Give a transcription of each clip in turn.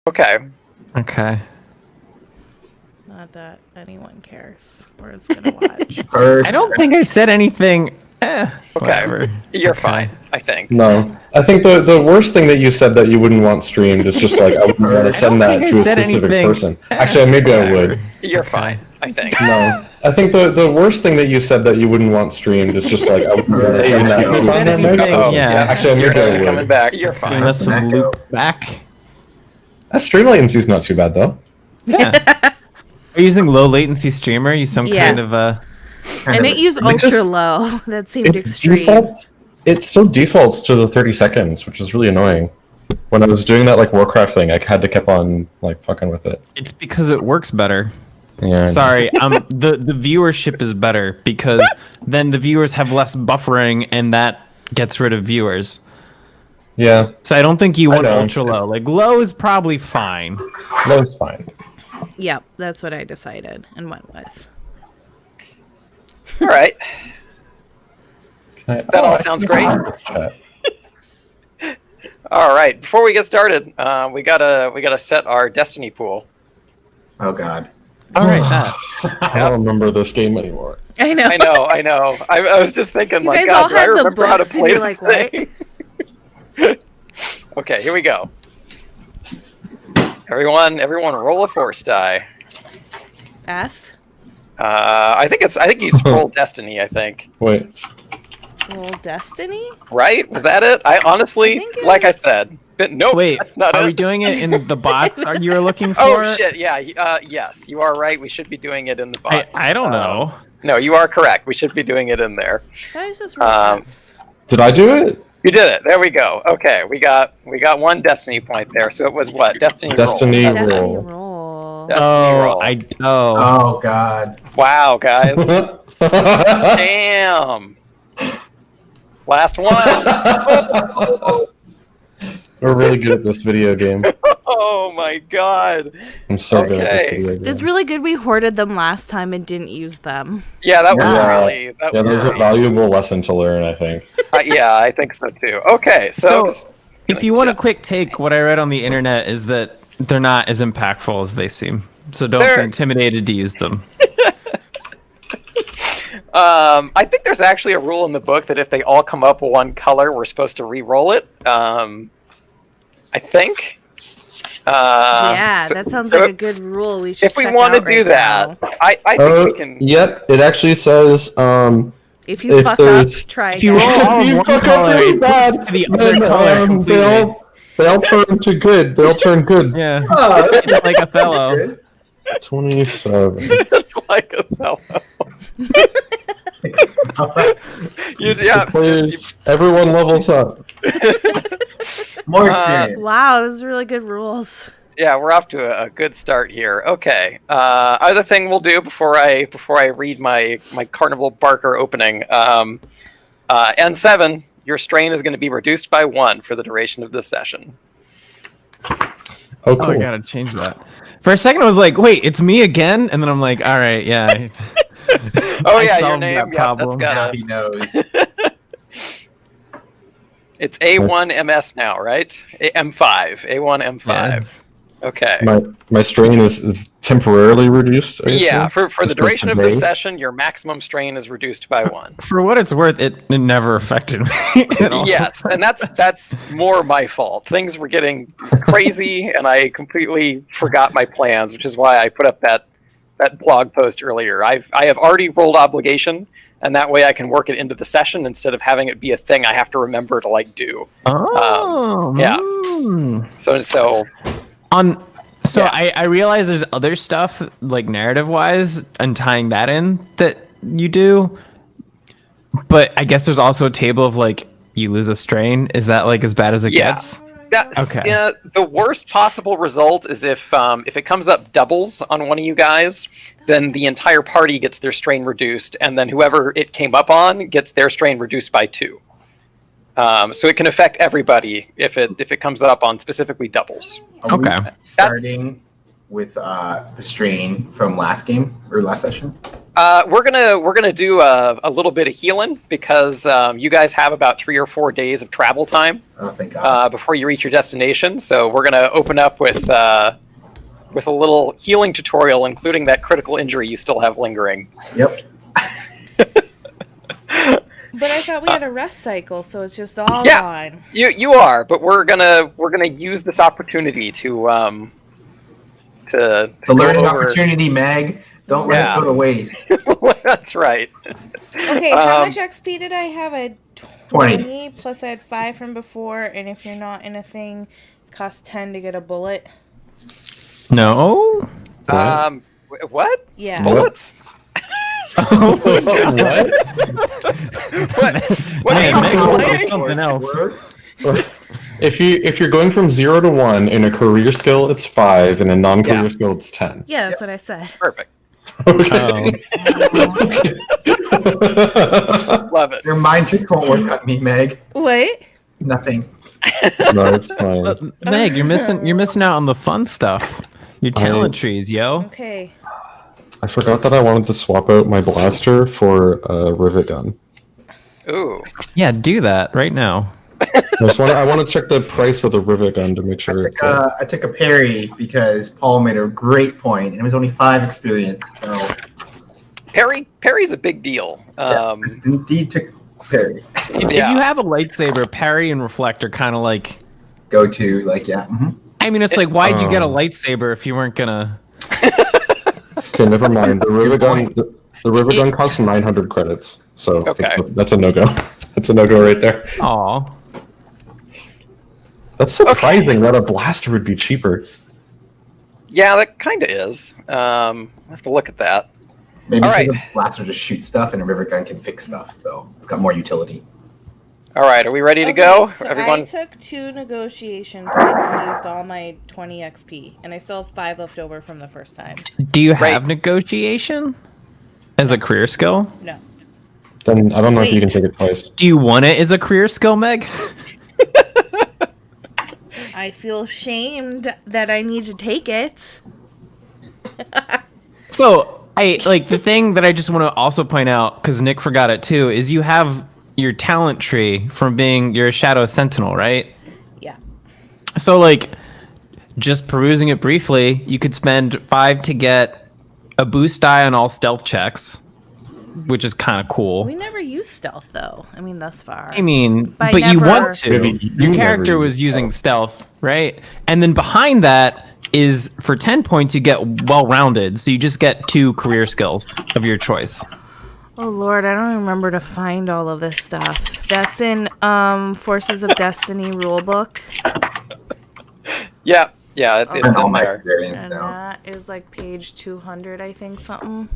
Okay. Okay. Not that anyone cares or is gonna watch. I don't think I said anything. Okay. Whatever. You're Okay. fine, I think. No, I think the worst thing that you said that you wouldn't want streamed is just like I wouldn't want to send that to a specific person. Actually, maybe I would. You're fine, I think. No, I think the worst thing that you said that you wouldn't want streamed is just like I wouldn't want to send that to a specific person. Yeah. Actually, maybe I Coming would. back. You're fine. Let's loop back. That stream latency's not too bad though. Yeah. Are you using low latency streamer? You some kind of I didn't use ultra low. That seemed extreme. It still defaults to the 30 seconds, which is really annoying. When I was doing that like Warcraft thing, I had to keep on like fucking with it. It's because it works better. Yeah. Sorry, the viewership is better because then the viewers have less buffering and that gets rid of viewers. Yeah. So I don't think you want know. ultra low. Like low is probably fine. Low's fine. Yep, that's what I decided and went with. All right. That all sounds great. All right. Before we get started, we gotta set our Destiny pool. Oh God. All right, I don't remember this game anymore. I know. I know. I was just thinking, You like, guys all God, do I have the remember how to books and play you're this like, thing? Okay, here we go. Everyone, roll a force die. F. I think you roll Destiny. I think. Wait. Roll Destiny? Right? Was that it? I honestly, like I said, but nope. Wait, that's not are it. we doing it in the bots? Are you looking for? Oh shit! Yeah. Yes, you are right. We should be doing it in the bot. I don't know. No, you are correct. We should be doing it in there. That is just roll F. Did I do it? You did it. There we go. Okay, we got one Destiny point there. So it was what? Destiny roll. Destiny roll. roll. Destiny roll. Oh God. Wow, guys. Damn. Last one. We're really good at this video game. Oh my god. I'm so good at this Okay. video game. It's really good we hoarded them last time and didn't use them. Yeah, that was Yeah. really. That Yeah, was there's a really- valuable lesson to learn, I think. yeah, I think so too. Okay, so If you want a quick take, what I read on the internet is that they're not as impactful as they seem. So don't be intimidated to use them. I think there's actually a rule in the book that if they all come up one color, we're supposed to re-roll it. I think. Yeah, that sounds like a good rule. We should. If we check want to out do right that, now. I think we can. Yep, it actually says If you fuck up, there's- try If you again. roll all If of you one fuck up color, really it bad, flips to the other then, color completely. they all turn to good. They all turn good. Yeah, it's like Othello. 27. It's like Othello. Please, everyone levels up. More experience. Wow, this is really good rules. Yeah, we're off to a good start here. Okay. Other thing we'll do before I read my Carnival Barker opening. N7, your strain is going to be reduced by 1 for the duration of this session. Oh, Oh, cool. I gotta change that. For a second, I was like, "Wait, it's me again?" And then I'm like, "All right, yeah." Oh I yeah, your solved name. that Yeah, that's problem. got Happy knows. It's A1MS now, right? M5. A1 M5. Yeah. Okay. My strain is temporarily reduced. I Yeah, assume? for the Just duration of today? this session, your maximum strain is reduced by 1. For what it's worth, it never affected me at all. Yes, and that's more my fault. Things were getting crazy, and I completely forgot my plans, which is why I put up that blog post earlier. I have already rolled obligation, and that way I can work it into the session instead of having it be a thing I have to remember to do. Oh, yeah. mm. So So yeah. I realize there's other stuff like narrative wise and tying that in that you do, but I guess there's also a table of like you lose a strain. Is that like as bad as it gets? That's Okay. The worst possible result is if it comes up doubles on one of you guys, then the entire party gets their strain reduced, and then whoever it came up on gets their strain reduced by 2. So it can affect everybody if it comes up on specifically doubles. Are we Okay. starting with the strain from last game or last session? We're gonna do a little bit of healing because you guys have about 3 or 4 days of travel time Oh, thank God. before you reach your destination. So we're gonna open up with a little healing tutorial, including that critical injury you still have lingering. Yep. But I thought we had a rest cycle, so it's just all Yeah. gone. You are, but we're gonna use this opportunity to It's a learning go over- opportunity, Meg. Don't let Yeah. it go to waste. That's right. Okay, how much XP did I have? I had 20. 20, plus I had 5 from before, and if you're not in a thing, it costs 10 to get a bullet. No. What? Yeah. Bullets? What? What Man, are Meg you looks playing? like something else. Works. If you're going from 0 to 1 in a career skill, it's 5. In a non-career Yeah. skill, it's 10. Yeah, that's what I said. Perfect. Okay. Love it. Your mind tricks won't work on me, Meg. Wait. Nothing. No, it's fine. Meg, you're missing out on the fun stuff. Your talent trees, yo. Okay. I forgot that I wanted to swap out my blaster for a rivet gun. Ooh. Yeah, do that right now. I want to check the price of the rivet gun to make sure it's. I took a parry because Paul made a great point, and it was only 5 experience. So Parry's a big deal. indeed took parry. If you Yeah. have a lightsaber, parry and reflect are kind of like. Go to like yeah. I mean, it's like, why'd you get a lightsaber if you weren't gonna? Okay, never mind. The rivet gun. The rivet gun costs 900 credits, so Okay. that's a no-go. That's a no-go right there. Aw. That's surprising that a blaster would be cheaper. Yeah, that kind of is. I'll have to look at that. Maybe All right. the blaster just shoots stuff, and a river gun can fix stuff, so it's got more utility. All right, are we ready to Okay, go? so Everyone. I took 2 negotiation points and used all my 20 XP, and I still have 5 left over from the first time. Do you Right. have negotiation as a career skill? No. Then I don't know if you Wait. can take it twice. Do you want it as a career skill, Meg? I feel shamed that I need to take it. So I like the thing that I just want to also point out, because Nick forgot it too, is you have your talent tree from being your Shadow Sentinel, right? Yeah. So like, just perusing it briefly, you could spend 5 to get a boost die on all stealth checks, which is kind of cool. We never used stealth, though. I mean, thus far. I mean, But but you never- want to. Maybe you Your never character use was using stealth, right? And then behind that is for 10 points you get well-rounded, so you just get 2 career skills of your choice. Oh, Lord, I don't remember to find all of this stuff. That's in Forces of Destiny rulebook. Yeah, it's And all in my there. experience And now. that is like page 200, I think, something.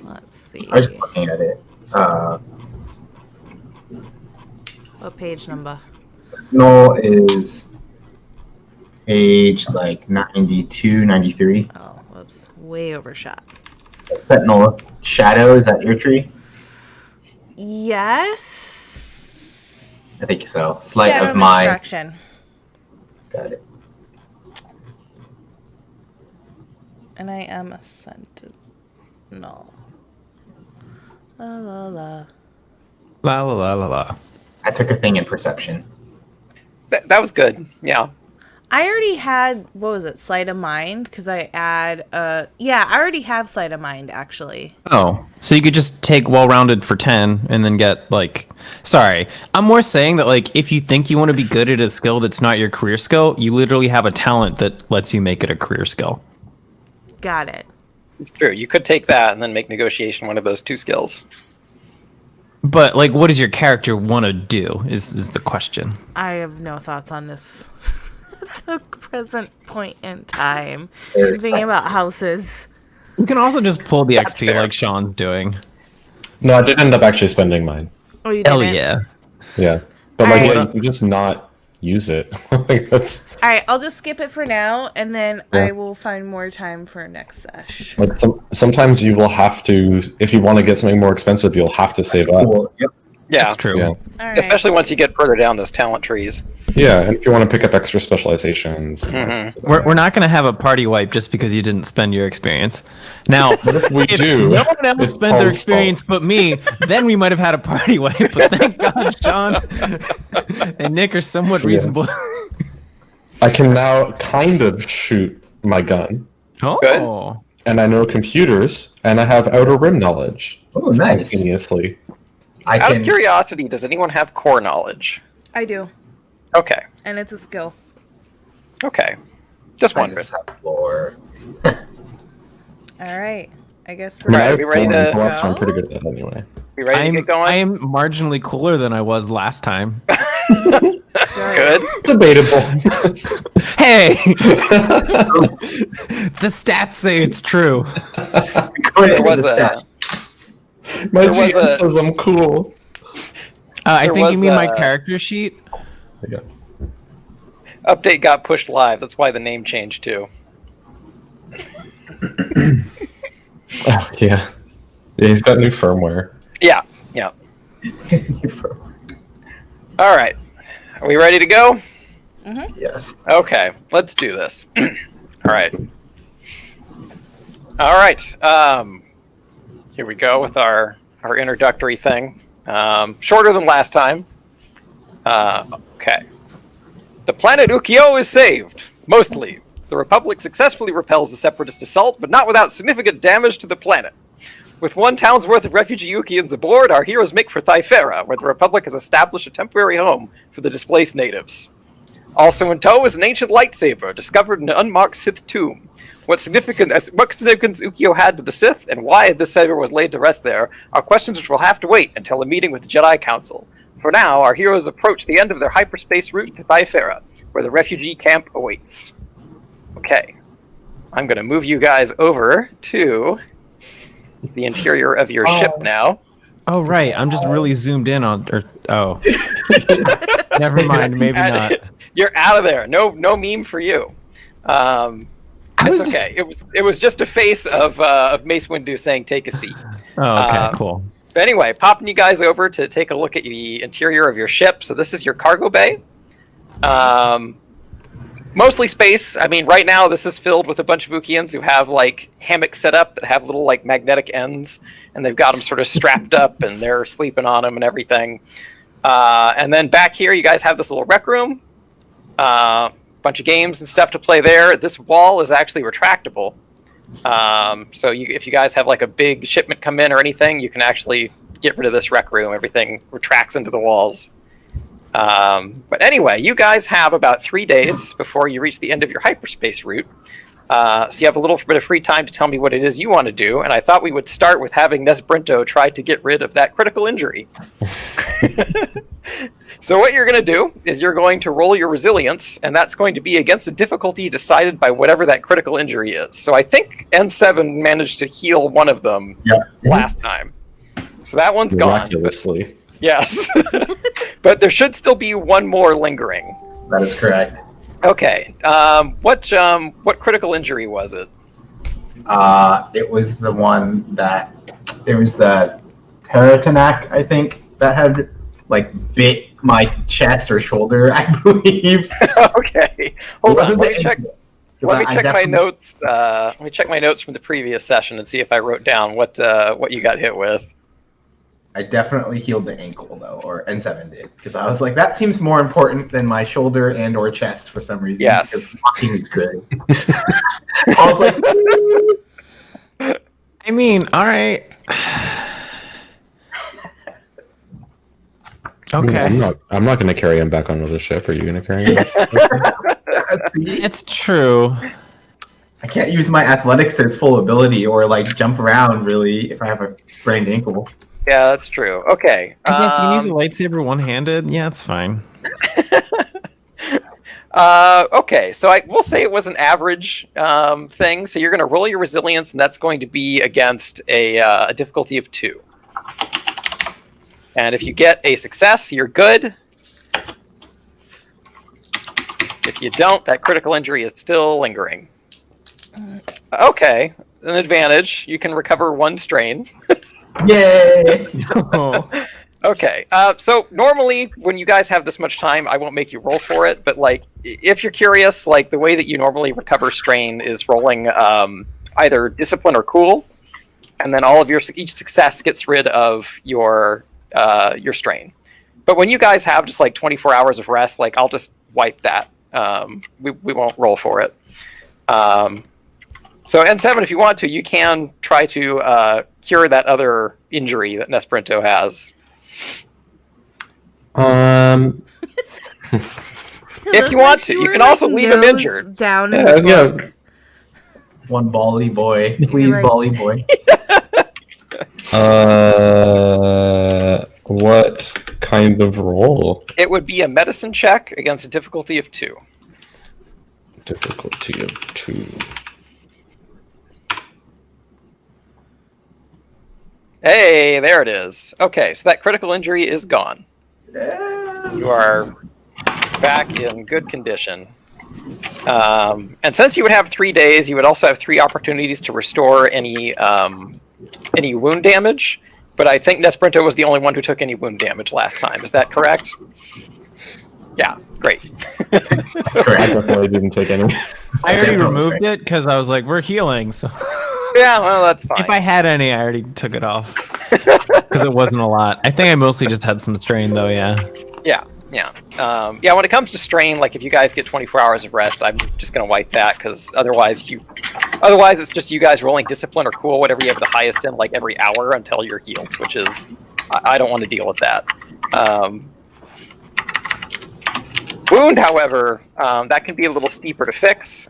Let's see. I was just looking at it. What page number? Sentinel is page like 92, 93. Oh, whoops. Way overshot. Sentinel Shadow, is that your tree? Yes. I think so. Sleight Shadow of Mind. Destruction. Got it. And I am a sentinel. La la la. La la la la la. I took a thing in perception. That was good. Yeah. I already had, what was it, Sleight of Mind? Because I I already have Sleight of Mind, actually. Oh, so you could just take well-rounded for 10 and then get like, sorry, I'm more saying that like if you think you want to be good at a skill that's not your career skill, you literally have a talent that lets you make it a career skill. Got it. It's true. You could take that and then make negotiation one of those 2 skills. But like, what does your character want to do is the question. I have no thoughts on this. The present point in time. There's- I'm thinking about houses. You can also just pull the That's XP fair. like Sean's doing. No, I did end up actually spending mine. Oh, you Hell didn't? yeah. Yeah, but like Alright. you can just not use it. Like that's All right, I'll just skip it for now, and then Yeah. I will find more time for next sesh. like sometimes you will have to, if you want to get something more expensive, you'll have to save up. Cool. Yep. Yeah, That's true. Yeah. All right. especially once you get further down those talent trees. Yeah, and if you want to pick up extra specializations. We're not going to have a party wipe just because you didn't spend your experience. Now, if we if do, no one else it's spent their Paul's experience but me, then we might have had a party wipe. But thank God, Sean and Nick are somewhat Yeah. reasonable. I can now kind of shoot my gun, Oh, and I know computers, and I have outer rim knowledge. Oh, nice. Simultaneously. I Out can. of curiosity, does anyone have core knowledge? I do, Okay. and it's a skill. Okay. Just I wondering. just have floor. All right. I guess I mean, we're Right, I are we ready have to intellects, so I'm go? pretty good at that anyway. We ready to get going? I am marginally cooler than I was last time. Good. Debatable. Hey, the stats say it's true. There was a My There was GM a- says I'm cool. I There think you was, mean my uh, character sheet. Yeah. update got pushed live. That's why the name changed too. Oh, yeah. Yeah, he's got new firmware. Yeah. Yeah. All right. Are we ready to go? Yes. Okay. Let's do this. All right. All right. Here we go with our introductory thing. Shorter than last time. Okay. The planet Ukyo is saved, mostly. The Republic successfully repels the Separatist assault, but not without significant damage to the planet. With one town's worth of refugee Ukians aboard, our heroes make for Thyfera, where the Republic has established a temporary home for the displaced natives. Also in tow is an ancient lightsaber, discovered in an unmarked Sith tomb. What significance Ukyo had to the Sith, and why this saber was laid to rest there, are questions which will have to wait until a meeting with the Jedi Council. For now, our heroes approach the end of their hyperspace route to Thyfera, where the refugee camp awaits. Okay. I'm going to move you guys over to the interior of your ship now. Oh right, I'm just really zoomed in on. Oh, never mind. Maybe not. You're out of there. No meme for you. It's okay. It was just a face of Mace Windu saying, "Take a seat." Oh, okay, cool. But anyway, popping you guys over to take a look at the interior of your ship. So this is your cargo bay. Mostly space. I mean, right now this is filled with a bunch of Wookieans who have like hammocks set up that have little like magnetic ends, and they've got them sort of strapped up, and they're sleeping on them and everything. And then back here, you guys have this little rec room. Bunch of games and stuff to play there. This wall is actually retractable. So if you guys have like a big shipment come in or anything, you can actually get rid of this rec room. Everything retracts into the walls. But anyway, you guys have about 3 days before you reach the end of your hyperspace route. So you have a little bit of free time to tell me what it is you want to do. And I thought we would start with having Nesbrinto try to get rid of that critical injury. So what you're going to do is you're going to roll your resilience, and that's going to be against a difficulty decided by whatever that critical injury is. So I think N7 managed to heal one of them last time. So that one's gone. Miraculously. Yes. But there should still be one more lingering. That is correct. Okay. What critical injury was it? It was the one that it was the Terratanak, I think, that had like bit my chest or shoulder, I believe. Okay. Hold on. Let me check. Let me I check my definitely- notes. Let me check my notes from the previous session and see if I wrote down what you got hit with. I definitely healed the ankle though, or N7 did, because I was like, that seems more important than my shoulder and or chest for some reason. Yes. Because walking is good. I was like, I mean, all right. Okay, I'm not going to carry him back onto the ship. Are you going to carry him? it's true. I can't use my athletics to its full ability or like jump around really if I have a sprained ankle. Yeah, that's true. Okay. I guess you can use a lightsaber one-handed. Yeah, it's fine. Okay, so we'll say it was an average thing. So you're going to roll your resilience, and that's going to be against a difficulty of 2. And if you get a success, you're good. If you don't, that critical injury is still lingering. Okay, an advantage. You can recover 1 strain. Yay! Oh, Okay. So normally, when you guys have this much time, I won't make you roll for it. But like, if you're curious, like the way that you normally recover strain is rolling either discipline or cool, and then all of each success gets rid of your strain. But when you guys have just like 24 hours of rest, like I'll just wipe that. We won't roll for it. So N7, if you want to, you can try to cure that other injury that Nesprinto has. If you want to, you can also leave him injured. Down in the book. One bally boy. Please, like- bally boy. What kind of roll? It would be a medicine check against a difficulty of 2. Difficulty of 2. Hey, there it is. Okay, so that critical injury is gone. You are back in good condition. And since you would have 3 days, you would also have 3 opportunities to restore any wound damage. But I think Nesprinto was the only one who took any wound damage last time. Is that correct? Yeah, great. I definitely didn't take any. I already removed it because I was like, we're healing. So Yeah, well, that's fine. if I had any, I already took it off because it wasn't a lot. I think I mostly just had some strain though. Yeah. Yeah. When it comes to strain, like if you guys get 24 hours of rest, I'm just gonna wipe that because otherwise it's just you guys rolling discipline or cool, whatever you have the highest in, like every hour until you're healed, which is I don't want to deal with that. Wound, however, that can be a little steeper to fix.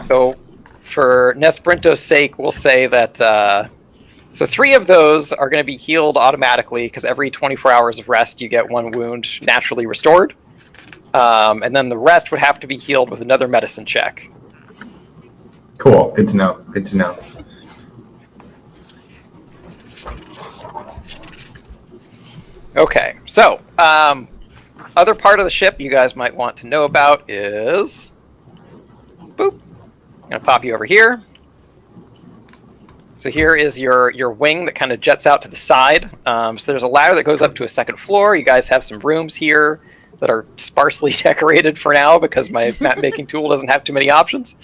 So for Nesprinto's sake, we'll say that. So 3 of those are going to be healed automatically because every 24 hours of rest you get 1 wound naturally restored. And then the rest would have to be healed with another medicine check. Cool. Good to know. Good to know. Okay, so other part of the ship you guys might want to know about is... Boop. I'm going to pop you over here. So here is your wing that kind of jets out to the side. So there's a ladder that goes up to a 2nd floor. You guys have some rooms here that are sparsely decorated for now because my map-making tool doesn't have too many options.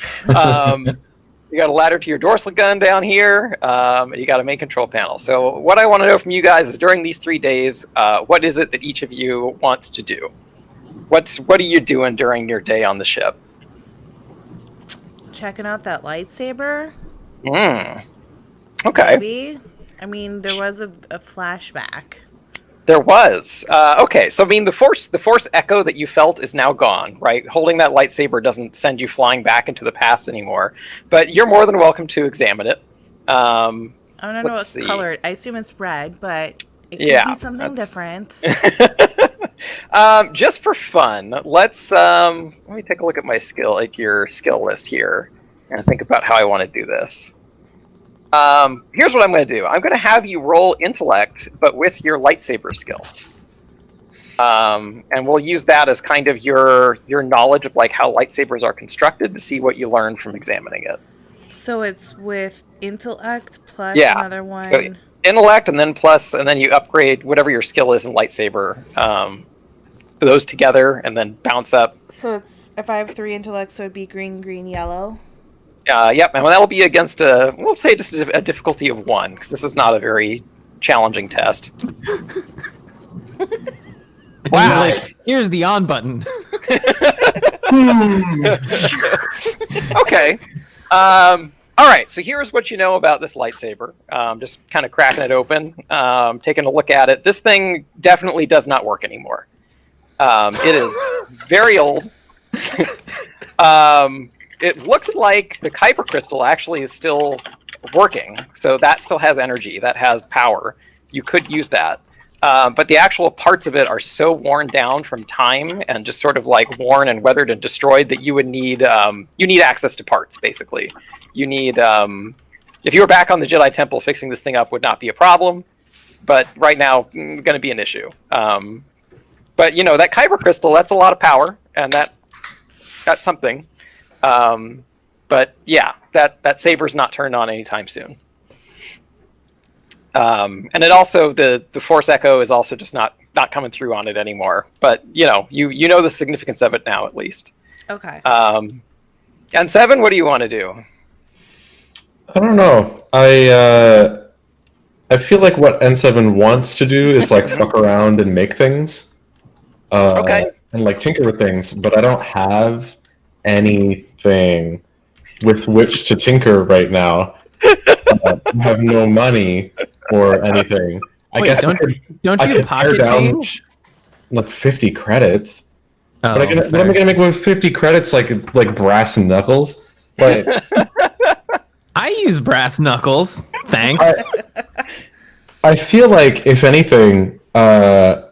You got a ladder to your dorsal gun down here. And you got a main control panel. So what I want to know from you guys is during these 3 days, what is it that each of you wants to do? What are you doing during your day on the ship? Checking out that lightsaber. Okay. Maybe. I mean, there was a flashback. There was. Okay, so I mean, the force echo that you felt is now gone, right? Holding that lightsaber doesn't send you flying back into the past anymore, but you're more than welcome to examine it. I don't know what color. I assume it's red, but it could be something different. Just for fun, let me take a look at your skill list here, and think about how I want to do this. Here's what I'm going to do. I'm going to have you roll intellect, but with your lightsaber skill. And we'll use that as kind of your knowledge of like how lightsabers are constructed to see what you learn from examining it. So it's with intellect plus another one. So intellect and then you upgrade whatever your skill is in lightsaber. Those together and then bounce up. So it's if I have 3 intellect, so it'd be green, green, yellow. Yep, and that'll be against we'll say just a difficulty of 1, because this is not a very challenging test. Wow, like, here's the on button. Okay. All right, so here's what you know about this lightsaber. Just kind of cracking it open, taking a look at it. This thing definitely does not work anymore. It is very old. It looks like the Kyber crystal actually is still working, so that still has energy, that has power. You could use that. But the actual parts of it are so worn down from time and just sort of like worn and weathered and destroyed that you would need access to parts, basically. You need, if you were back on the Jedi Temple, fixing this thing up would not be a problem, but right now, going to be an issue. But, you know, that Kyber crystal, that's a lot of power, and that's something. But yeah, that saber's not turned on anytime soon. And it also the force echo is also just not coming through on it anymore. But you know the significance of it now at least. Okay. And 7, what do you want to do? I don't know. I feel like what N7 wants to do is like fuck around and make things. Okay. And like tinker with things, but I don't have anything with which to tinker right now. I have no money or anything. I Wait, guess don't I you could tear pocket down change? like 50 credits. Oh, What am I fair. gonna make with 50 credits? Like brass and knuckles? Like I use brass knuckles. Thanks. I feel like if anything, I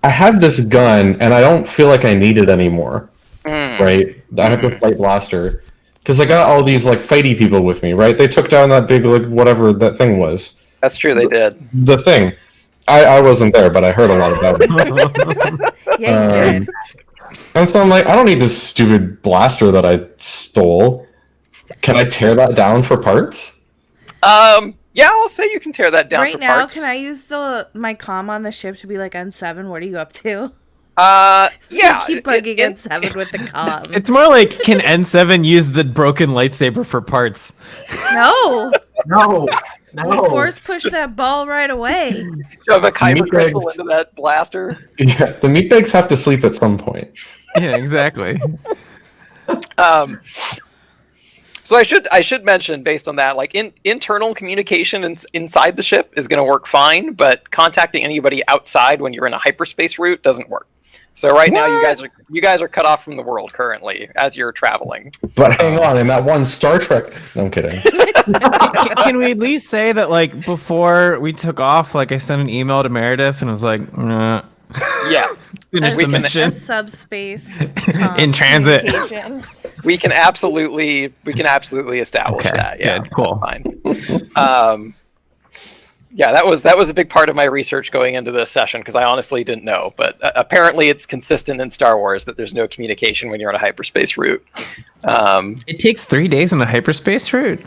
have this gun and I don't feel like I need it anymore. Right? I have this light blaster because I got all these like fighty people with me. Right? They took down that big like whatever that thing was. That's true, they did. The thing. I wasn't there, but I heard a lot about it. Yeah, you did. And so I'm like, I don't need this stupid blaster that I stole. Can I tear that down for parts? Yeah, I'll say you can tear that down Right for now, parts. can I use my comm on the ship to be like, N7, what are you up to? Yeah. Keep bugging N7 with the comm. It's more like, can N7 use the broken lightsaber for parts? No! No, We'll force push that ball right away. Shove a kyber Meat crystal bags. into that blaster. Yeah, the meatbags have to sleep at some point. Yeah, exactly. So I should mention, based on that, like internal communication inside the ship is going to work fine, but contacting anybody outside when you're in a hyperspace route doesn't work. So right now you guys are cut off from the world currently as you're traveling. But hang on, in that one Star Trek... No, I'm kidding. Can we at least say that, like, before we took off, like, I sent an email to Meredith and was like, nah. Yes, Finish the A mission subspace in transit. communication. we can absolutely establish Okay, that. Yeah, good, cool. that's fine. Yeah, that was a big part of my research going into this session because I honestly didn't know. But apparently, it's consistent in Star Wars that there's no communication when you're on a hyperspace route. It takes 3 days on a hyperspace route.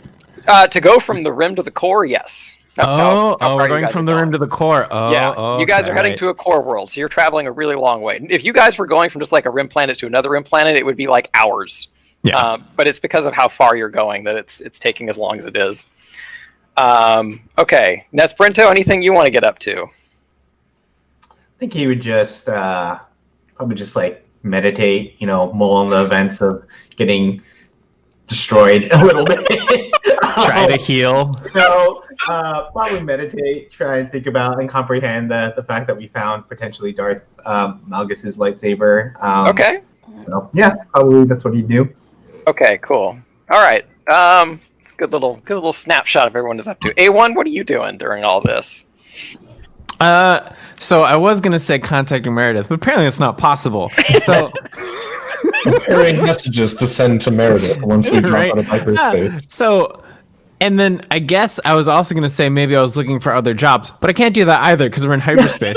To go from the rim to the core, yes. That's how far we're you going guys from are the rim going. to the core. Oh, Yeah, you guys okay, are heading right. to a core world, so you're traveling a really long way. If you guys were going from just like a rim planet to another rim planet, it would be like hours. Yeah. But it's because of how far you're going that it's taking as long as it is. Okay, Nesprinto, anything you want to get up to? I think he would just probably just like meditate, mull on the events of getting destroyed a little bit. Try to heal. Probably meditate, try and think about and comprehend the fact that we found potentially Darth Malgus's lightsaber. Okay. So, yeah, probably that's what he'd do. Okay, cool. All right. It's a good little snapshot of everyone is up to. A1, what are you doing during all this? So I was gonna say contacting Meredith, but apparently it's not possible. So Preparing messages to send to Meredith once we drop Right. out of hyperspace. So, and then I guess I was also gonna say maybe I was looking for other jobs, but I can't do that either because we're in hyperspace.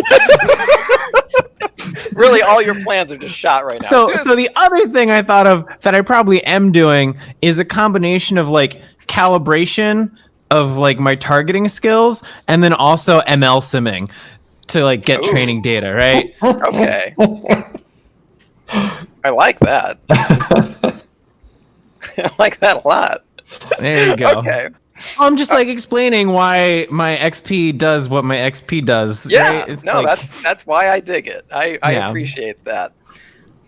Really, all your plans are just shot right now. So the other thing I thought of that I probably am doing is a combination of like calibration of like my targeting skills and then also ML simming to like get Ooh. training data, right? Okay. I like that. I like that a lot. There you go. Okay. I'm just like explaining why my XP does what my XP does. Yeah. right? It's No, like- that's why I dig it. I Yeah. appreciate that.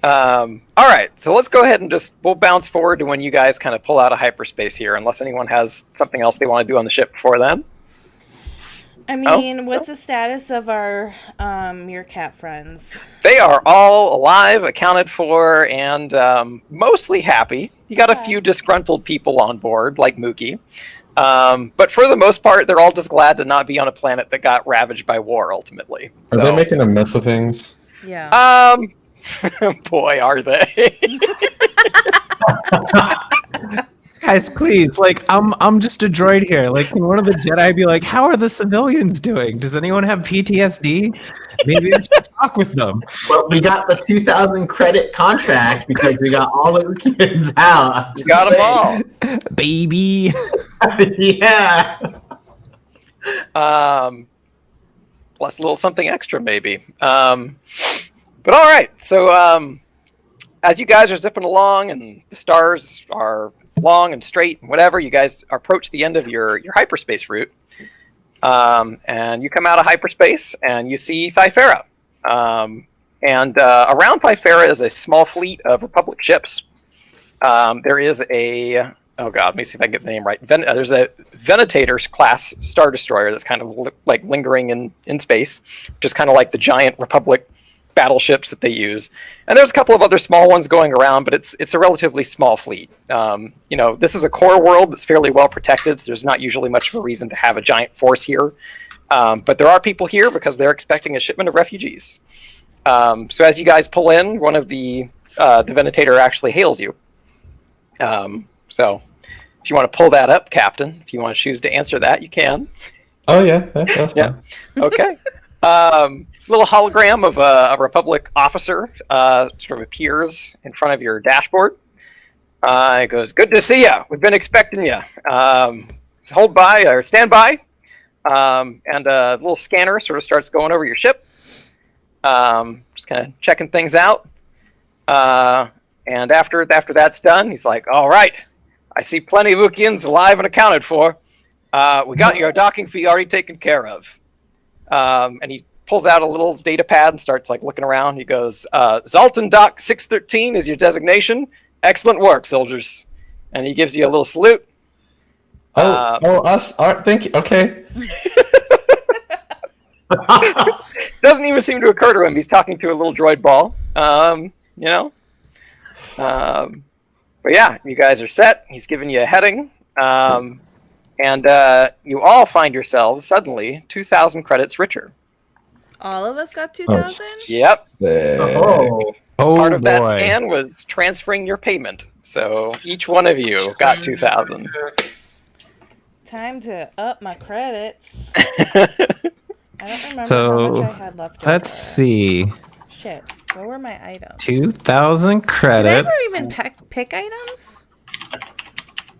All right. So let's go ahead and we'll bounce forward to when you guys kind of pull out of hyperspace here, unless anyone has something else they want to do on the ship before then. I mean, what's the status of our meerkat friends? They are all alive, accounted for, and mostly happy. You got a few disgruntled people on board, like Mookie. But for the most part, they're all just glad to not be on a planet that got ravaged by war, ultimately. Are they making a mess of things? Yeah. Boy, are they. Guys, please, like I'm just a droid here. Like, can one of the Jedi be like, "How are the civilians doing? Does anyone have PTSD? Maybe I should talk with them." Well, we got the 2,000 credit contract because we got all the kids out. You got them all. Baby. Yeah. Plus a little something extra, maybe. But all right. So as you guys are zipping along, and the stars are long and straight, and whatever, you guys approach the end of your hyperspace route, and you come out of hyperspace, and you see Thyfera. And around Thyfera is a small fleet of Republic ships. There is a oh god, let me see if I get the name right. There's a Venitator class Star Destroyer that's kind of like lingering in space, which is kind of like the giant Republic battleships that they use. And there's a couple of other small ones going around, but it's a relatively small fleet. This is a core world that's fairly well protected, so there's not usually much of a reason to have a giant force here. But there are people here because they're expecting a shipment of refugees. So as you guys pull in, one of the Venitator actually hails you. So if you want to pull that up, Captain, if you want to choose to answer that, you can. Oh yeah, that's fine. Okay. Little hologram of a Republic officer sort of appears in front of your dashboard. It goes, "Good to see you. We've been expecting you. Hold by or stand by." And a little scanner sort of starts going over your ship. Just kind of checking things out. And after that's done, he's like, "All right, I see plenty of Wookieans alive and accounted for. We got your docking fee already taken care of." And he pulls out a little data pad and starts like looking around. He goes, "Zalton Dock 613 is your designation. Excellent work, soldiers." And he gives you a little salute. Us? Thank you. Okay. Doesn't even seem to occur to him. He's talking to a little droid ball. But yeah, you guys are set. He's giving you a heading. And you all find yourselves suddenly 2,000 credits richer. All of us got 2,000? Yep. Oh. Part of that scan was transferring your payment. So each one of you got 2,000. Time to up my credits. I don't remember how much I had left over. Let's see. Shit. What were my items? 2,000 Did I credits. ever even pick items?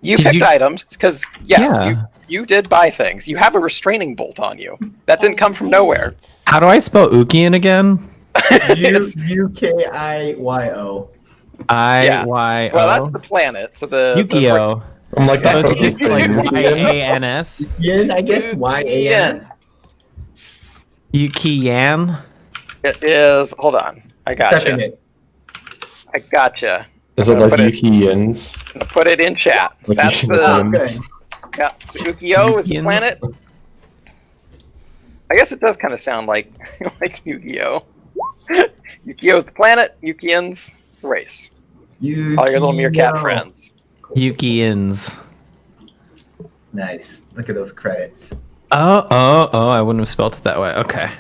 You Did picked you- items because, yes, Yeah. you did buy things. You have a restraining bolt on you. That didn't come from nowhere. How do I spell Ukian again? Ukiyo. I-Y-O. Well, that's the planet. So the Yukio. I'm like, So that's it's just like Y-A-N-S. Yin, I guess Y-A-N. Yukian. It is. Hold on. I gotcha. Checking it. I gotcha. Is it I'm like gonna put Yukians? I'm gonna put it in chat. Like That's the Yukians? yeah. So Ukio is the Yukians? planet. I guess it does kind of sound like like Yu-Gi-Oh. Yukio is the planet. Yukians the race. All your little meerkat friends. Yukians. Nice. Look at those credits. Oh, I wouldn't have spelled it that way. Okay.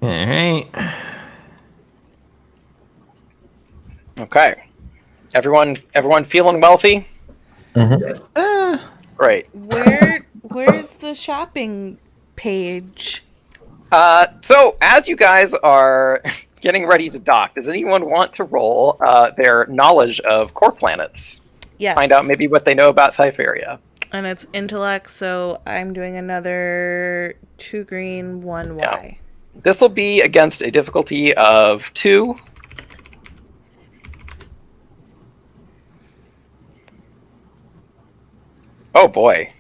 All right. Okay. Everyone feeling wealthy? Yes. Great. Where's the shopping page? So as you guys are getting ready to dock, does anyone want to roll their knowledge of core planets? Yes. Find out maybe what they know about Thyferia. And it's intellect, so I'm doing another 2 green, 1 Y. This will be against a difficulty of 2. Oh boy.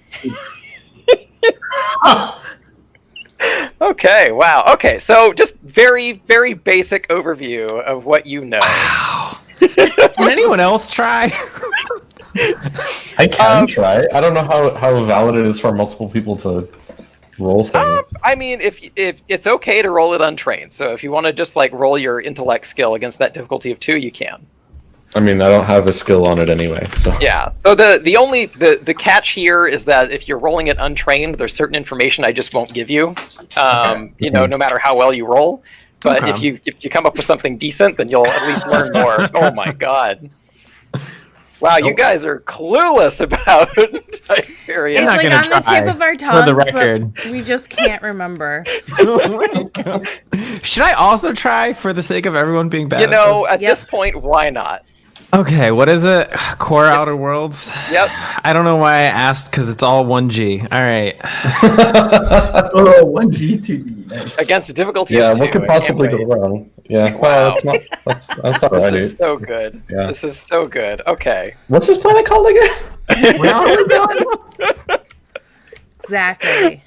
Okay, wow. Okay, so just very, very basic overview of what you know. Can anyone else try? I can try. I don't know how valid it is for multiple people to roll things. I mean, if it's okay to roll it untrained, so if you want to just like roll your intellect skill against that difficulty of 2, you can. I mean, I don't have a skill on it anyway, so. Yeah. So the catch here is that if you're rolling it untrained, there's certain information I just won't give you. No matter how well you roll. But Okay. if you come up with something decent, then you'll at least learn more. Oh my god. Wow, you guys are clueless about Tiberium. It's not like gonna on the try, tip of our for tongues, the record. but we just can't remember. Should I also try for the sake of everyone being bad? At Yep. this point, why not? Okay, what is it? Core Outer Worlds? Yep. I don't know why I asked, because it's all 1G. All right. Oh, 1G, 2D. Nice. Against a difficulty Yeah, of 2. what could I can't possibly go wait. wrong? Yeah, Wow. well, it's not. That's all This right. is so good. Yeah. This is so good. Okay. What's this planet called again? Where are we going? Exactly.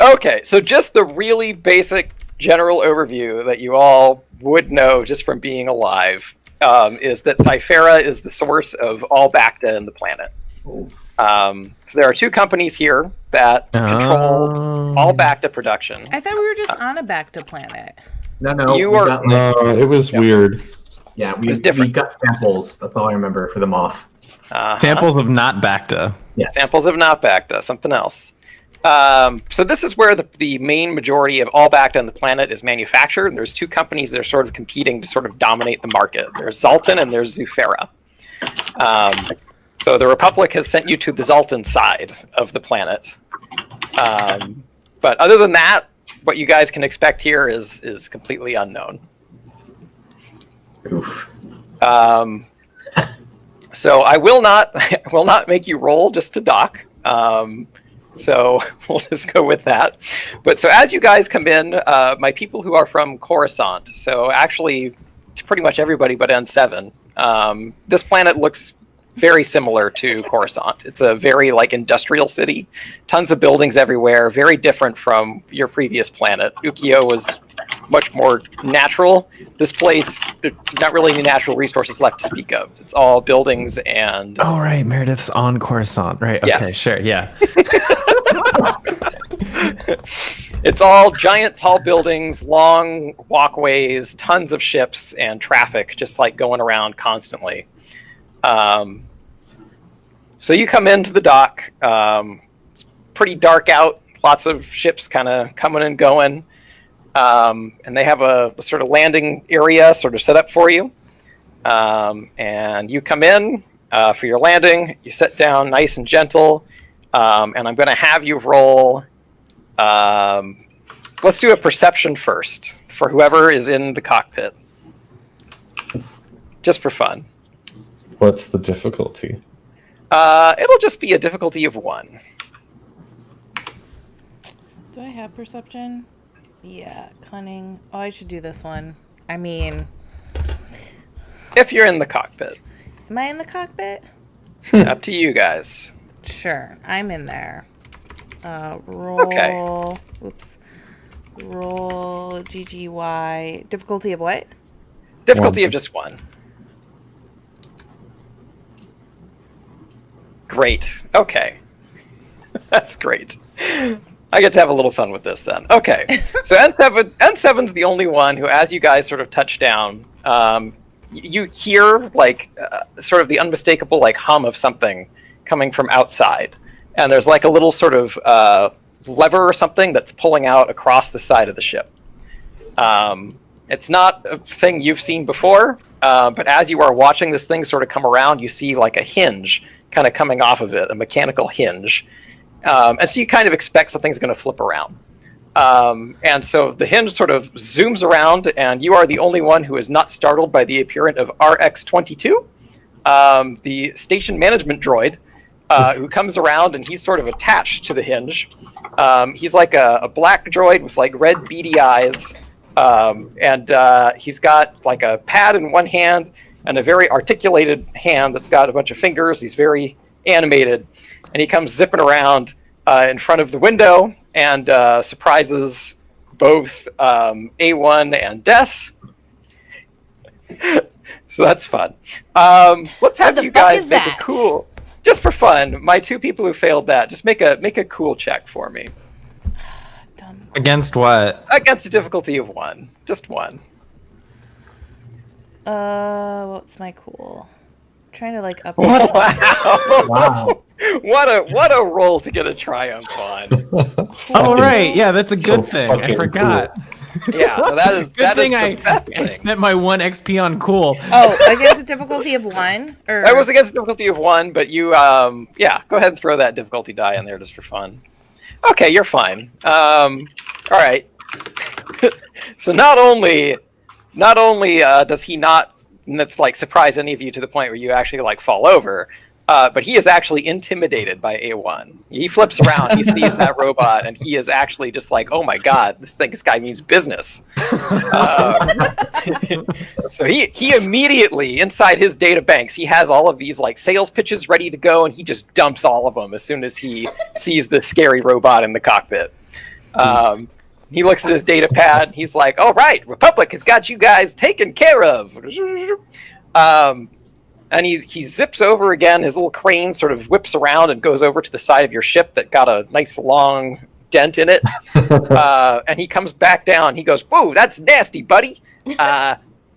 Okay, so just the really basic general overview that you all would know just from being alive is that Thyfera is the source of all Bacta in the planet. So there are 2 companies here that control all Bacta production. I thought we were just on a Bacta planet. No, You we are- got, No, it was weird. yeah, was we different. got samples. That's all I remember for the moth. Samples of not Bacta. Yes. Samples of not Bacta, something else. So this is where the main majority of all Bacta on the planet is manufactured. And there's 2 companies that are sort of competing to sort of dominate the market. There's Zaltan and there's Zufera. So the Republic has sent you to the Zaltan side of the planet. But other than that, what you guys can expect here is completely unknown. Oof. So I will not make you roll just to dock. So we'll just go with that. But so as you guys come in, my people who are from Coruscant, so actually pretty much everybody but N7, this planet looks very similar to Coruscant. It's a very industrial city, tons of buildings everywhere, very different from your previous planet. Ukio was much more natural. This place, there's not really any natural resources left to speak of. It's all buildings and... Oh, right. Meredith's on Coruscant. Right. Okay, Yes. sure. Yeah. It's all giant, tall buildings, long walkways, tons of ships, and traffic just going around constantly. So you come into the dock. It's pretty dark out. Lots of ships kind of coming and going. And they have a sort of landing area sort of set up for you. And you come in for your landing. You sit down nice and gentle. And I'm going to have you roll... let's do a perception first for whoever is in the cockpit. Just for fun. What's the difficulty? It'll just be a difficulty of 1. Do I have perception? Yeah, cunning. Oh, I should do this one. I mean, If you're in the cockpit. am I in the cockpit? Up to you guys. Sure, I'm in there. Roll. Okay. Oops. Roll GGY. Difficulty of what? Difficulty 1. of just 1. Great. Okay. That's great. I get to have a little fun with this then. Okay. So N7's the only one who, as you guys sort of touch down, you hear sort of the unmistakable hum of something coming from outside. And there's a little sort of lever or something that's pulling out across the side of the ship. It's not a thing you've seen before, but as you are watching this thing sort of come around, you see a hinge kind of coming off of it, a mechanical hinge. And so you kind of expect something's going to flip around. And so the hinge sort of zooms around, and you are the only one who is not startled by the appearance of RX-22, the station management droid, who comes around, and he's sort of attached to the hinge. He's like a black droid with red beady eyes, and he's got a pad in one hand and a very articulated hand that's got a bunch of fingers. He's very animated, and he comes zipping around in front of the window and surprises both A1 and Des. So that's fun. Let's have you guys make a cool, just for fun. My 2 people who failed that, just make a cool check for me. Done. Against what? Against a difficulty of 1, just 1. What's my cool? I'm trying to up. Wow! Wow. What a roll to get a triumph on. Oh, right. Yeah, that's a good So thing. I fucking forgot. Yeah, so that is Good that thing is the best I thing. spent my 1 XP on cool. Oh, against a difficulty of 1? Or That was against a difficulty of 1, but you go ahead and throw that difficulty die in there just for fun. Okay, you're fine. All right. So not only does he not that's like surprise any of you to the point where you actually like fall over. But he is actually intimidated by A1. He flips around, he sees that robot, and he is actually just like, "Oh my god, this guy means business." So he immediately, inside his data banks, he has all of these like sales pitches ready to go, and he just dumps all of them as soon as he sees the scary robot in the cockpit. He looks at his data pad, and he's like, "All right, Republic has got you guys taken care of." And he zips over again. His little crane sort of whips around and goes over to the side of your ship that got a nice long dent in it. And he comes back down. He goes, "Whoa, that's nasty, buddy.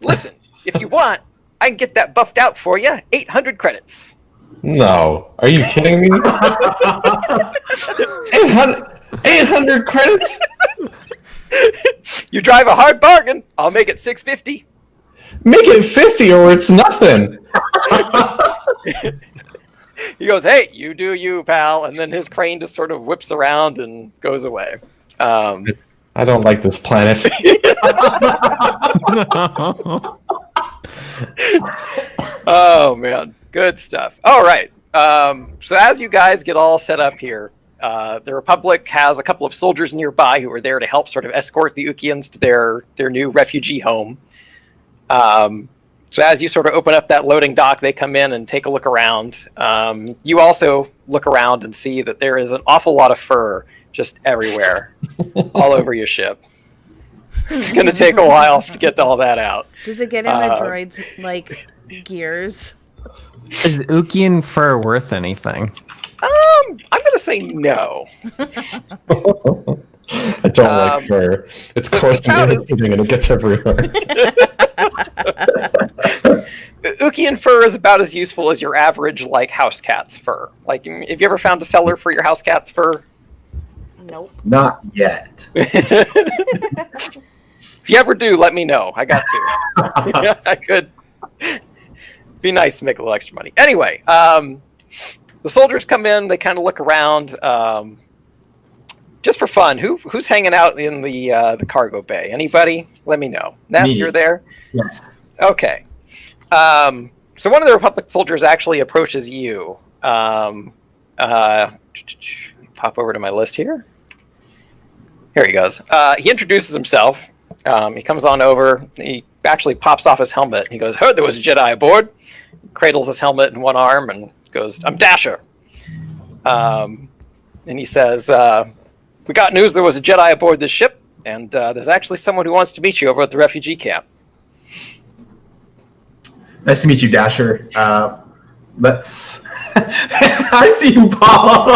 Listen, if you want, I can get that buffed out for you. 800 credits." No. Are you kidding me? 800 credits? You drive a hard bargain. I'll make it 650. Make it 50 or it's nothing. He goes, "Hey, you do you, pal," and then his crane just sort of whips around and goes away. I don't like this planet. Oh man, good stuff. All right. So as you guys get all set up here, the Republic has a couple of soldiers nearby who are there to help sort of escort the Ukians to their new refugee home. So as you sort of open up that loading dock, they come in and take a look around. You also look around and see that there is an awful lot of fur just everywhere, all over your ship. It's going to take a while to get all that out. Does it get in the droids like gears? Is Ukian fur worth anything? I'm going to say no. I don't like fur. It's coarse and irritating and it gets everywhere. Ukian fur is about as useful as your average like house cat's fur. Like, have you ever found a seller for your house cat's fur? Nope. Not yet. If you ever do, let me know. I got to. I could. Be nice to make a little extra money. Anyway, the soldiers come in. They kind of look around. Just for fun, who's hanging out in the cargo bay? Anybody? Let me know. Ness, you're there? Yes. Okay. So one of the Republic soldiers actually approaches you. Pop over to my list here. Here he goes. He introduces himself. He comes on over. He actually pops off his helmet. He goes, "Heard there was a Jedi aboard." Cradles his helmet in one arm and goes, "I'm Dasher." And he says, "We got news there was a Jedi aboard this ship, and there's actually someone who wants to meet you over at the refugee camp." Nice to meet you, Dasher. Let's. I see you, Paul.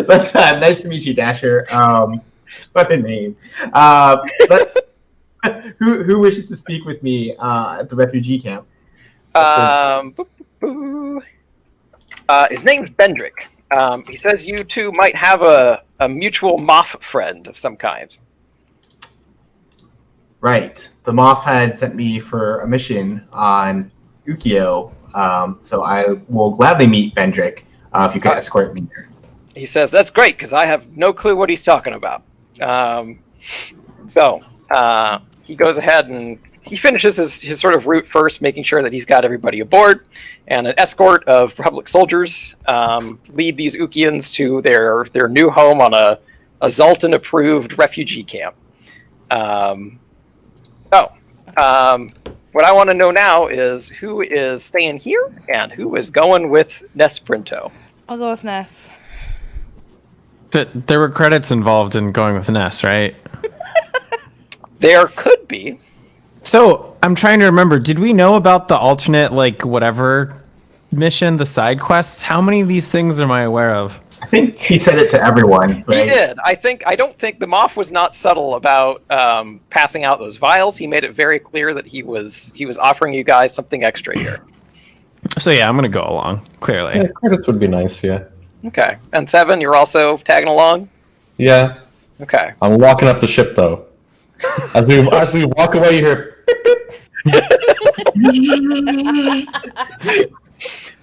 Let's. Nice to meet you, Dasher. What a name. Let's. Who wishes to speak with me at the refugee camp? His name's Bendrick. He says you two might have a mutual Moff friend of some kind. Right. The Moff had sent me for a mission on Ukio, so I will gladly meet Bendrick if you could escort me there. He says, "That's great, because I have no clue what he's talking about." So he goes ahead and he finishes his sort of route first, making sure that he's got everybody aboard, and an escort of Republic soldiers lead these Ukians to their new home on a Zoltan-approved refugee camp. What I want to know now is who is staying here and who is going with Ness Printo. I'll go with Ness. There were credits involved in going with Ness, right? There could be. So I'm trying to remember. Did we know about the alternate, like whatever mission, the side quests? How many of these things am I aware of? I think he said it to everyone, right? He did. I don't think the Moff was not subtle about passing out those vials. He made it very clear that he was offering you guys something extra here. So yeah, I'm gonna go along. Clearly, Yeah, credits would be nice, yeah. Okay. And Seven, you're also tagging along? Yeah. Okay. I'm walking up the ship, though. As we walk away, you hear...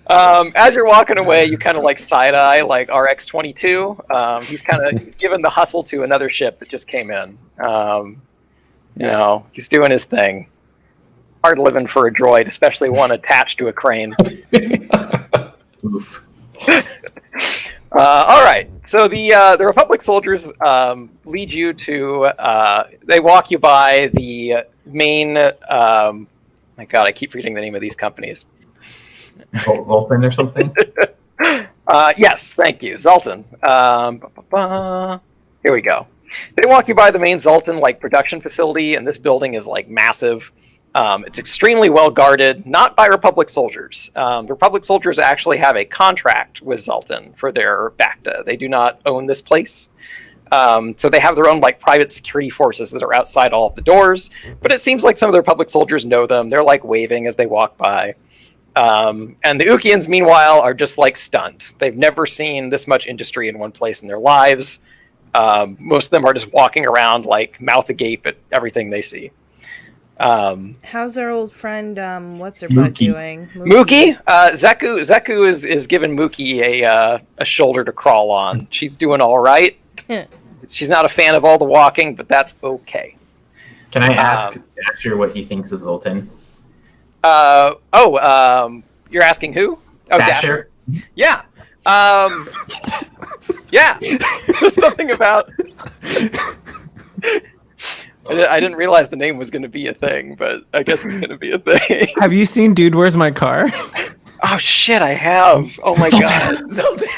As you're walking away, you kind of like side eye like RX-22. He's given the hustle to another ship that just came in. He's doing his thing. hard living for a droid, especially one attached to a crane. Oof. All right, so the Republic soldiers lead you to. They walk you by the main. My God, I keep forgetting the name of these companies. Zoltan or something? Yes, thank you, Zoltan. Here we go. They walk you by the main Zoltan production facility, and this building is massive. It's extremely well guarded, not by Republic soldiers. The Republic soldiers actually have a contract with Zoltan for their Bacta. They do not own this place. So they have their own private security forces that are outside all of the doors. But it seems like some of the Republic soldiers know them. They're waving as they walk by. And the Ukians, meanwhile, are just stunned. They've never seen this much industry in one place in their lives. Most of them are just walking around mouth agape at everything they see. How's our old friend, what's her butt doing? Mookie? Zeku is giving Mookie a shoulder to crawl on. She's doing all right. She's not a fan of all the walking, but that's okay. Can I ask Dasher what he thinks of Zoltan? You're asking who? Oh, Dasher? Yeah. Yeah. Something about... I didn't realize the name was going to be a thing, but I guess it's going to be a thing. Have you seen Dude, Where's My Car? Oh, shit, I have. Oh, my God. Zoltan.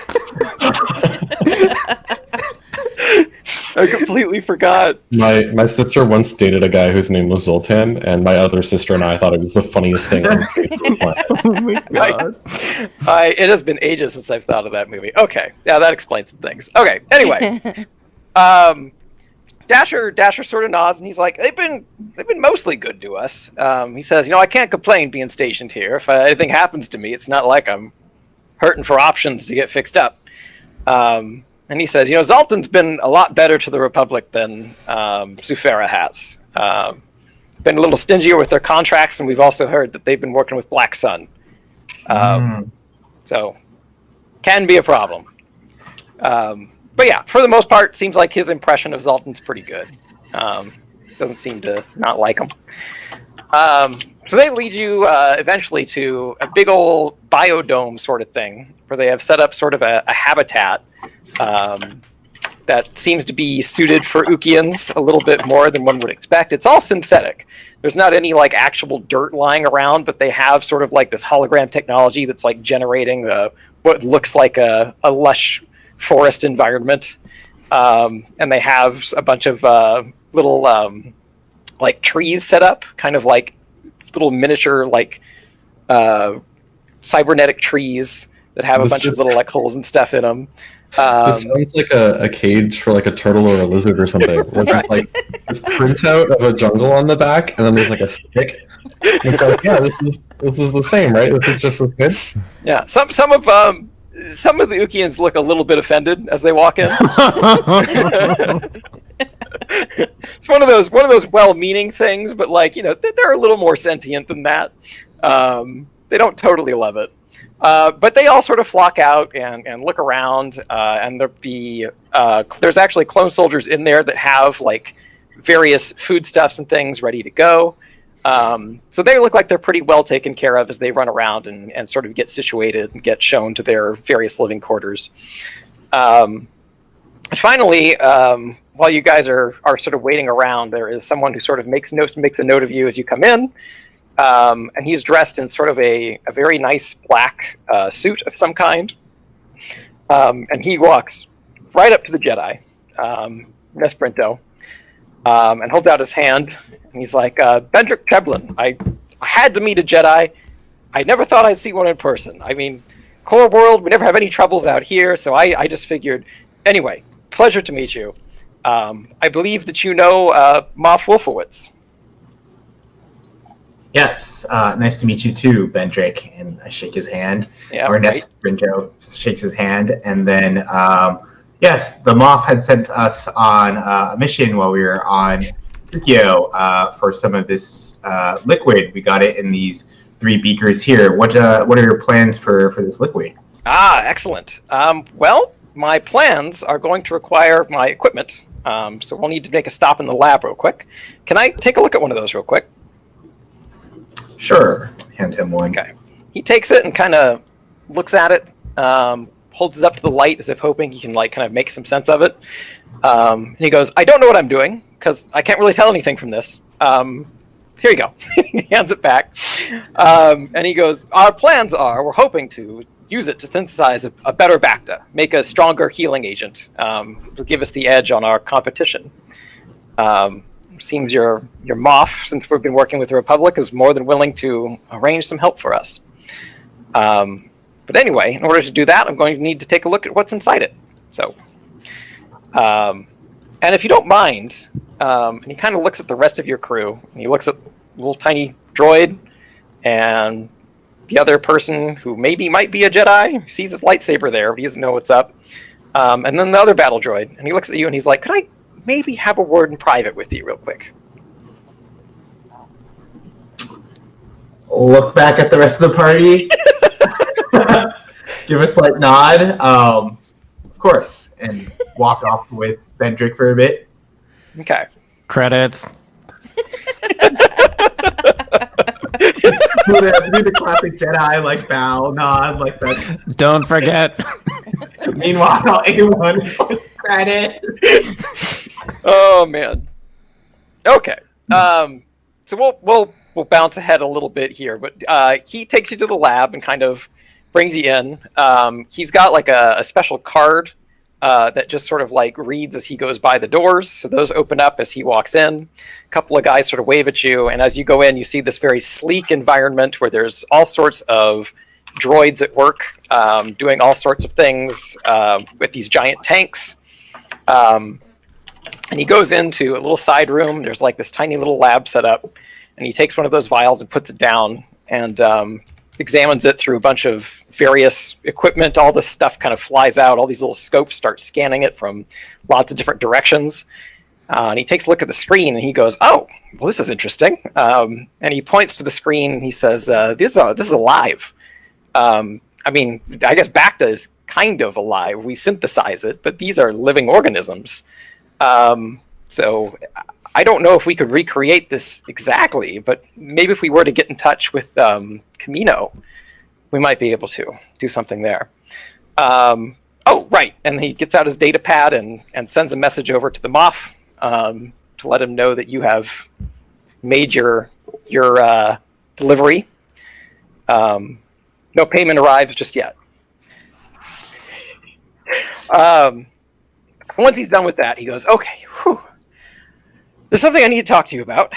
I completely forgot. My sister once dated a guy whose name was Zoltan, and my other sister and I thought it was the funniest thing on the face of the planet. Oh my God. It has been ages since I've thought of that movie. Okay, yeah, that explains some things. Okay, anyway, Dasher sort of nods, and he's like, "They've been mostly good to us." He says, "I can't complain being stationed here. If anything happens to me, it's not like I'm hurting for options to get fixed up." And he says, Zoltan's been a lot better to the Republic than Sufera has. Been a little stingier with their contracts, and we've also heard that they've been working with Black Sun. So, can be a problem. But yeah, for the most part, seems like his impression of Zoltan's pretty good. Doesn't seem to not like him. So they lead you eventually to a big old biodome sort of thing, where they have set up sort of a habitat that seems to be suited for Ukians a little bit more than one would expect. It's all synthetic. There's not any actual dirt lying around, but they have sort of this hologram technology that's generating what looks like a lush forest environment. And they have a bunch of little trees set up, kind of little miniature cybernetic trees that have a bunch of little holes and stuff in them. This sounds like a cage for a turtle or a lizard or something. With this printout of a jungle on the back, and then there's a stick. It's yeah, this is the same, right? This is just as good. Yeah, some of the Ukians look a little bit offended as they walk in. It's one of those well-meaning things, but they're a little more sentient than that. They don't totally love it. But they all sort of flock out and look around, and there's actually clone soldiers in there that have various foodstuffs and things ready to go. So they look like they're pretty well taken care of as they run around and sort of get situated and get shown to their various living quarters. And finally, while you guys are sort of waiting around, there is someone who sort of makes a note of you as you come in. And he's dressed in sort of a very nice black suit of some kind. And he walks right up to the Jedi, Nesprinto, and holds out his hand. And he's like, Bendrick Treblin, I had to meet a Jedi. I never thought I'd see one in person. I mean, core world, we never have any troubles out here, so I just figured. Anyway, pleasure to meet you. I believe that you know Moff Wolfowitz. Yes, nice to meet you too, Bendrick. And I shake his hand. Yeah, or right. Nesprinto shakes his hand, and then yes, the Moff had sent us on a mission while we were on Tokyo for some of this liquid. We got it in these 3 beakers here. What are your plans for this liquid? Excellent. Well, my plans are going to require my equipment, so we'll need to make a stop in the lab real quick. Can I take a look at one of those real quick? Sure. Hand him one. Okay. He takes it and kind of looks at it, holds it up to the light as if hoping he can like kind of make some sense of it. And he goes, "I don't know what I'm doing because I can't really tell anything from this. Here you go." He hands it back. And he goes, "Our plans are, we're hoping to use it to synthesize a better Bacta, make a stronger healing agent, to give us the edge on our competition. Seems your Moff, since we've been working with the Republic, is more than willing to arrange some help for us. But anyway, in order to do that, I'm going to need to take a look at what's inside it. So, and if you don't mind," and he kind of looks at the rest of your crew, and he looks at little tiny droid and the other person who maybe might be a Jedi, sees his lightsaber there, but he doesn't know what's up. And then the other battle droid, and he looks at you and he's like, "Could I maybe have a word in private with you real quick?" Look back at the rest of the party. Give a slight nod. Of course. And walk off with Bendrick for a bit. Okay. Credits. do the classic Jedi, like, bow, nod, like that. Don't forget. Meanwhile, A1 is like, credit. Oh man. Okay. So we'll bounce ahead a little bit here, but he takes you to the lab and kind of brings you in. He's got like a special card that just sort of like reads as he goes by the doors. So those open up as he walks in. A couple of guys sort of wave at you, and as you go in, you see this very sleek environment where there's all sorts of droids at work, doing all sorts of things with these giant tanks. And he goes into a little side room. There's like this tiny little lab set up, and he takes one of those vials and puts it down and examines it through a bunch of various equipment. All this stuff kind of flies out. All these little scopes start scanning it from lots of different directions. And he takes a look at the screen and he goes, "Oh, well, this is interesting." And he points to the screen and he says, this is alive. I mean, I guess Bacta is kind of alive. We synthesize it, but these are living organisms. So I don't know if we could recreate this exactly, but maybe if we were to get in touch with Camino, we might be able to do something there. Oh, right. And he gets out his data pad and sends a message over to the Moff to let him know that you have made your delivery. No payment arrives just yet. Once he's done with that, he goes, "Okay, whew. There's something I need to talk to you about.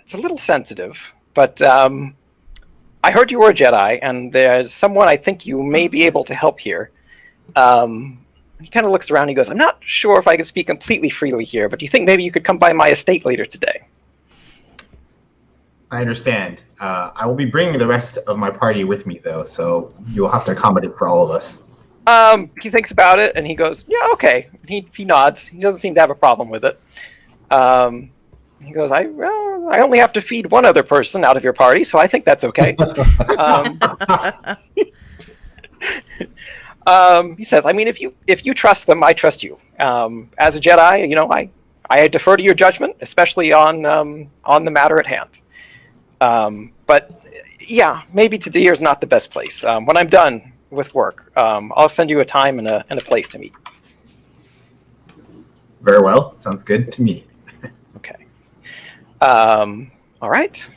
It's a little sensitive, but I heard you were a Jedi, and there's someone I think you may be able to help here." He kind of looks around and he goes, "I'm not sure if I can speak completely freely here, but do you think maybe you could come by my estate later today?" I understand. I will be bringing the rest of my party with me, though, so you'll have to accommodate for all of us. He thinks about it and he goes, "Yeah, okay." He nods. He doesn't seem to have a problem with it. He goes, I only have to feed one other person out of your party, so I think that's okay." He says, "I mean, if you trust them, I trust you. As a Jedi, you know, I defer to your judgment, especially on the matter at hand. But yeah, maybe today is not the best place. When I'm done with work, I'll send you a time and a place to meet." Very well. Sounds good to me. Okay. All right.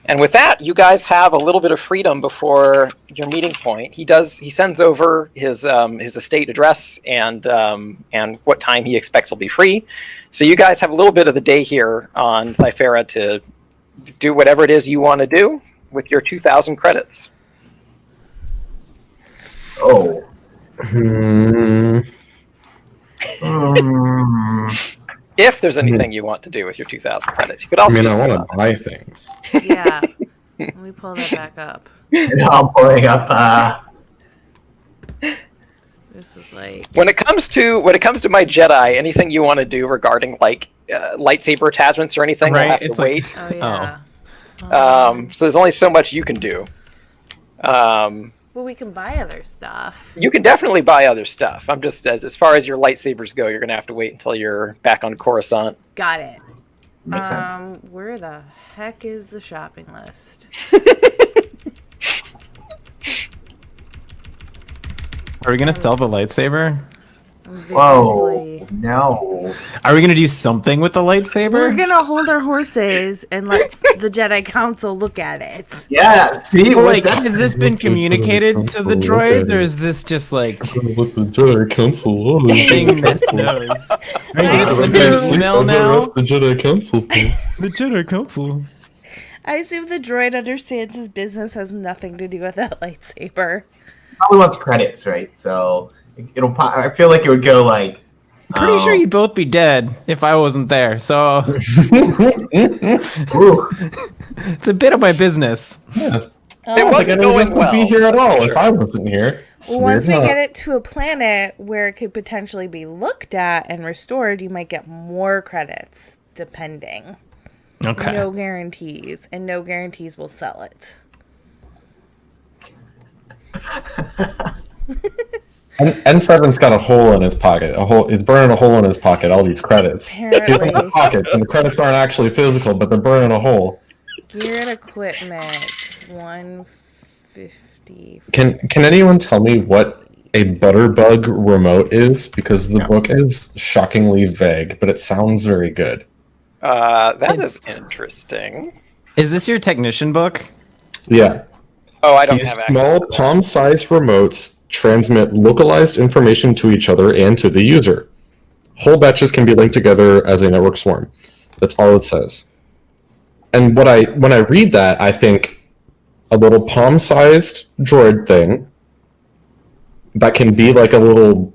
And with that, you guys have a little bit of freedom before your meeting point. He sends over his estate address and what time he expects will be free. So you guys have a little bit of the day here on Thyfera to do whatever it is you want to do with your 2,000 credits. Oh. If there's anything you want to do with your 2,000 credits, you could also. I just want to buy things. Yeah. Let me pull that back up. I'm pulling up. This is like when it comes to my Jedi, anything you want to do regarding like lightsaber attachments or anything, Right, will have to it's like- wait. oh yeah. So there's only so much you can do. Well, we can buy other stuff. You can definitely buy other stuff. I'm just as far as your lightsabers go, you're gonna have to wait until you're back on Coruscant. Got it. Makes sense. Where the heck is the shopping list? Are we gonna sell the lightsaber? Obviously. Whoa, no. Are we gonna do something with the lightsaber? We're gonna hold our horses and let the Jedi Council look at it. Yeah, see? Well, what like, that's- has this been communicated to the droids, or is this just like What the Jedi Council thing Ness knows? I Good assume- smell now. The Jedi Council thinks. The Jedi Council. I assume the droid understands his business has nothing to do with that lightsaber. Probably wants credits, right? So it'll. I feel like it would go like. Pretty sure you'd both be dead if I wasn't there. So Ooh. it's a bit of my business. Yeah. It Like, I wasn't know going this would be well. here at all if I wasn't here. It's Once we weird, get it to a planet where it could potentially be looked at and restored, you might get more credits, depending. Okay. No guarantees, and no guarantees will sell it. N7's got a hole in his pocket. He's burning a hole in his pocket. All these credits. He's in Apparently, the pockets, and the credits aren't actually physical, but they're burning a hole. gear and equipment, 150. Can anyone tell me what a Butterbug remote is? Because the book is shockingly vague, but it sounds very good. That is interesting. Is this your technician book? Yeah. Oh, I don't These have access small to that. palm-sized remotes transmit localized information to each other and to the user. Whole batches can be linked together as a network swarm. That's all it says. And when I read that, I think a little palm-sized droid thing that can be like a little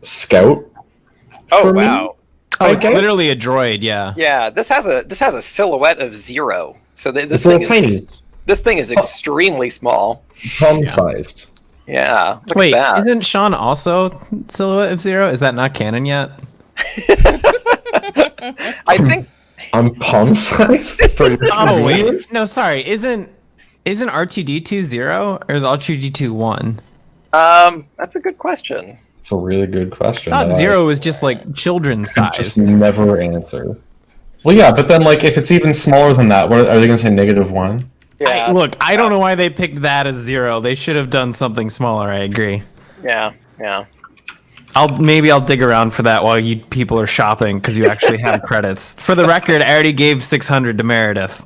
scout. Oh for me. wow. Oh, guess. literally a droid. Yeah. Yeah, this has a silhouette of Zero. So this It's thing little tiny. this thing is extremely small. Palm-sized. Yeah. Look Wait, at that. isn't Sean also Silhouette of Zero? Is that not canon yet? I think I'm palm-sized? For your Oh convenience? wait, no, sorry. Isn't R2D2 0 or is R2D2 1? that's a good question. It's a really good question. I thought that I- 0 was just like children's just size. never answer. Well, yeah, but then like if it's even smaller than that, what are they gonna say? -1? Yeah. Look, I don't know why they picked that as 0. They should have done something smaller. I agree. Yeah. Yeah. I'll dig around for that while you people are shopping because you actually have credits. For the record, I already gave 600 to Meredith.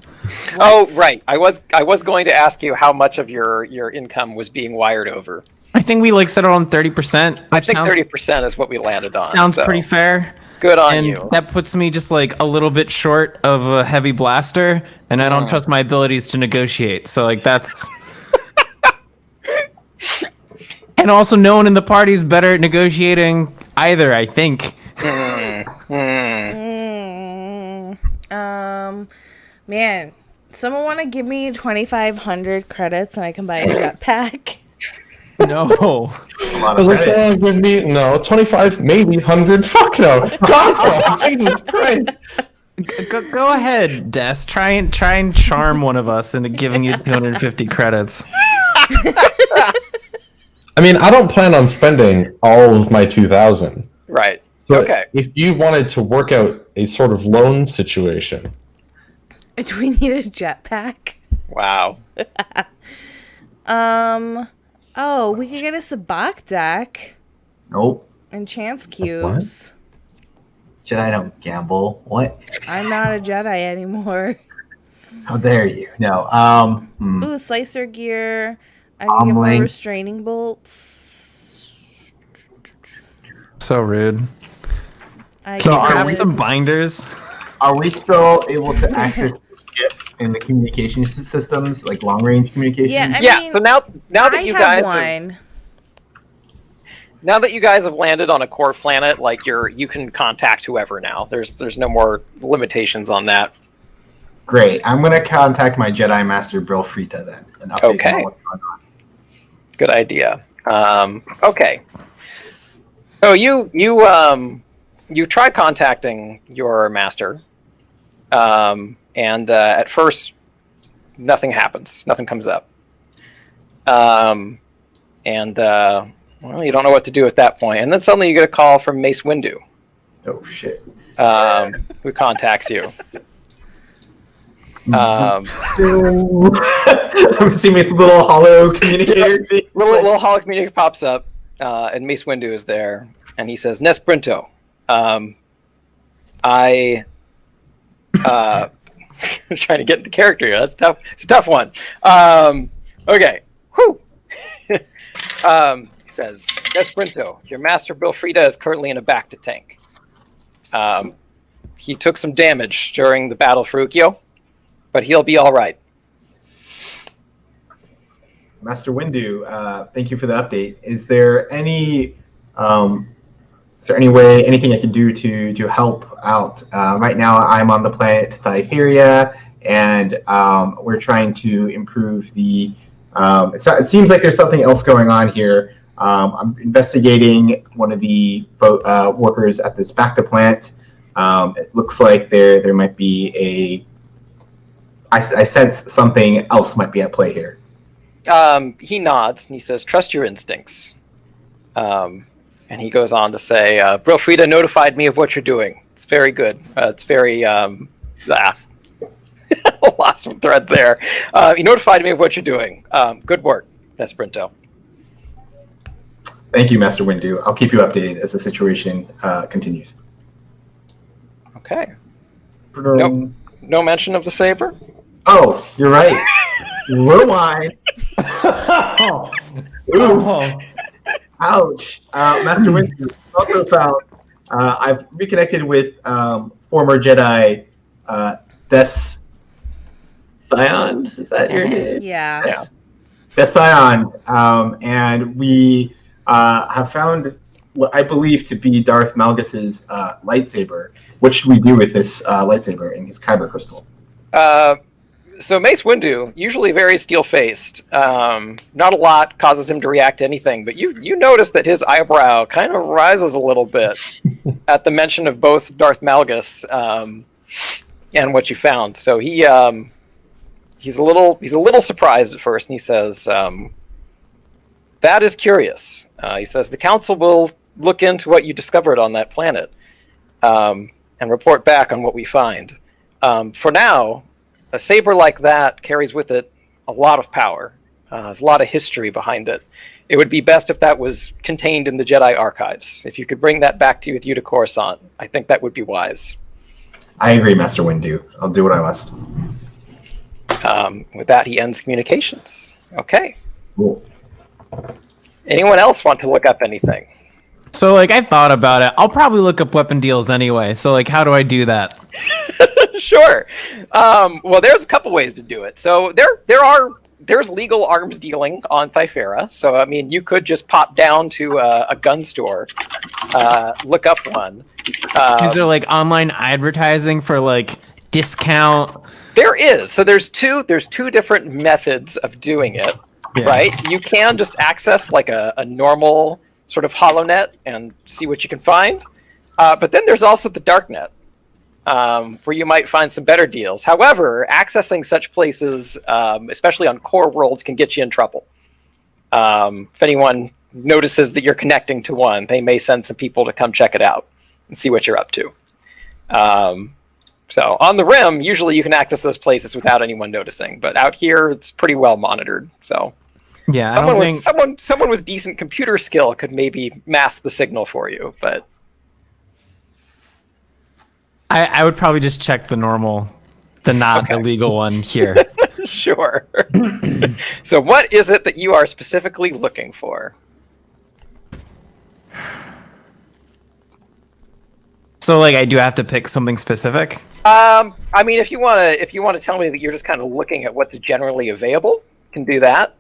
Oh, right. I was going to ask you how much of your income was being wired over. I think we like settled on 30%. I Which think sounds, 30% is what we landed on. sounds so pretty fair. good on And you. that puts me just like a little bit short of a heavy blaster, and I don't trust my abilities to negotiate. So like that's. And also, no one in the party is better at negotiating either. I think. Man, someone want to give me 2,500 credits and I can buy a jetpack? No. A lot I was of like, credit. oh, give me no 25, maybe 100. Fuck no! God, no. Jesus Christ! Go ahead, Des. Try and charm one of us into giving you 250 credits. I mean, I don't plan on spending all of my 2,000. Right. So Okay. if you wanted to work out a sort of loan situation, Do we need a jetpack? Wow. Oh, we could get a sabacc deck Nope. and chance cubes. Jedi don't gamble. What? I'm not a Jedi anymore. How dare you? No. Ooh, slicer gear. I can get more Link. restraining bolts. So rude. I Can you are grab we- some binders? Are we still able to access the ship in the communication systems, like long range communication? Yeah, I Yeah. mean, So now that I you have guys one. now that you guys have landed on a core planet, like you can contact whoever now. There's no more limitations on that. Great. I'm gonna contact my Jedi Master Brill Frita then, and update him Okay. on what's going on. Good idea. Okay. So you try contacting your master, and at first nothing happens. Nothing comes up. Well, you don't know what to do at that point, and then suddenly you get a call from Mace Windu. Oh shit. who contacts you. I'm assuming it's a little hollow communicator thing. Little hollow communicator pops up, and Mace Windu is there, and he says, Nesprinto, I trying to get into character here. That's tough. It's a tough one. Okay. Whew. He says, Nesprinto, your master Bilfrida is currently in a Bacta tank. He took some damage during the battle for Ukyo, but he'll be all right. Master Windu, thank you for the update. Is there any way, anything I can do to help out? Right now, I'm on the planet Thyferia, and we're trying to improve the. It seems like there's something else going on here. I'm investigating one of the workers at this Bacta plant. It looks like there might be a. I sense something else might be at play here. He nods and he says, "Trust your instincts." And he goes on to say, Brilfrida notified me of what you're doing. It's very good. It's very lost some thread there. He notified me of what you're doing. Good work, Nesprinto. Thank you, Master Windu. I'll keep you updated as the situation continues. Okay. No mention of the saber? Oh, you're right. Rewind. Ooh. Ouch. Master Windu also found I've reconnected with former Jedi Sion. Is that your name? Yeah. Yes. Sion. And we have found what I believe to be Darth Malgus's lightsaber. What should we do with this lightsaber in his kyber crystal? So Mace Windu, usually very steel-faced, not a lot causes him to react to anything, but you notice that his eyebrow kind of rises a little bit at the mention of both Darth Malgus and what you found. So he's a little surprised at first, and he says, "That is curious." He says, "The Council will look into what you discovered on that planet and report back on what we find. For now, a saber like that carries with it a lot of power. There's a lot of history behind it. It would be best if that was contained in the Jedi archives. If you could bring that back with you to Coruscant, I think that would be wise." I agree, Master Windu. I'll do what I must. With that, he ends communications. Okay. Cool. Anyone else want to look up anything? So, like, I thought about it. I'll probably look up weapon deals anyway. So, like, how do I do that? Sure. Well, there's a couple ways to do it. So there's legal arms dealing on Thyfera. So I mean, you could just pop down to a gun store, look up one. Is there like online advertising for like discount? There is. So there's two different methods of doing it. Yeah. Right? You can just access like a normal sort of HoloNet and see what you can find. But then there's also the darknet. Where you might find some better deals. However, accessing such places, especially on core worlds, can get you in trouble. If anyone notices that you're connecting to one, they may send some people to come check it out and see what you're up to. So on the Rim, usually you can access those places without anyone noticing, but out here, it's pretty well monitored. So yeah, someone with decent computer skill could maybe mask the signal for you, but. I would probably just check the not illegal one here. Sure. So what is it that you are specifically looking for? So like I do have to pick something specific? I mean if you want to tell me that you're just kind of looking at what's generally available, you can do that.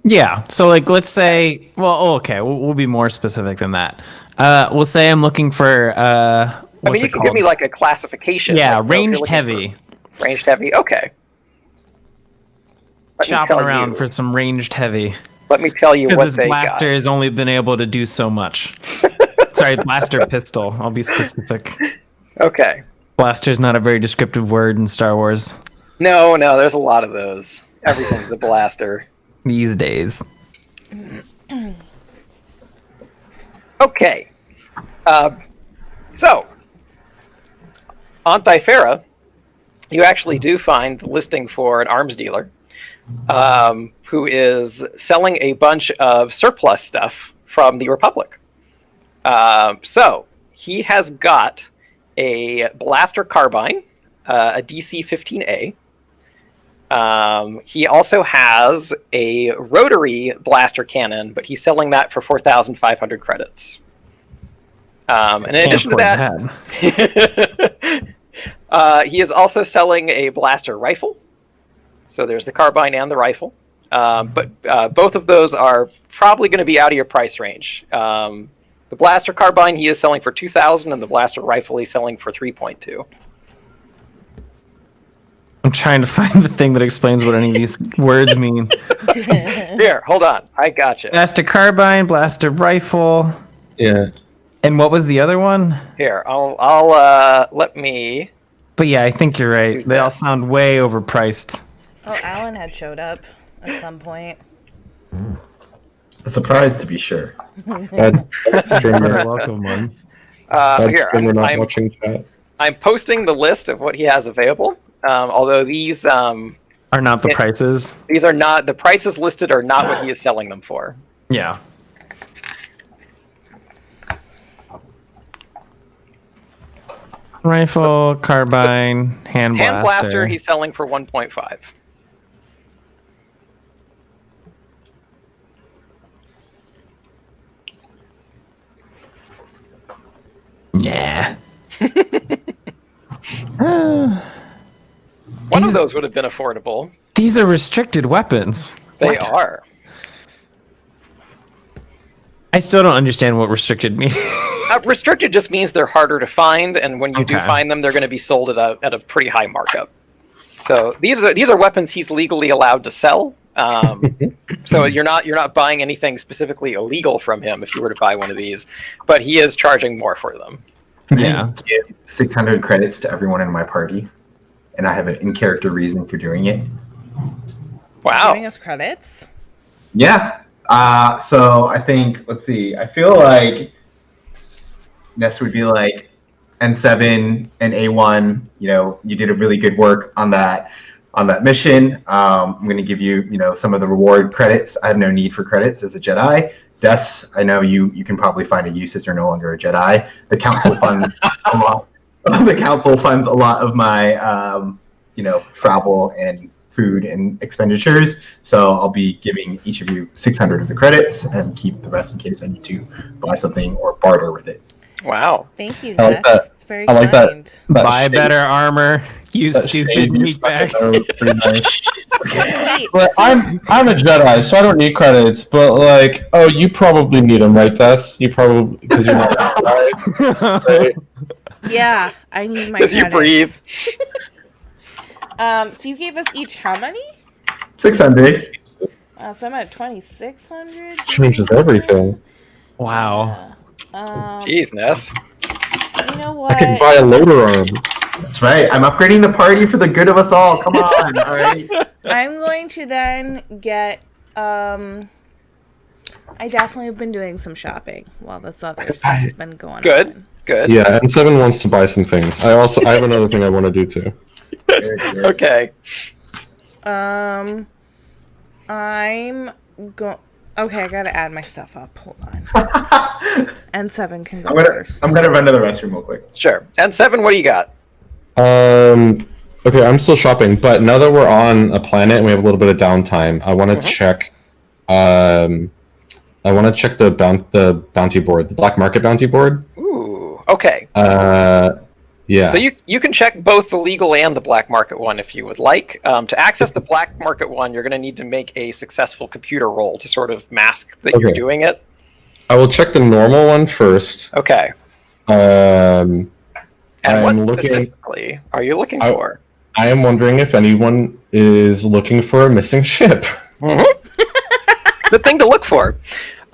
Yeah. So like let's say okay, we'll be more specific than that. We'll say I'm looking for I mean, you can give me like a classification. Yeah, like, ranged heavy. Ranged heavy, okay. Shopping around for some ranged heavy. Let me tell you what this they blaster has only been able to do so much. Sorry, blaster pistol. I'll be specific. Okay. Blaster's not a very descriptive word in Star Wars. No, there's a lot of those. Everything's a blaster. These days. Okay. So, on Thifera, you actually do find the listing for an arms dealer who is selling a bunch of surplus stuff from the Republic. So he has got a blaster carbine, a DC-15A. He also has a rotary blaster cannon, but he's selling that for 4,500 credits. And in addition to that, he is also selling a blaster rifle. So there's the carbine and the rifle. But both of those are probably going to be out of your price range. The blaster carbine he is selling for 2,000, and the blaster rifle he's selling for 3.2. I'm trying to find the thing that explains what any of these words mean. Here, hold on. I gotcha. Blaster carbine, blaster rifle. Yeah. And what was the other one? Here, I'll let me. But yeah, I think you're right. They all sound way overpriced. Oh, Alan had showed up at some point. A surprise, to be sure. Bad streamer. Welcome one. Here, Watching chat. I'm posting the list of what he has available. Although these Are not the prices. these are not the prices listed are not what he is selling them for. Yeah. Rifle, carbine, hand blaster. Hand blaster he's selling for 1.5. Yeah. One of those would have been affordable. These are restricted weapons. They are. I still don't understand what restricted means. Restricted just means they're harder to find, and when you do Okay. find them, they're going to be sold at a pretty high markup. So these are weapons he's legally allowed to sell. So you're not buying anything specifically illegal from him if you were to buy one of these, but he is charging more for them. Yeah. Give 600 credits to everyone in my party, and I have an in-character reason for doing it. Wow. Giving us credits? Yeah. So I think, let's see, I feel like this would be like N7 and A1, you did a really good work on that mission. I'm going to give you, some of the reward credits. I have no need for credits as a Jedi. Des, I know you can probably find a use as you're no longer a Jedi. The council funds a lot. The council funds a lot of my, travel and food and expenditures. So I'll be giving each of you 600 of the credits and keep the rest in case I need to buy something or barter with it. Wow. Thank you, I like Ness. that. It's very I like kind. that Buy shade- better armor. Use that stupid shade you meat stuck in bag. there was pretty nice. Wait, But so- I'm a Jedi, so I don't need credits. But like, oh, you probably need them, right, Des? You probably because you're not a Jedi, right? yeah, I need my Does you credits. breathe? So you gave us each how many? 600. So I'm at 2,600. Changes everything. Wow. Jeez, Ness. You know what? I can buy a loader arm. That's right. I'm upgrading the party for the good of us all. Come on. All right. I'm going to then get. I definitely have been doing some shopping while this other stuff's been going on. Good. Yeah, and Seven wants to buy some things. I have another thing I want to do too. Okay. I'm go. Okay, I gotta add my stuff up. Hold on. N7 can go first. I'm gonna run to the restroom real quick. Sure. And 7, what do you got? Okay, I'm still shopping, but now that we're on a planet and we have a little bit of downtime, I want to check. I want to check the bounty board, the black market bounty board. Ooh. Okay. Yeah. So you can check both the legal and the black market one if you would like. To access the black market one, you're going to need to make a successful computer roll to sort of mask that you're Okay. doing it. I will check the normal one first. Okay. And And what I'm looking. specifically are you looking I- for? I am wondering if anyone is looking for a missing ship. The thing to look for.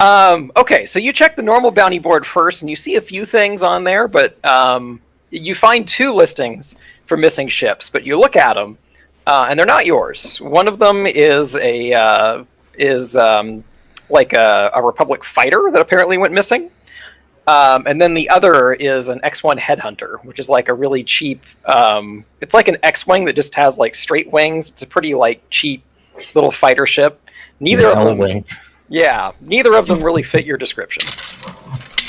Okay, so you check the normal bounty board first, and you see a few things on there, but you find 2 listings for missing ships. But you look at them, and they're not yours. One of them is like a Republic fighter that apparently went missing. And then the other is an X1 Headhunter, which is like a really cheap. It's like an X-wing that just has like straight wings. It's a pretty like cheap little fighter ship. Neither of them. Wing. Yeah, neither of them really fit your description.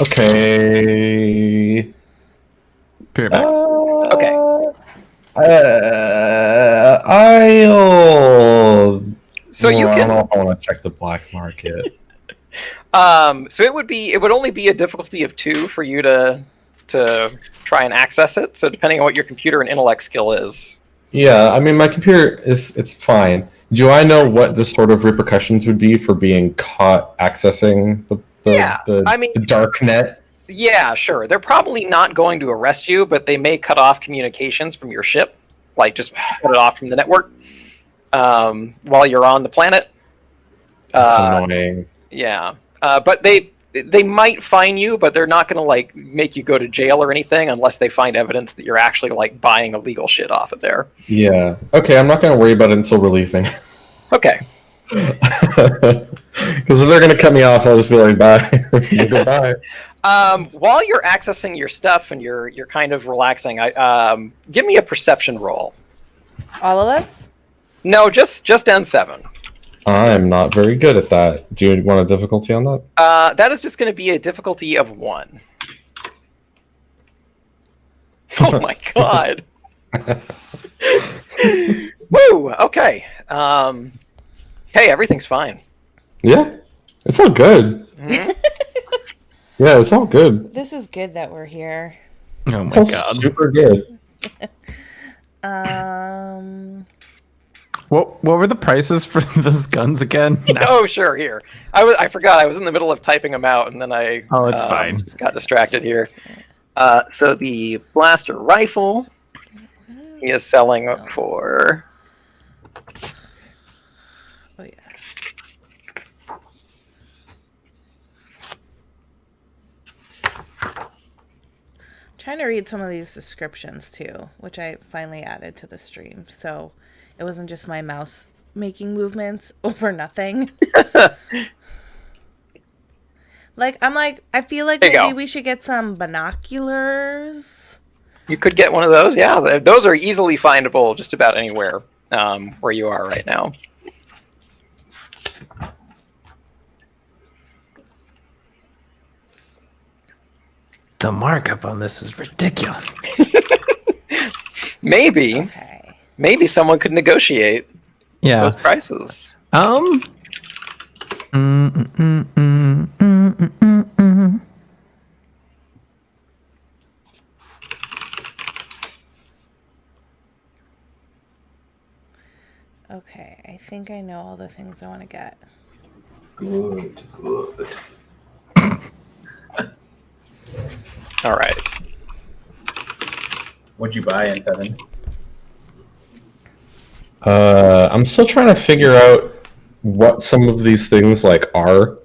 Okay. Be right back. Okay. I'll. So you I don't can. know if I want to check the black market. So it would only be a difficulty of 2 for you to try and access it. So depending on what your computer and intellect skill is. Yeah, I mean, my computer it's fine. Do I know what the sort of repercussions would be for being caught accessing the dark net? Yeah, sure. They're probably not going to arrest you, but they may cut off communications from your ship, like just cut it off from the network while you're on the planet. That's annoying. Yeah, but they might fine you, but they're not going to like make you go to jail or anything unless they find evidence that you're actually like buying illegal shit off of there. Yeah. Okay, I'm not going to worry about it until we're leaving. Okay. Because if they're going to cut me off, I'll just be like, bye. Goodbye. While you're accessing your stuff and you're kind of relaxing, give me a perception roll. All of us? No, just N7. I'm not very good at that. Do you want a difficulty on that? That is just going to be a difficulty of 1. Oh my god. Woo! Okay. Hey, everything's fine. Yeah, it's all good. Mhm. Yeah, it's all good. This is good that we're here. Oh It's my all god. super good. What were the prices for those guns again? No. Oh, sure. Here, I forgot. I was in the middle of typing them out, and then I Oh, it's fine. got distracted here. So the blaster rifle, he is selling for. Oh yeah. Trying to read some of these descriptions too, which I finally added to the stream, so it wasn't just my mouse making movements over nothing. I feel like There you maybe go. we should get some binoculars. You could get one of those. Yeah, those are easily findable just about anywhere where you are right now. The markup on this is ridiculous. Maybe someone could negotiate Yeah. those prices. Okay, I think I know all the things I want to get. Good. All right. What'd you buy in 7? I'm still trying to figure out what some of these things like are.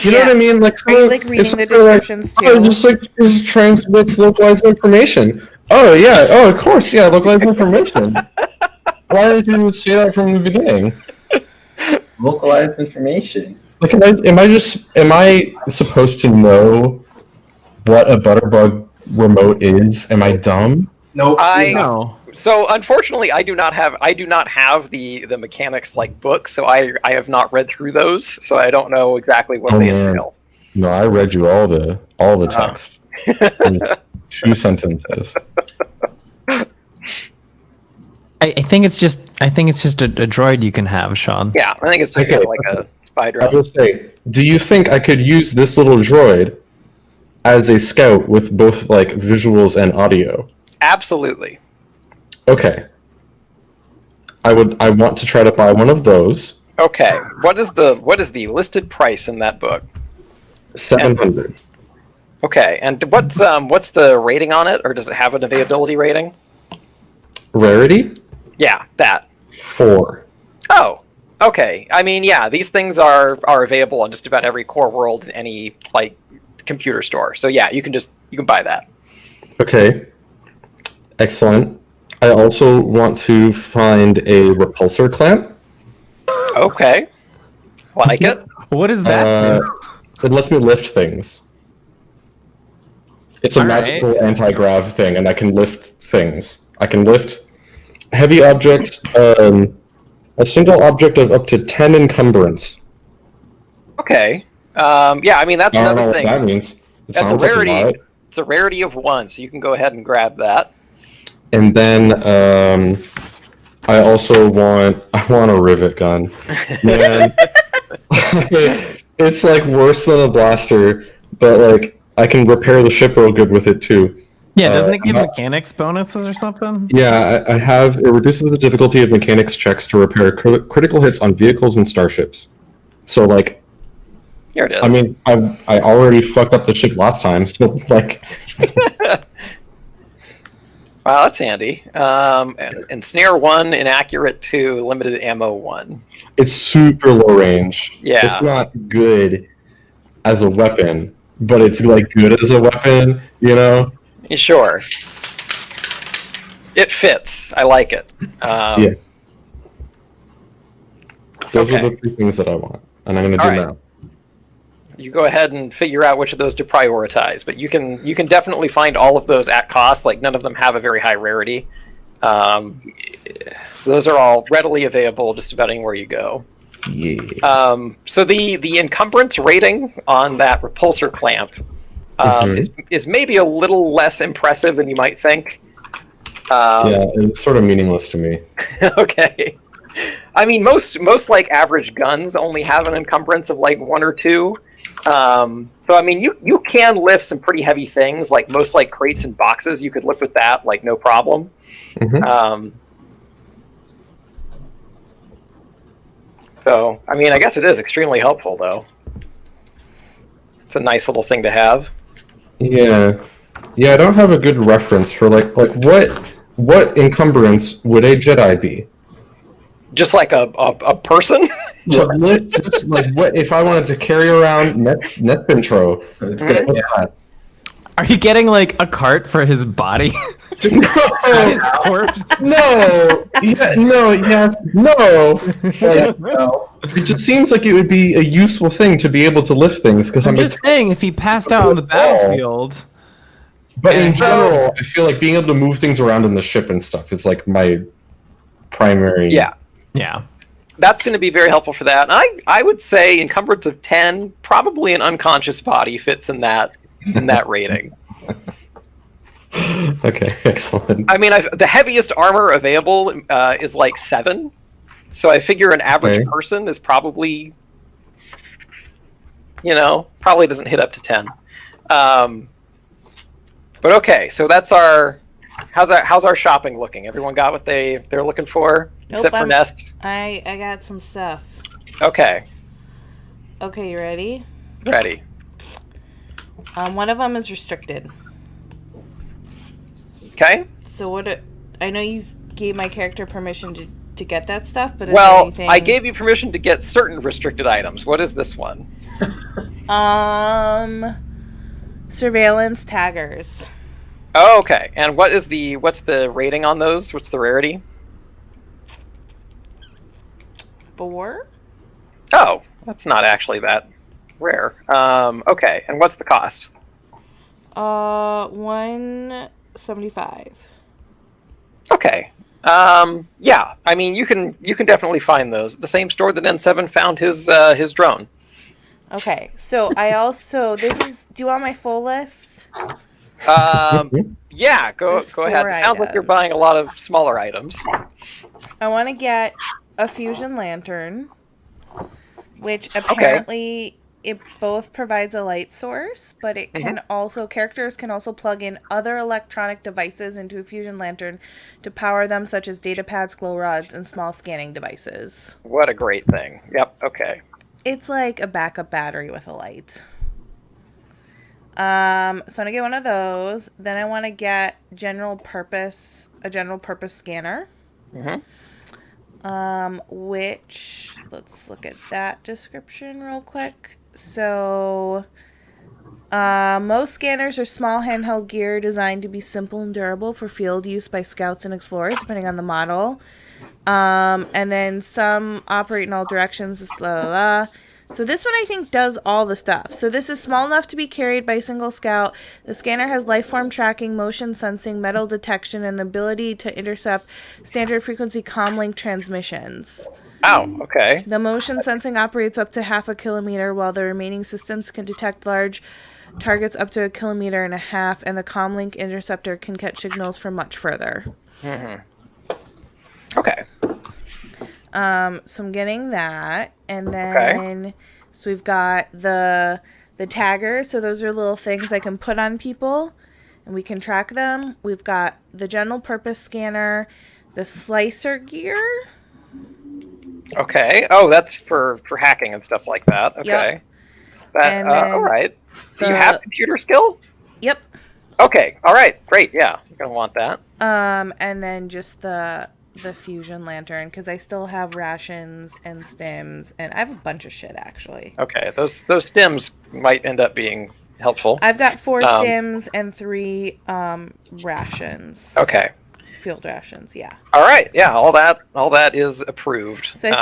You know what I mean? Like, Are you like reading the descriptions too? Just transmits localized information. Oh yeah. Oh, of course. Yeah, localized information. Why did you say that from the beginning? Localized information. Like, am I supposed to know what a Butterbug remote is? Am I dumb? Nope. No. So unfortunately, I do not have the mechanics like books, so I have not read through those, so I don't know exactly what they entail. No, I read you all the text. In 2 sentences. I think it's just a droid you can have, Sean. Yeah, I think it's just Okay. like a spy I drone. will say, do you think I could use this little droid as a scout with both like visuals and audio? Absolutely. Okay. I want to try to buy one of those. Okay. What is the listed price in that book? 700. Okay, and what's the rating on it, or does it have an availability rating? Rarity? Yeah, that. 4. Oh, okay. I mean, yeah, these things are available on just about every core world in any like computer store. So yeah, you can buy that. Okay. Excellent. I also want to find a repulsor clamp. Okay, like it. What is that? It lets me lift things. It's a magical anti-grav thing, and I can lift things. I can lift heavy objects, a single object of up to 10 encumbrance. Okay. Yeah, I mean that's I don't know another what thing. that means. It That's a sounds like rarity. lot. It's a rarity of 1, so you can go ahead and grab that. And then I also want a rivet gun. Man, it's like worse than a blaster, but like I can repair the ship real good with it too. Yeah, doesn't it give mechanics bonuses or something? Yeah, I have. It reduces the difficulty of mechanics checks to repair critical hits on vehicles and starships. So like, Here it is. I mean, I already fucked up the ship last time, so like. Wow, that's handy. And snare 1, inaccurate 2, limited ammo 1. It's super low range. Yeah. It's not good as a weapon, but it's like good as a weapon, you know? Sure. It fits. I like it. Yeah. Those okay. are the 3 things that I want, and I'm going to do now. You go ahead and figure out which of those to prioritize, but you can definitely find all of those at cost. Like none of them have a very high rarity, so those are all readily available just about anywhere you go. Yeah. So the encumbrance rating on that repulsor clamp is maybe a little less impressive than you might think. Yeah, it's sort of meaningless to me. Okay. I mean, most like average guns only have an encumbrance of like 1 or 2. So I mean, you can lift some pretty heavy things, like most like crates and boxes. You could lift with that, like no problem. So I mean, I guess it is extremely helpful, though. It's a nice little thing to have. Yeah, I don't have a good reference for like what encumbrance would a Jedi be? Just like a person. Just like what if I wanted to carry around Nespintro? What's that? Are you getting like a cart for his body? His corpse? No. Yeah, no. Yes. No. Like, no. It just seems like it would be a useful thing to be able to lift things because I'm just saying, if he passed out on the battlefield. But in general, I feel like being able to move things around in the ship and stuff is like my primary. Yeah. That's going to be very helpful for that. And I would say encumbrance of 10, probably an unconscious body fits in that rating. Okay, excellent. I mean, the heaviest armor available is like 7, so I figure an average person is probably, probably doesn't hit up to 10. But okay, so that's how's our shopping looking? Everyone got what they're looking for, except for Nest. I got some stuff. Okay. Okay, you ready? Ready. One of them is restricted. Okay. So I know you gave my character permission to get that stuff, but I gave you permission to get certain restricted items. What is this one? Surveillance taggers. Oh, okay. And what's the rating on those? What's the rarity? 4. Oh, that's not actually that rare. Okay. And what's the cost? $175. Okay. Yeah. I mean, you can definitely find those. The same store that N7 found his drone. Okay. So I also do you want my full list? Yeah. Go ahead. It sounds like you're buying a lot of smaller items. I want to get a fusion lantern, which apparently it both provides a light source, but it can characters can also plug in other electronic devices into a fusion lantern to power them, such as data pads, glow rods, and small scanning devices. What a great thing. Yep, okay. It's like a backup battery with a light. So I'm gonna get one of those. Then I want to get a general purpose scanner. Which, let's look at that description real quick. So, most scanners are small handheld gear designed to be simple and durable for field use by scouts and explorers, depending on the model. And then some operate in all directions, blah, blah, blah. So this one I think does all the stuff. So this is small enough to be carried by a single scout. The scanner has lifeform tracking, motion sensing, metal detection, and the ability to intercept standard frequency comlink transmissions. Oh, okay. The motion sensing operates up to 0.5 kilometer, while the remaining systems can detect large targets up to 1.5 kilometers, and the comlink interceptor can catch signals from much further. Okay. So I'm getting that, and then so we've got the taggers. So those are little things I can put on people, and we can track them. We've got the general purpose scanner, the slicer gear. Okay. Oh, that's for hacking and stuff like that. Okay. Yep. That, And then all right. Do you have computer skill? Yep. Okay. All right. Great. Yeah. You're going to want that. And then just the fusion lantern, because I still have rations and stims, and I have a bunch of shit, actually. Okay. Those stims might end up being helpful. I've got 4 stims and 3 rations. Okay. Field rations, yeah. All right. Yeah. All that is approved. So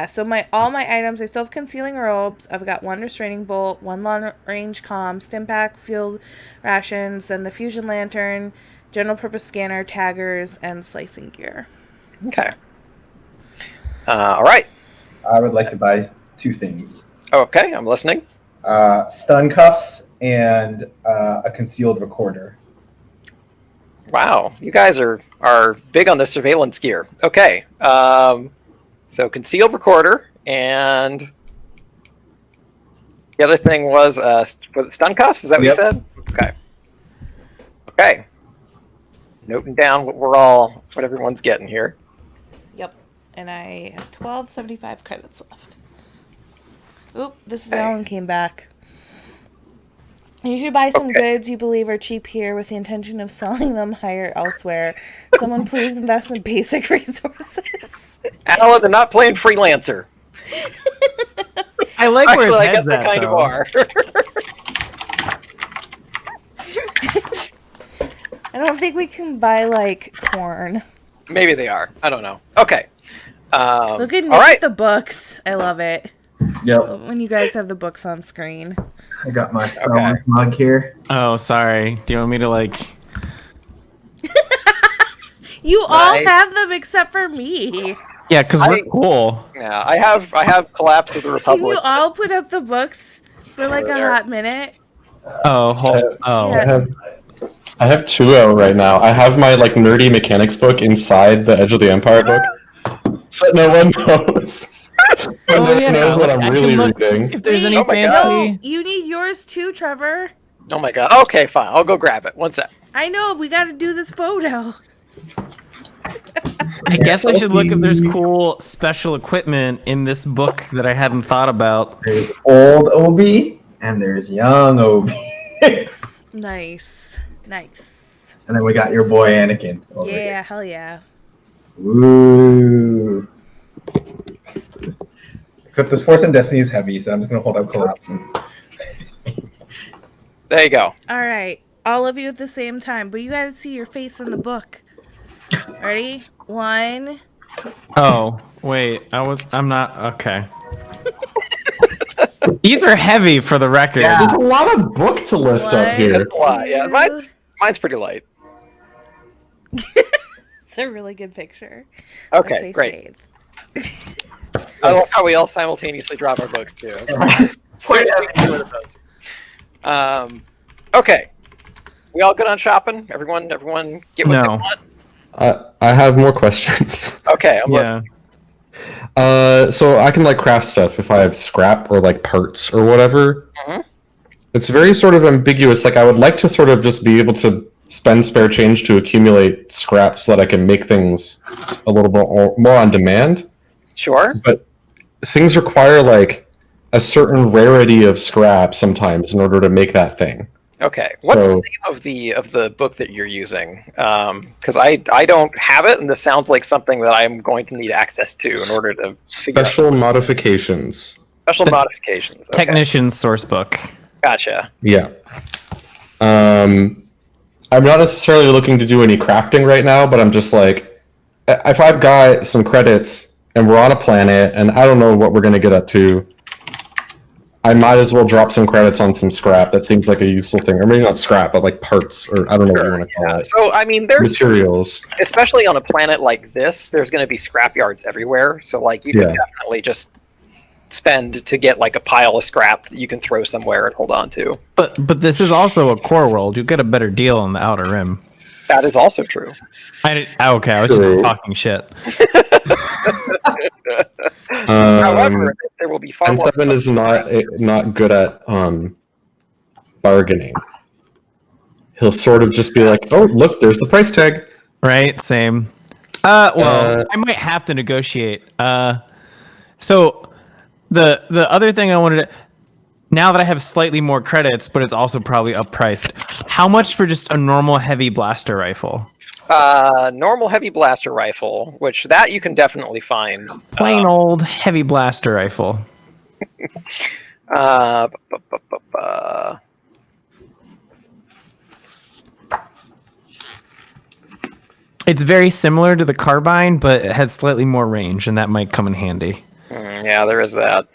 so all my items, I still have concealing robes. I've got 1 restraining bolt, 1 long range comm, stim pack, field rations, and the fusion lantern, general purpose scanner, taggers, and slicing gear. Okay. All right. I would like to buy 2 things. Okay. I'm listening. Stun cuffs and a concealed recorder. Wow, you guys are big on the surveillance gear. Okay, so concealed recorder, and the other thing was it stun cuffs? Is that what you said? Okay. Okay. Noting down what everyone's getting here. Yep, and I have 1275 credits left. Oop, this is Alan came back. You should buy some goods you believe are cheap here with the intention of selling them higher elsewhere. Someone please invest in basic resources. Alan, they're not playing freelancer. I like where his I head's guess they at, kind though. of are. I don't think we can buy, like, corn. Maybe they are. I don't know. Okay. Look at me all right. with the books. I love it. Yep. When you guys have the books on screen. I got my Star mug here. Oh, sorry. Do you want me to, like... You all have them except for me. Yeah, because we're cool. Yeah, I have Collapse of the Can Republic. you all put up the books for, like, a hot minute? Oh, Yeah. I have 2 out right now. I have my like nerdy mechanics book inside the Edge of the Empire book, so no one knows. No one knows what I'm really reading. If there's any Oh my fancy... God. You need yours too, Trevor. Oh my god. Okay, fine. I'll go grab it. One sec. I know, we gotta do this photo. I guess I should look if there's cool special equipment in this book that I hadn't thought about. There's old Obi and there's young Obi. Nice. Nice. And then we got your boy Anakin. Over Yeah, here. hell yeah. Ooh. Except this Force and Destiny is heavy, so I'm just gonna hold up Collapse. There you go. Alright. All of you at the same time, but you gotta see your face in the book. Ready? 1. Oh, wait. I'm not... Okay. These are heavy for the record. Yeah. There's a lot of book to lift up here. That's a lot. Yeah, mine's pretty light. It's a really good picture. Okay, great. I love how we all simultaneously drop our books too. Seriously, get rid of those. Okay. We all good on shopping? Everyone get what they want? I have more questions. Okay, I'm listening. So I can like craft stuff if I have scrap or like parts or whatever. Mhm. It's very sort of ambiguous. Like I would like to sort of just be able to spend spare change to accumulate scrap so that I can make things a little bit more on demand. Sure. But things require like a certain rarity of scrap sometimes in order to make that thing. Okay. What's the name of the book that you're using? Because I don't have it, and this sounds like something that I'm going to need access to in order to figure Special modifications. Special modifications. Okay. Technician's source book. Gotcha. Yeah. I'm not necessarily looking to do any crafting right now, but I'm just like, if I've got some credits and we're on a planet and I don't know what we're going to get up to, I might as well drop some credits on some scrap. That seems like a useful thing. Or maybe not scrap, but like parts, or I don't know what you want to call it. So, I mean, there's materials. Especially on a planet like this, there's going to be scrap yards everywhere. So, like, you can definitely just spend to get like a pile of scrap that you can throw somewhere and hold on to. But this is also a core world. You get a better deal on the Outer Rim. That is also true. Okay, I was just talking shit. However, there will be far more. N7 is not good at bargaining. He'll sort of just be like, "Oh, look, there's the price tag." Right, same. Well, I might have to negotiate. So the other thing I wanted to, now that I have slightly more credits, but it's also probably uppriced. How much for just a normal heavy blaster rifle? Normal heavy blaster rifle, which that you can definitely find. Plain old heavy blaster rifle. It's very similar to the carbine, but it has slightly more range, and that might come in handy. Yeah, there is that.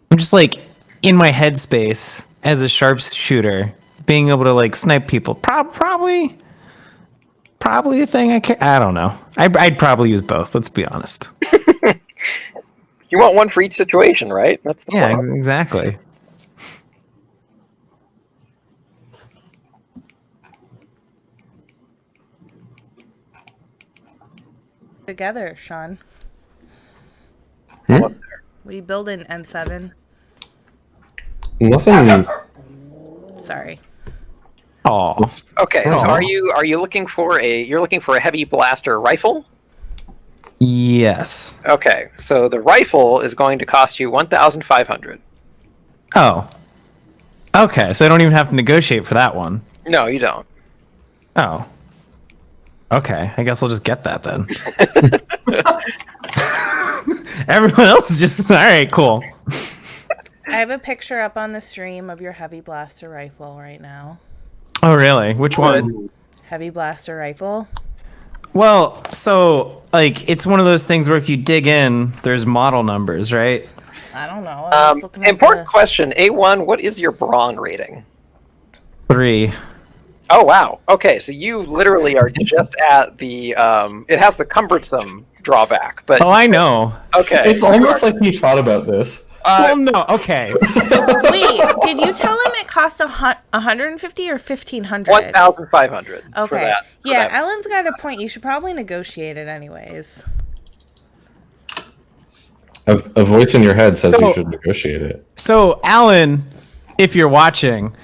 I'm just like in my headspace as a sharpshooter, being able to like snipe people. Probably a thing I don't know. I'd probably use both. Let's be honest. You want one for each situation, right? That's the problem. Exactly. Together, Sean. Hmm? What are you building, N7? Nothing. Sorry. Oh. Okay, so are you looking for a heavy blaster rifle? Yes. Okay, so the rifle is going to cost you 1,500. Oh. Okay, so I don't even have to negotiate for that one. No, you don't. Oh. Okay, I guess I'll just get that then. Everyone else is just all right. Cool. I have a picture up on the stream of your heavy blaster rifle right now. Oh, really? Which one? Heavy blaster rifle. Well, so like it's one of those things where if you dig in, there's model numbers, right? I don't know. Important question. A1, what is your brawn rating? 3. Oh, wow. Okay, so you literally are just at the, it has the cumbersome drawback, but... Oh, I know. Okay. It's almost like he thought about this. Well, no, okay. Wait, did you tell him it cost 150 or 1,500? 1,500. Okay. Yeah, Ellen's got a point. You should probably negotiate it anyways. A voice in your head says you should negotiate it. So, Alan, if you're watching,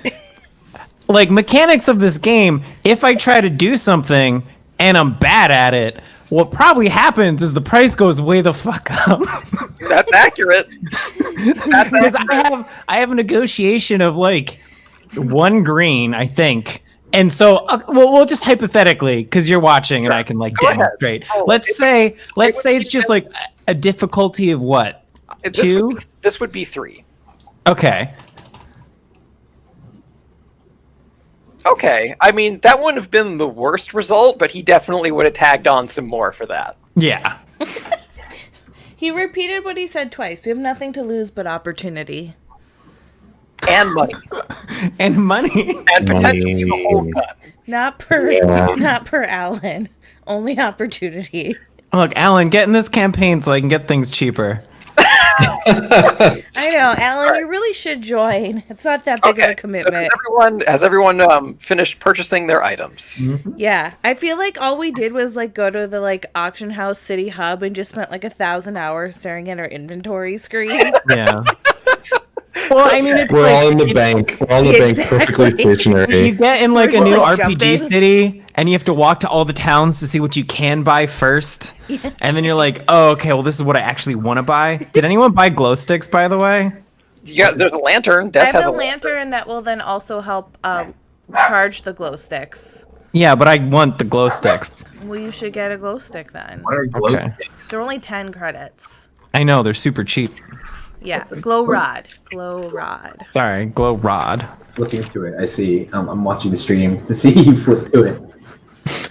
like mechanics of this game, if I try to do something and I'm bad at it, what probably happens is the price goes way the fuck up. That's accurate. Because I have a negotiation of like 1 green, I think. And so, we'll just hypothetically, because you're watching and I can like demonstrate. Let's say it's just like a difficulty of what? 2? This would be 3. Okay. Okay, I mean, that wouldn't have been the worst result, but he definitely would have tagged on some more for that. Yeah. He repeated what he said twice. We have nothing to lose but opportunity. And money. And money. And potentially the whole cut. Not per Alan. Only opportunity. Look, Alan, get in this campaign so I can get things cheaper. I know, Alan, you really should join. It's not that big of a commitment. So has everyone finished purchasing their items? Mm-hmm. Yeah, I feel like all we did was like go to the like auction house city hub and just spent like 1,000 hours staring at our inventory screen. Yeah. Well, I mean, we're all in the bank. We're all in the bank, perfectly stationary. You get in like a new like RPG jumping. city, and you have to walk to all the towns to see what you can buy first. Yeah. And then you're like, oh, okay, well, this is what I actually want to buy. Did anyone buy glow sticks, by the way? Yeah, there's a lantern. Des I have has a a lantern that will then also help charge the glow sticks. Yeah, but I want the glow sticks. Well, you should get a glow stick then. What are glow sticks? They're only 10 credits. I know, they're super cheap. Yeah, glow rod. Glow rod. Sorry, glow rod. Looking through it, I see. I'm watching the stream to see you flip through it.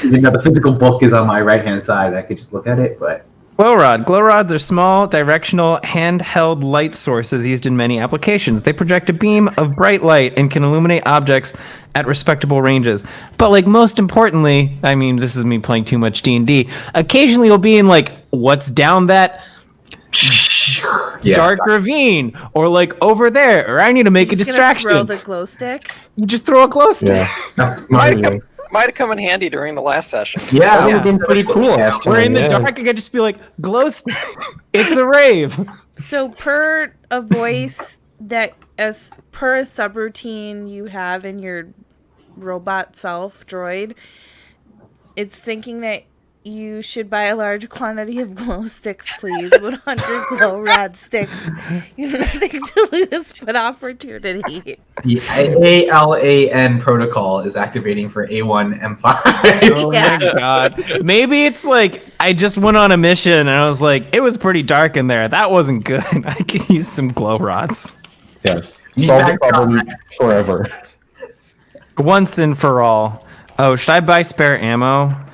Even though the physical book is on my right-hand side, I could just look at it, but Glow rod. Glow rods are small, directional, handheld light sources used in many applications. They project a beam of bright light and can illuminate objects at respectable ranges. But like most importantly, I mean, this is me playing too much D&D. Occasionally, you'll be in like what's down that dark ravine, or like over there, or I need to make a distraction. Throw the glow stick. You just throw a glow stick. Yeah, that's my way. Might have come in handy during the last session. Yeah, that would have been pretty cool last time. We're in the dark, I could just be like, glow stick. It's a rave. So per a voice that as per a subroutine you have in your robot self droid, it's thinking that you should buy a large quantity of glow sticks, please. 100 glow rod sticks. You have nothing to lose but opportunity. The ALAN protocol is activating for A1M5. Oh my god. Maybe it's like I just went on a mission and I was like, it was pretty dark in there. That wasn't good. I could use some glow rods. Yeah. Solve the problem forever. Once and for all. Oh, should I buy spare ammo?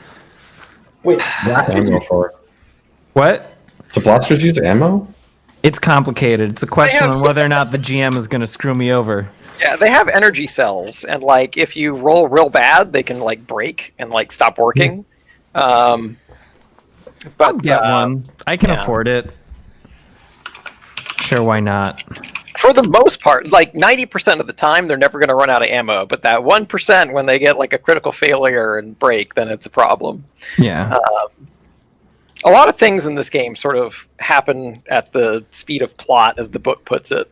Wait, Ammo for. What? Do blasters use ammo? It's complicated. It's a question on whether or not the GM is going to screw me over. Yeah, they have energy cells, and like if you roll real bad, they can like break and like stop working. But I'll get one. I can afford it. Sure, why not? For the most part, like 90% of the time, they're never going to run out of ammo. But that 1% when they get like a critical failure and break, then it's a problem. Yeah. A lot of things in this game sort of happen at the speed of plot, as the book puts it.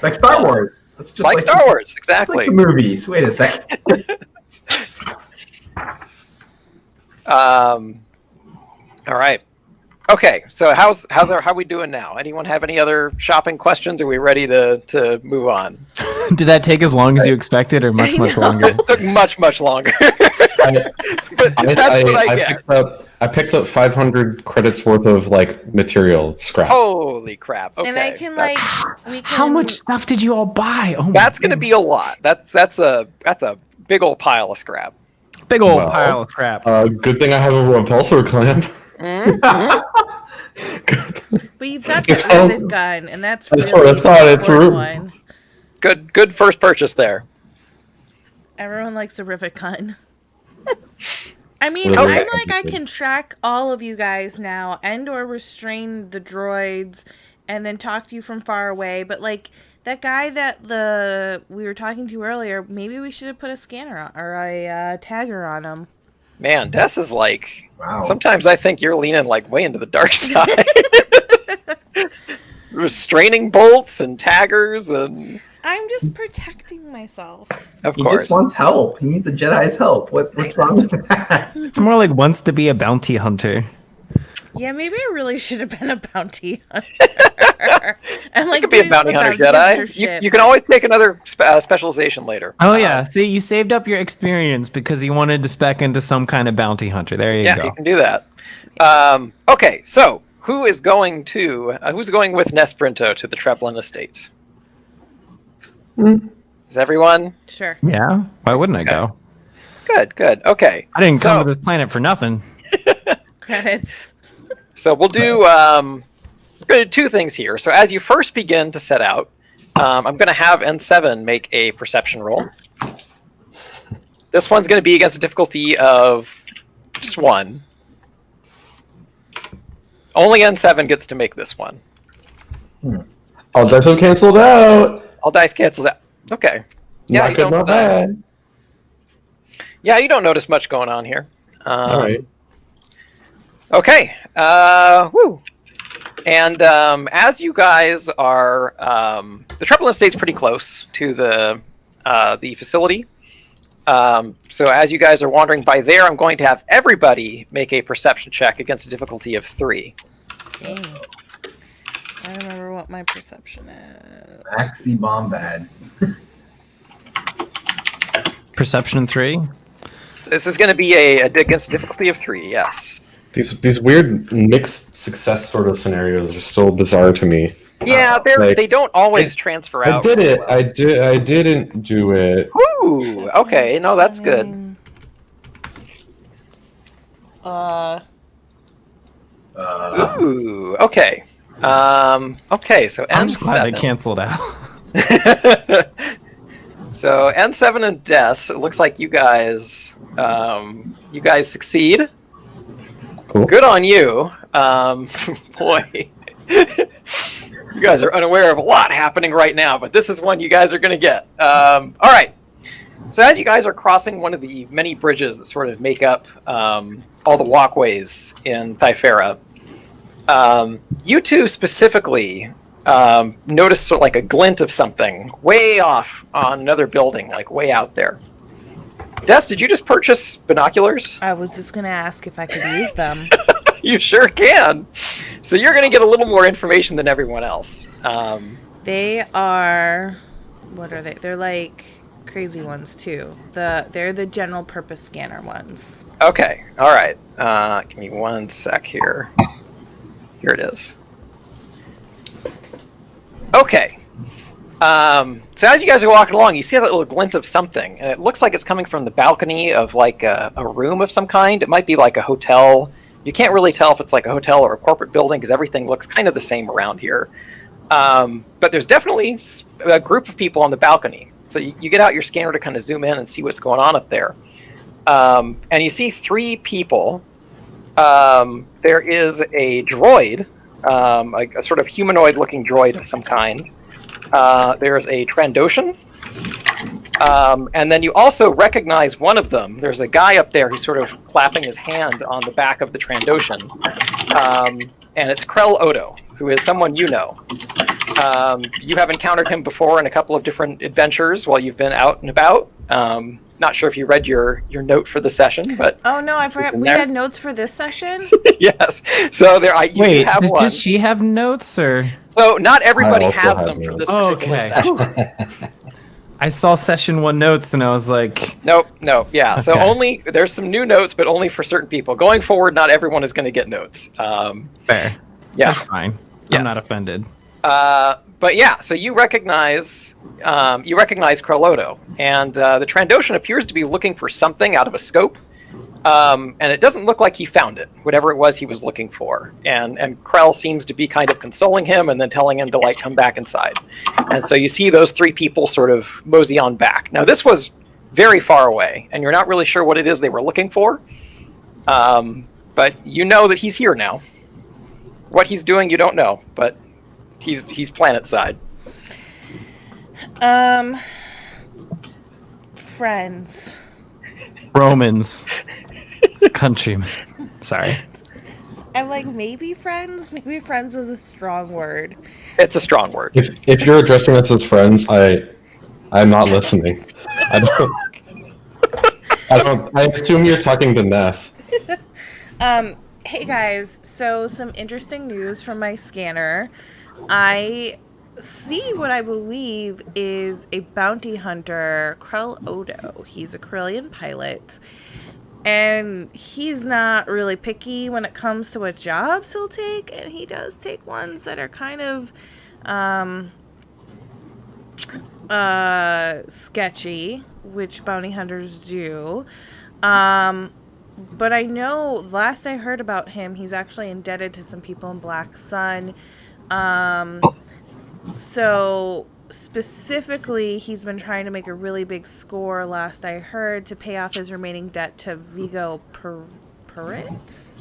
like Star Wars. That's just Like Star Wars, exactly. Like the movies. Wait a second. All right. Okay, so how we doing now? Anyone have any other shopping questions? Are we ready to move on? Did that take as long as you expected, or much longer? It took much longer. But that's what I get. I picked up 500 credits worth of like material scrap. Holy crap! Okay, And I can we can. How much stuff did you all buy? Oh, That's going to be a lot. That's a big old pile of scrap. big old pile of crap. Good thing I have a repulsor clamp. But you've got the rivet gun, and that's really what I thought. It's rude. one. Good first purchase there. Everyone likes a rivet gun. I mean, Really? I'm like, I can track all of you guys now and/or restrain the droids, and then talk to you from far away. But like that guy that we were talking to earlier, maybe we should have put a scanner on, or a tagger on him. Man, Des is like. Wow. Sometimes I think you're leaning like way into the dark side. Restraining bolts and taggers and. I'm just protecting myself. Of He course. just wants help. He needs a Jedi's help. What's wrong with that? It's more like wants to be a bounty hunter. Yeah, maybe I really should have been a bounty hunter. I'm like, You could be a bounty hunter, Jedi. You can always take another specialization later. Oh yeah, see, you saved up your experience because you wanted to spec into some kind of bounty hunter. There you Yeah, go. you can do that. Okay, so who's going with Nesprinto to the Treplin estate? Is everyone? Sure. Yeah, why wouldn't I go? Good. Okay. I didn't come to this planet for nothing. Credits. So we'll do we're going to do two things here. So as you first begin to set out, I'm going to have N7 make a perception roll. This one's going to be against a difficulty of just 1. Only N7 gets to make this one. All dice have canceled out. All dice canceled out. Okay. Yeah, Not good, not bad. Yeah, you don't notice much going on here. All right. Okay. Woo. And as you guys are, the Treplin estate's pretty close to the facility. So as you guys are wandering by there, I'm going to have everybody make a perception check against a difficulty of 3. Dang. I remember what my perception is. Maxi Bombad. Perception 3. This is going to be against a difficulty of 3. Yes. These weird mixed success sort of scenarios are still bizarre to me. Yeah, they don't always transfer out. I did it. I didn't do it. Ooh. Okay. No, that's good. Ooh, okay. Okay, so I'm just glad I N7. canceled out. So N7 and Death, it looks like you guys succeed. Cool. Good on you. Boy. You guys are unaware of a lot happening right now, but this is one you guys are going to get. All right. So as you guys are crossing one of the many bridges that sort of make up all the walkways in Thyfera, you two specifically notice sort of like a glint of something way off on another building, like way out there. Des, did you just purchase binoculars? I was just gonna ask if I could use them. You sure can. So you're going to get a little more information than everyone else. They are, what are they? They're like crazy ones too. They're the general purpose scanner ones. Okay, all right. Give me one sec here. Here it is. Okay. So as you guys are walking along, you see that little glint of something, and it looks like it's coming from the balcony of like a room of some kind. It might be like a hotel. You can't really tell if it's like a hotel or a corporate building because everything looks kind of the same around here. But there's definitely a group of people on the balcony. So you get out your scanner to kind of zoom in and see what's going on up there. And you see 3 people. There is a droid, a sort of humanoid-looking droid of some kind. There's a Trandoshan. And then you also recognize one of them. There's a guy up there who's sort of clapping his hand on the back of the Trandoshan. And it's Krell Odo, who is someone you know. You have encountered him before in a couple of different adventures while you've been out and about. Not sure if you read your note for the session, but... Oh, no, I forgot. We had notes for this session? Yes. So you Wait, have one. does she have notes, or...? So not everybody I also has have them for this notes. particular Okay. session. I saw session 1 notes, and I was like... Nope, yeah. So Okay. there's some new notes, but only for certain people. Going forward, not everyone is going to get notes. Fair. Yeah. That's fine. Yes. I'm not offended. But yeah, so you recognize Krellodo, and the Trandoshan appears to be looking for something out of a scope, and it doesn't look like he found it, whatever it was he was looking for. And Krell seems to be kind of consoling him and then telling him to like come back inside. And so you see those 3 people sort of mosey on back. Now this was very far away, and you're not really sure what it is they were looking for, but you know that he's here now. What he's doing, you don't know, but he's planet side. Friends. Romans. Countrymen. Sorry. I'm like, maybe friends? Maybe friends is a strong word. It's a strong word. If you're addressing us as friends, I'm not listening. I assume you're talking to Ness. Hey guys, so some interesting news from my scanner. I see what I believe is a bounty hunter, Krell Odo. He's a Corellian pilot, and he's not really picky when it comes to what jobs he'll take, and he does take ones that are kind of sketchy, which bounty hunters do. But I know last I heard about him, he's actually indebted to some people in Black Sun. So specifically, he's been trying to make a really big score, last I heard, to pay off his remaining debt to Vigo Perit?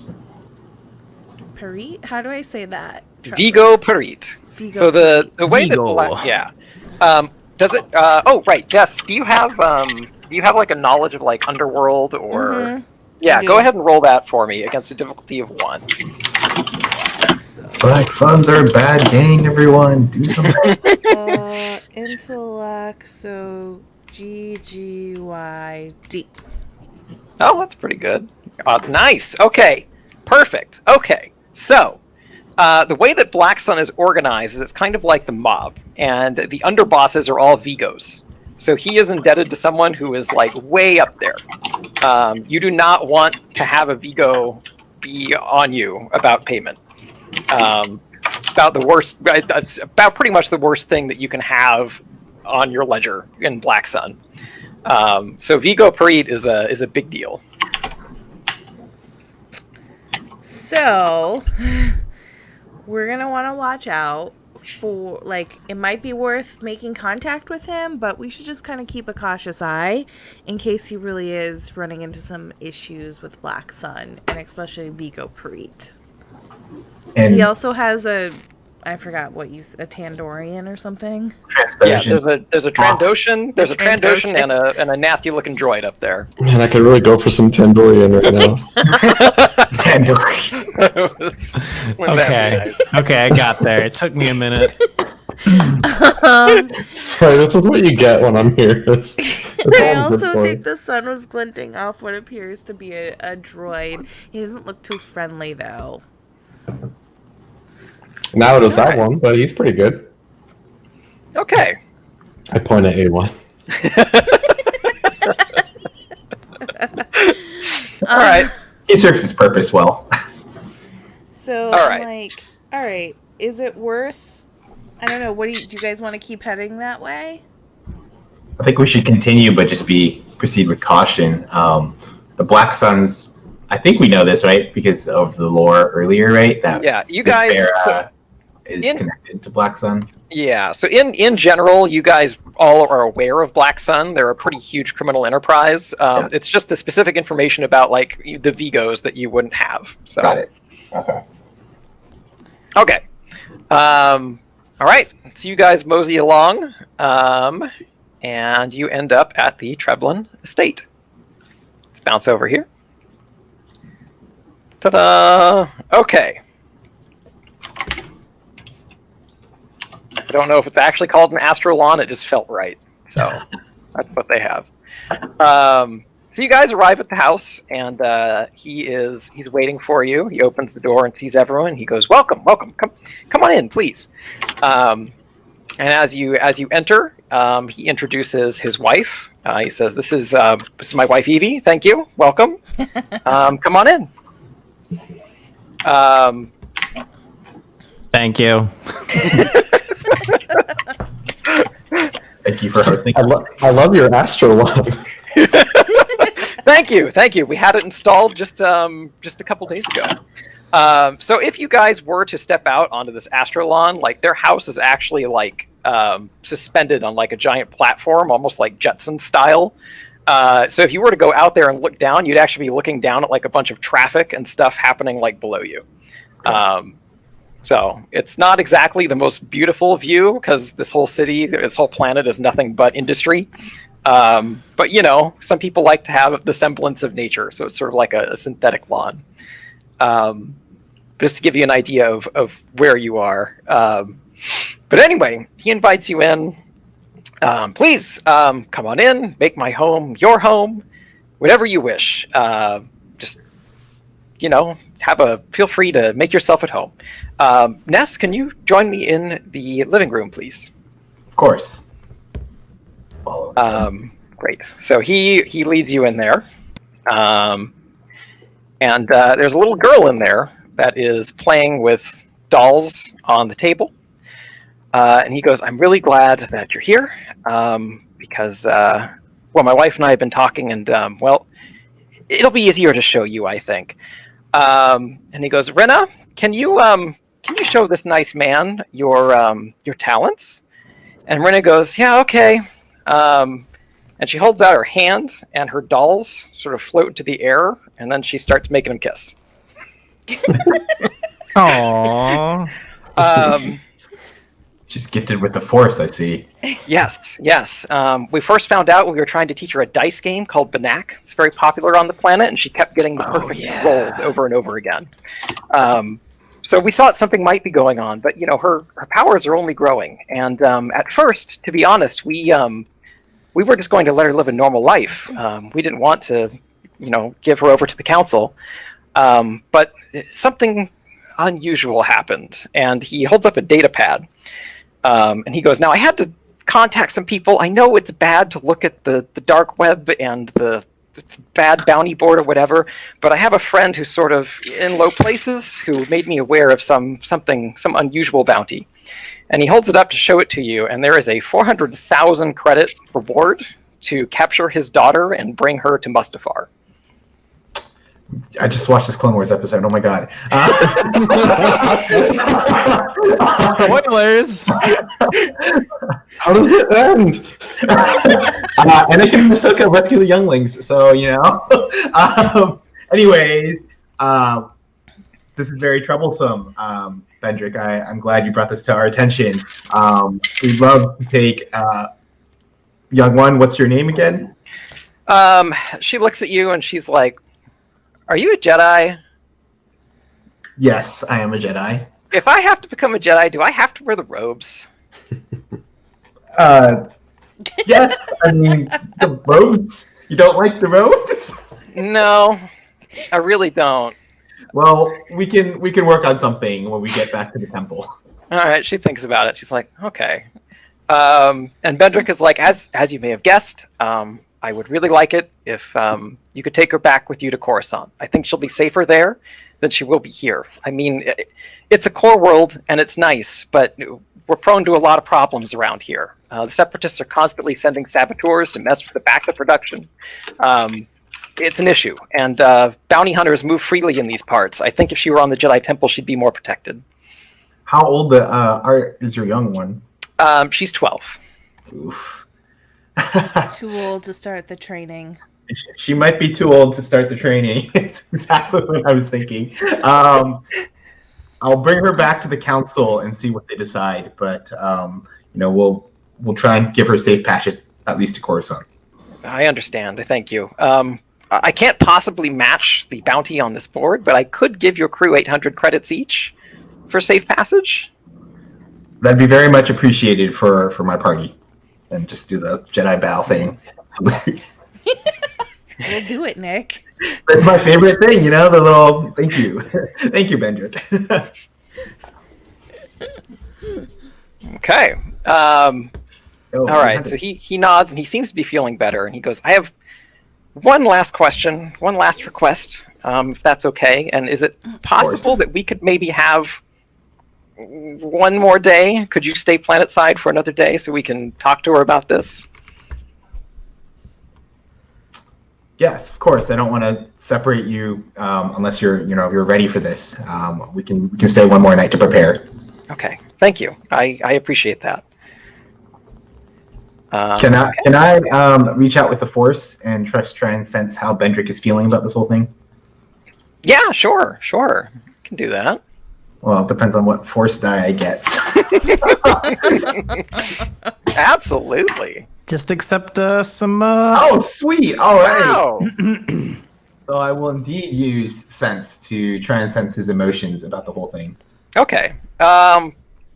Perit? How do I say that? Vigo Perit. So the way Vigo. that does it? Oh right, yes. Do you have like a knowledge of like underworld or? Mm-hmm. Yeah, go ahead and roll that for me against a difficulty of 1. Black Suns are a bad gang, everyone. Do something. Intellect, so GGYD. Oh, that's pretty good. Nice. Okay. Perfect. Okay. So, the way that Black Sun is organized is it's kind of like the mob, and the underbosses are all Vigos. So he is indebted to someone who is like way up there. You do not want to have a Vigo be on you about payment. It's about the worst. It's about pretty much the worst thing that you can have on your ledger in Black Sun. So Vigo Perit is a big deal. So, we're going to want to watch out for, like, it might be worth making contact with him, but we should just kind of keep a cautious eye in case he really is running into some issues with Black Sun, and especially Vigo Preet. And He also has a Tandorian or something. Yeah, Transdosion. there's a Trandoshan, there's a Trandoshan. Trandoshan and a nasty looking droid up there. Man, I could really go for some Tandorian right now. Tandorian. Wouldn't that be Okay. nice? Okay, I got there. It took me a minute. Sorry, this is what you get when I'm here. It's I all good also for think you. the sun was glinting off what appears to be a droid. He doesn't look too friendly, though. Now does that Alright. one, but he's pretty good. Okay. I point at A1. All right. He served his purpose well. So, All I'm right. like, all right, is it worth... I don't know, do you guys want to keep heading that way? I think we should continue, but just proceed with caution. The Black Suns, I think we know this, right? Because of the lore earlier, right? That Yeah, you guys. Zephyra is in- connected to Black Sun. Yeah, so in general, you guys all are aware of Black Sun. They're a pretty huge criminal enterprise. Yeah. It's just the specific information about like the Vigos that you wouldn't have. So Got it. Okay. Okay. All right. So you guys mosey along, and you end up at the Treblin estate. Let's bounce over here. Ta-da! Okay. I don't know if it's actually called an astrolawn. It just felt right. So that's what they have. So you guys arrive at the house, and he's waiting for you. He opens the door and sees everyone. He goes, "Welcome, welcome. Come on in, please." And as you enter, he introduces his wife. He says, "This is my wife Evie. Thank you. Welcome. Come on in." Thank you. Thank you for hosting. I love your astrolabe. Thank you. We had it installed just a couple days ago. So if you guys were to step out onto this astrolawn, like their house is actually like suspended on like a giant platform, almost like Jetson style. So if you were to go out there and look down, you'd actually be looking down at like a bunch of traffic and stuff happening like below you. So it's not exactly the most beautiful view because this whole city, this whole planet is nothing but industry. But you know, some people like to have the semblance of nature, so it's sort of like a synthetic lawn. Just to give you an idea of where you are. But anyway, he invites you in. Please come on in, make my home your home, whatever you wish. Just feel free to make yourself at home. Ness, can you join me in the living room, please? Of course. Follow. Great. So he leads you in there, and there's a little girl in there that is playing with dolls on the table. And he goes, "I'm really glad that you're here because, my wife and I have been talking, and it'll be easier to show you, I think." And he goes, "Rena, can you show this nice man your talents?" And Rena goes, "Yeah, okay." And she holds out her hand, and her dolls sort of float into the air, and then she starts making him kiss. Aww. She's gifted with the Force, I see. Yes. We first found out when we were trying to teach her a dice game called Banak. It's very popular on the planet, and she kept getting the perfect rolls over and over again. So we thought something might be going on, but her powers are only growing. And at first, to be honest, we were just going to let her live a normal life. We didn't want to, give her over to the council. But something unusual happened, and he holds up a data pad. And he goes, "Now I had to contact some people. I know it's bad to look at the dark web and the bad bounty board or whatever, but I have a friend who's sort of in low places who made me aware of some unusual bounty." And he holds it up to show it to you, and there is a 400,000 credit reward to capture his daughter and bring her to Mustafar. I just watched this Clone Wars episode. Oh my god. Spoilers. How does it end? Anakin and Ahsoka rescue the younglings, so you know. Anyways, this is very troublesome, Bendrick. I'm glad you brought this to our attention. We'd love to take young one. What's your name again? She looks at you and she's like, "Are you a Jedi? Yes, I am a Jedi. If I have to become a Jedi, do I have to wear the robes?" Yes. I mean, the robes. You don't like the robes? No, I really don't. Well, we can work on something when we get back to the temple. All right, she thinks about it. She's like, "Okay." And Bendrick is like, as you may have guessed, I would really like it if you could take her back with you to Coruscant. I think she'll be safer there than she will be here. I mean, it's a core world and it's nice, but we're prone to a lot of problems around here. The Separatists are constantly sending saboteurs to mess with the backup production. It's an issue, and bounty hunters move freely in these parts. I think if she were on the Jedi Temple, she'd be more protected. How old is your young one? She's 12. Oof. Too old to start the training. She might be too old to start the training. It's exactly what I was thinking. I'll bring her back to the council and see what they decide. But we'll try and give her safe passage at least to Coruscant. I understand. Thank you. I can't possibly match the bounty on this board, but I could give your crew 800 credits each for safe passage. That'd be very much appreciated for my party. And just do the Jedi bow thing. We'll do it, Nick. That's my favorite thing, the little thank you. Thank you, Bendrick. Okay. All right. So he nods and he seems to be feeling better. And he goes, "I have one last question, one last request, if that's okay. And is it possible that we could maybe have one more day? Could you stay planetside for another day so we can talk to her about this?" Yes, of course. I don't want to separate you unless you're ready for this. We can stay one more night to prepare. Okay. Thank you. I appreciate that. Can I reach out with the Force and try and sense how Bendrick is feeling about this whole thing? Yeah, sure. Can do that. Well, it depends on what Force die I get. Absolutely. Just accept some. Oh, sweet! All right. Wow. So I will indeed use sense to try and sense his emotions about the whole thing. Okay.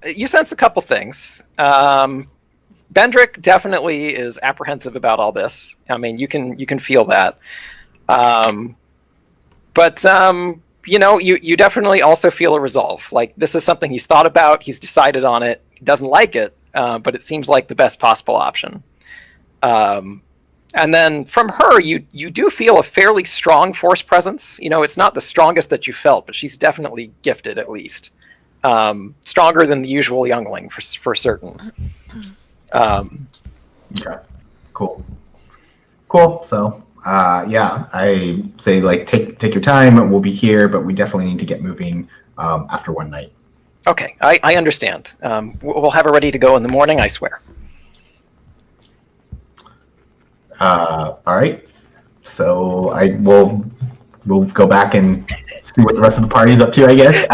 You sense a couple things. Bendrick definitely is apprehensive about all this. I mean, you can feel that. But you definitely also feel a resolve. Like, this is something he's thought about. He's decided on it. He doesn't like it, but it seems like the best possible option. And then from her, you do feel a fairly strong Force presence. It's not the strongest that you felt, but she's definitely gifted, at least. Stronger than the usual youngling, for certain. Okay. Cool. So, I say, take your time. We'll be here, but we definitely need to get moving after one night. Okay, I understand. We'll have her ready to go in the morning, I swear. All right. So we'll go back and see what the rest of the party is up to, I guess.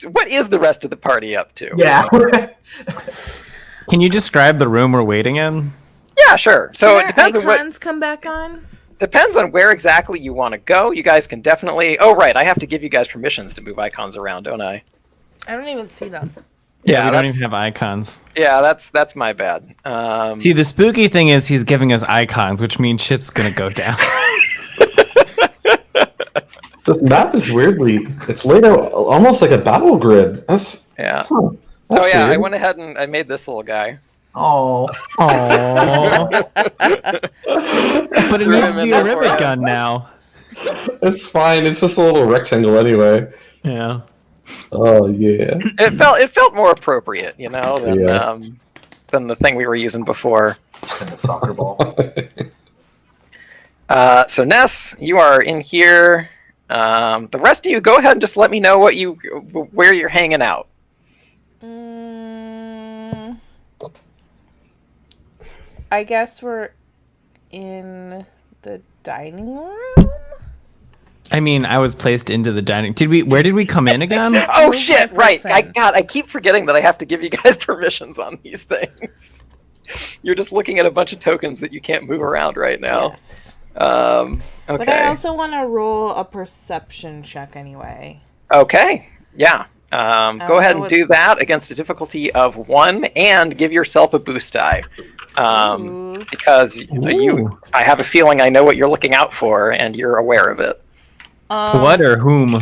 What is the rest of the party up to? Yeah. Can you describe the room we're waiting in? Yeah, sure. So it depends on icons come back on. Depends on where exactly you want to go. You guys can definitely. Oh, right. I have to give you guys permissions to move icons around, don't I? I don't even see them. Yeah, we don't even have icons. Yeah, that's my bad. See, the spooky thing is he's giving us icons, which means shit's gonna go down. This map is weirdly, it's laid out almost like a battle grid. That's yeah. Huh, that's I weird. went ahead and I made this little guy. Oh. Aww. But it needs to be a rivet gun now. It's fine. It's just a little rectangle anyway. Yeah. Oh yeah. It felt more appropriate, than Yeah. Than the thing we were using before. And the soccer ball. So Ness, you are in here. The rest of you, go ahead and just let me know where you're hanging out. I guess we're in the dining room. I mean, I was placed into the dining. Where did we come in again? Oh Move shit! my Right. person. I keep forgetting that I have to give you guys permissions on these things. You're just looking at a bunch of tokens that you can't move around right now. Yes. Okay. But I also want to roll a perception check anyway. Okay. Yeah. Go ahead and do that against a difficulty of 1, and give yourself a boost die. Because I have a feeling I know what you're looking out for, and you're aware of it. What or whom?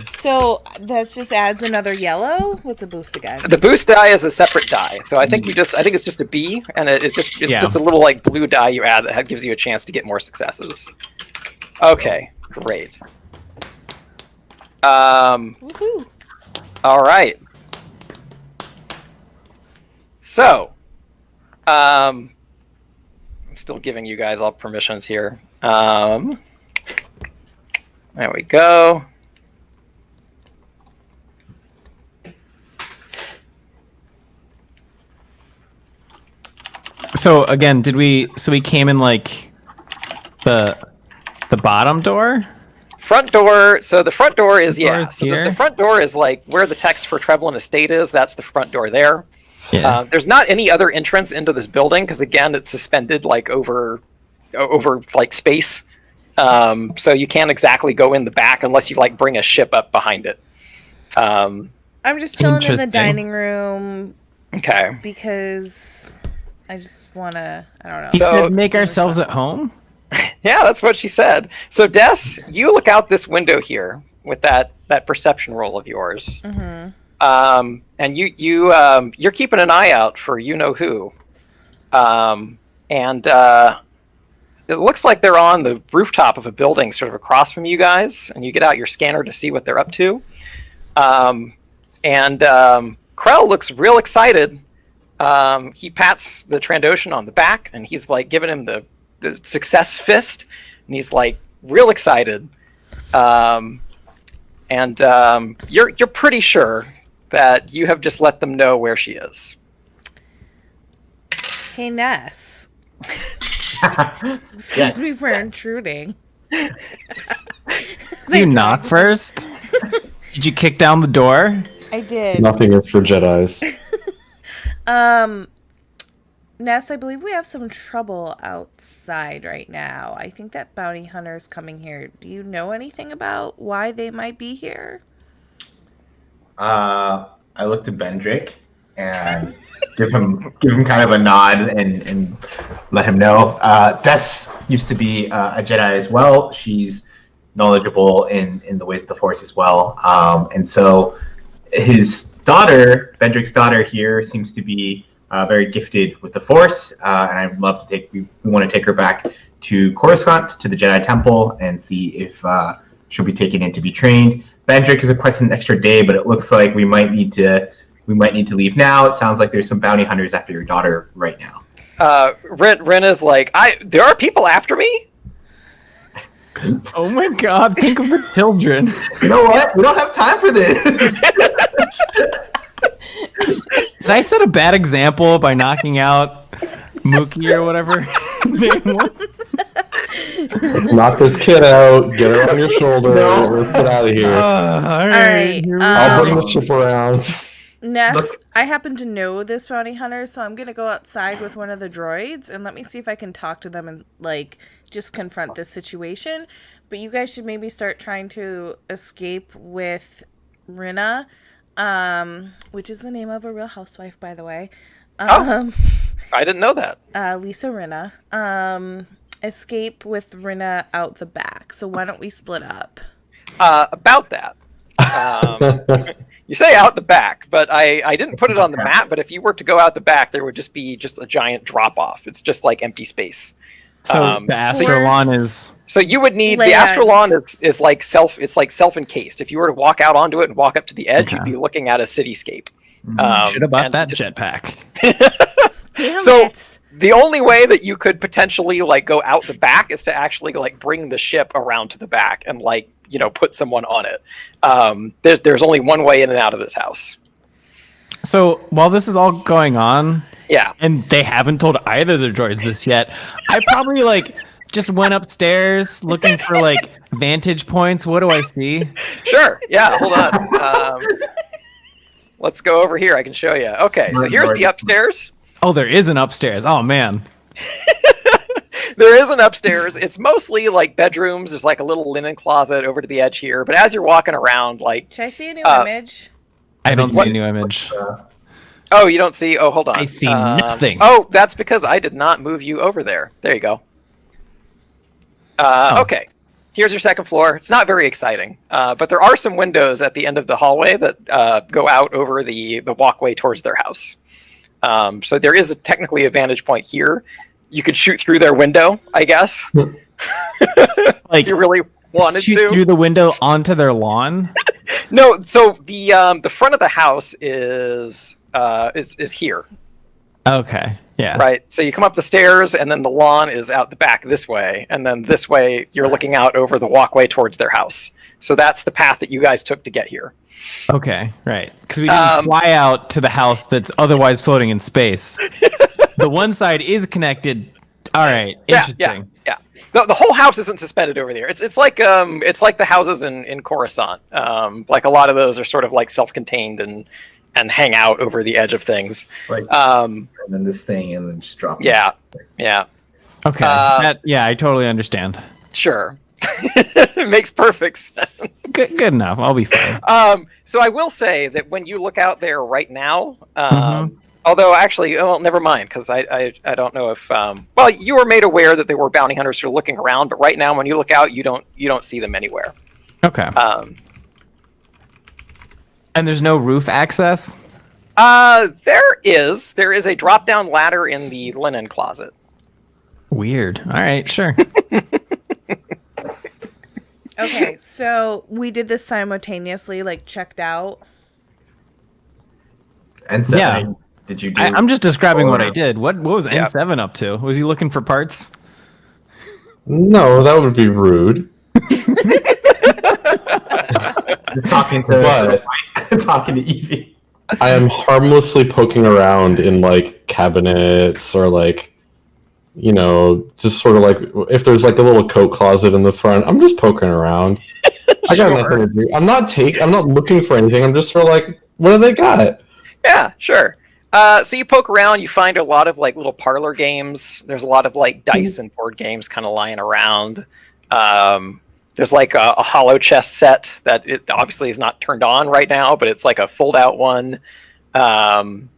So that just adds another yellow. What's a boost again? The boost die is a separate die, so I think it's just a B, and it's just a little like blue die you add that gives you a chance to get more successes. Okay, great. Woohoo. All right. So, I'm still giving you guys all permissions here. There we go. So again, so we came in like the bottom door? Front door. So the front door is the front door is like where the text for Treblan Estate is. That's the front door there. Yeah. There's not any other entrance into this building because again, it's suspended like over like space. So you can't exactly go in the back unless you like bring a ship up behind it. I'm just chilling in the dining room. Okay. Because I just want to, I don't know. He said make ourselves at home? Yeah, that's what she said. So Des, you look out this window here with that perception roll of yours. Mm-hmm. And you're keeping an eye out for you know who. And it looks like they're on the rooftop of a building sort of across from you guys, and you get out your scanner to see what they're up to. Krell looks real excited. He pats the Trandoshan on the back, and he's like giving him the success fist, and he's like real excited. You're pretty sure that you have just let them know where she is. Hey, Ness. Excuse me for intruding. You knock first? Did you kick down the door? I did. Nothing is for Jedis. Ness, I believe we have some trouble outside right now. I think that bounty hunter's coming here. Do you know anything about why they might be here? I look to Bendrick and give him kind of a nod and let him know. Des used to be a Jedi as well. She's knowledgeable in the ways of the Force as well. And so his daughter, Bendrick's daughter here, seems to be very gifted with the Force. And I'd love to we want to take her back to Coruscant, to the Jedi Temple, and see if she'll be taken in to be trained. Bendrick is requesting an extra day, but it looks like we might need to leave now. It sounds like there's some bounty hunters after your daughter right now. Ren is like, there are people after me? Oh my god, think of the children. You know what? We don't have time for this. Did I set a bad example by knocking out Mookie or whatever? Knock this kid out, get her on your shoulder, let's get out of here. All right. I'll bring the ship around. Ness, I happen to know this bounty hunter, so I'm going to go outside with one of the droids and let me see if I can talk to them and, like, just confront this situation. But you guys should maybe start trying to escape with Rinna, which is the name of a real housewife, by the way. I didn't know that. Lisa Rinna. Escape with Rinna out the back. So why don't we split up? About that. You say out the back, but I didn't put it on the map, but if you were to go out the back, there would just be a giant drop-off. It's just like empty space. So the Astrolon is... So you would need... The Astrolon is like self-encased. If you were to walk out onto it and walk up to the edge, you'd be looking at a cityscape. Should have bought that jetpack. Damn So it. The only way that you could potentially like go out the back is to actually like bring the ship around to the back and like put someone on it. There's only one way in and out of this house. So while this is all going on, Yeah, and they haven't told either of their droids this yet, I probably like just went upstairs looking for like vantage points. What do I see? sure. Yeah, hold on. Let's go over here. I can show you. Okay, so here's the upstairs. Oh, there is an upstairs. Oh man. There is an upstairs. It's mostly like bedrooms. There's like a little linen closet over to the edge here. But as you're walking around, like, Should I see a new image? I don't see a new image. oh, you don't see. Oh, hold on. I see nothing. Oh, that's because I did not move you over there. There you go. Okay. Here's your second floor. It's not very exciting, but there are some windows at the end of the hallway that go out over the walkway towards their house. So there is technically a vantage point here. You could shoot through their window, I guess. Like if you really wanted shoot to. through the window onto their lawn. No, so the front of the house is here. Okay. Yeah. Right. So you come up the stairs, and then the lawn is out the back this way, and then this way you're looking out over the walkway towards their house. So that's the path that you guys took to get here. Okay. Right. Because we didn't fly out to the house that's otherwise floating in space. The one side is connected. All right. Interesting. Yeah. The whole house isn't suspended over there. It's like the houses in Coruscant. Like a lot of those are sort of like self-contained and hang out over the edge of things. Like, and then this thing, and then just drop it. Yeah. Okay. I totally understand. Sure. It makes perfect sense. Good enough. I'll be fine. So I will say that when you look out there right now, although actually, well, never mind, because I don't know if well, you were made aware that there were bounty hunters who are looking around, but right now when you look out, you don't see them anywhere. Okay. And there's no roof access? There is a drop down ladder in the linen closet. Weird. All right, sure. Okay, so we did this simultaneously, like checked out. And so, Yeah. did you do? I'm just describing what I did. What was N7 up to? Was he looking for parts? No, that would be rude. You're talking to talking to Evie. I am harmlessly poking around in like cabinets or like, just sort of like if there's like a little coat closet in the front. I'm just poking around. I got nothing to do. I'm not looking for anything. I'm just sort of like, what do they got? Yeah, sure. So you poke around, you find a lot of like little parlor games. There's a lot of like dice and board games kind of lying around. There's like a hollow chest set that it obviously is not turned on right now, but it's like a fold-out one.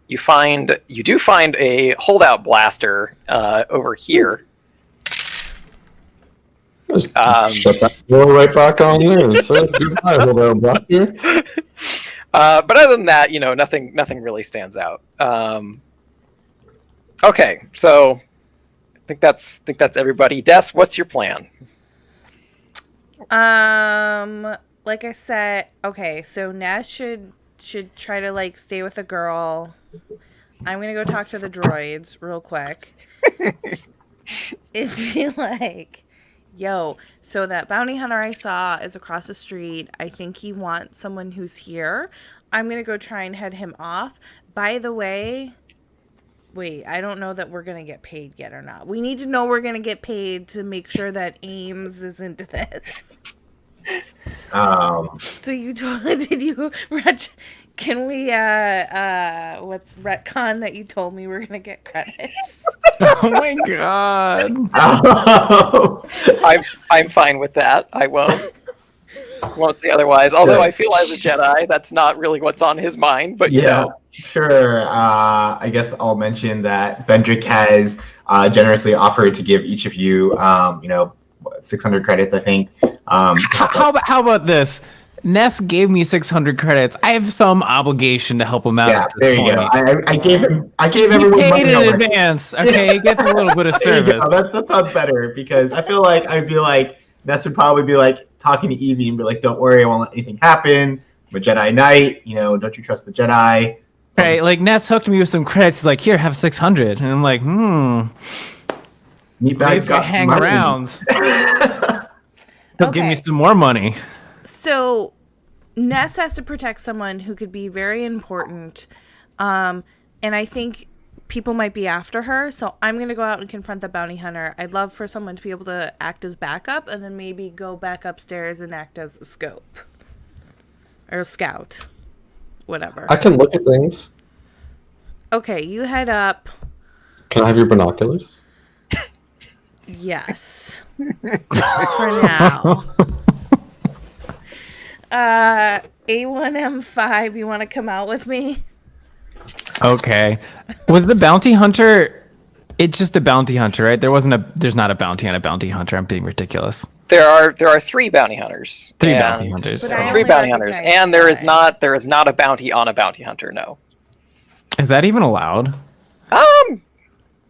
You do find a holdout blaster over here. Just shut that door right back on there and say goodbye, holdout blaster. But other than that, nothing really stands out. Okay, so I think that's everybody. Des, what's your plan? Like I said, okay, so Ness should try to like stay with the girl. I'm gonna go talk to the droids real quick. It'd be like, yo, so that bounty hunter I saw is across the street. I think he wants someone who's here. I'm gonna go try and head him off. By the way, wait, I don't know that we're gonna get paid yet or not. We need to know we're gonna get paid to make sure that Ames is into this. So you can we what's retcon that you told me we're gonna get credits? Oh my god. I'm fine with that. I won't say otherwise. Although I feel as a Jedi, that's not really what's on his mind. But sure. I guess I'll mention that Bendrick has generously offered to give each of you, 600 credits, I think. How about this? Ness gave me 600 credits. I have some obligation to help him out. Yeah, there you go. I gave everyone paid money in already. advance. Okay, he gets a little bit of service. That sounds better because I feel like I'd be like Ness would probably be like talking to Evie and be like, "Don't worry, I won't let anything happen. I'm a Jedi Knight. Don't you trust the Jedi?" Right, like Ness hooked me with some credits. He's like, here, have 600, and I'm like, Meatbag's maybe if I got hang money. around, he'll give me Okay. some more money. So Ness has to protect someone who could be very important. And I think people might be after her. So I'm going to go out and confront the bounty hunter. I'd love for someone to be able to act as backup and then maybe go back upstairs and act as the scope. Or scout. Whatever. I can look at things. Okay, you head up. Can I have your binoculars? Yes. For now. A1M5, you want to come out with me? Okay. Was the bounty hunter? It's just a bounty hunter, right? There's not a bounty on a bounty hunter. I'm being ridiculous. There are 3 bounty hunters. Three and- bounty hunters. But I Three only bounty hunters, recognize and there is one. not a bounty on a bounty hunter. No. Is that even allowed? Um,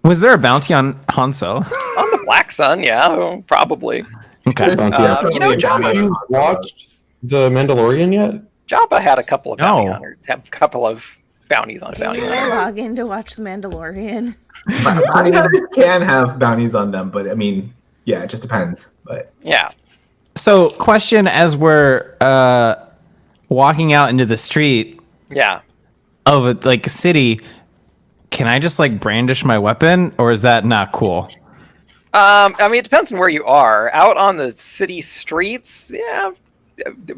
Was there a bounty on Hanso? on the Black Sun, yeah, probably. Okay. Bounty you know, Have Jabba- you watched The Mandalorian yet? Jabba had a couple of bounty No. hunters, have a couple of bounties on a bounty Can I hunter. log in to watch The Mandalorian? Bounty hunters can have bounties on them, but I mean, yeah, it just depends. But Yeah. So, question: as we're walking out into the street Yeah. of a city, can I just like brandish my weapon, or is that not cool? I mean, it depends on where you are. Out on the city streets, yeah.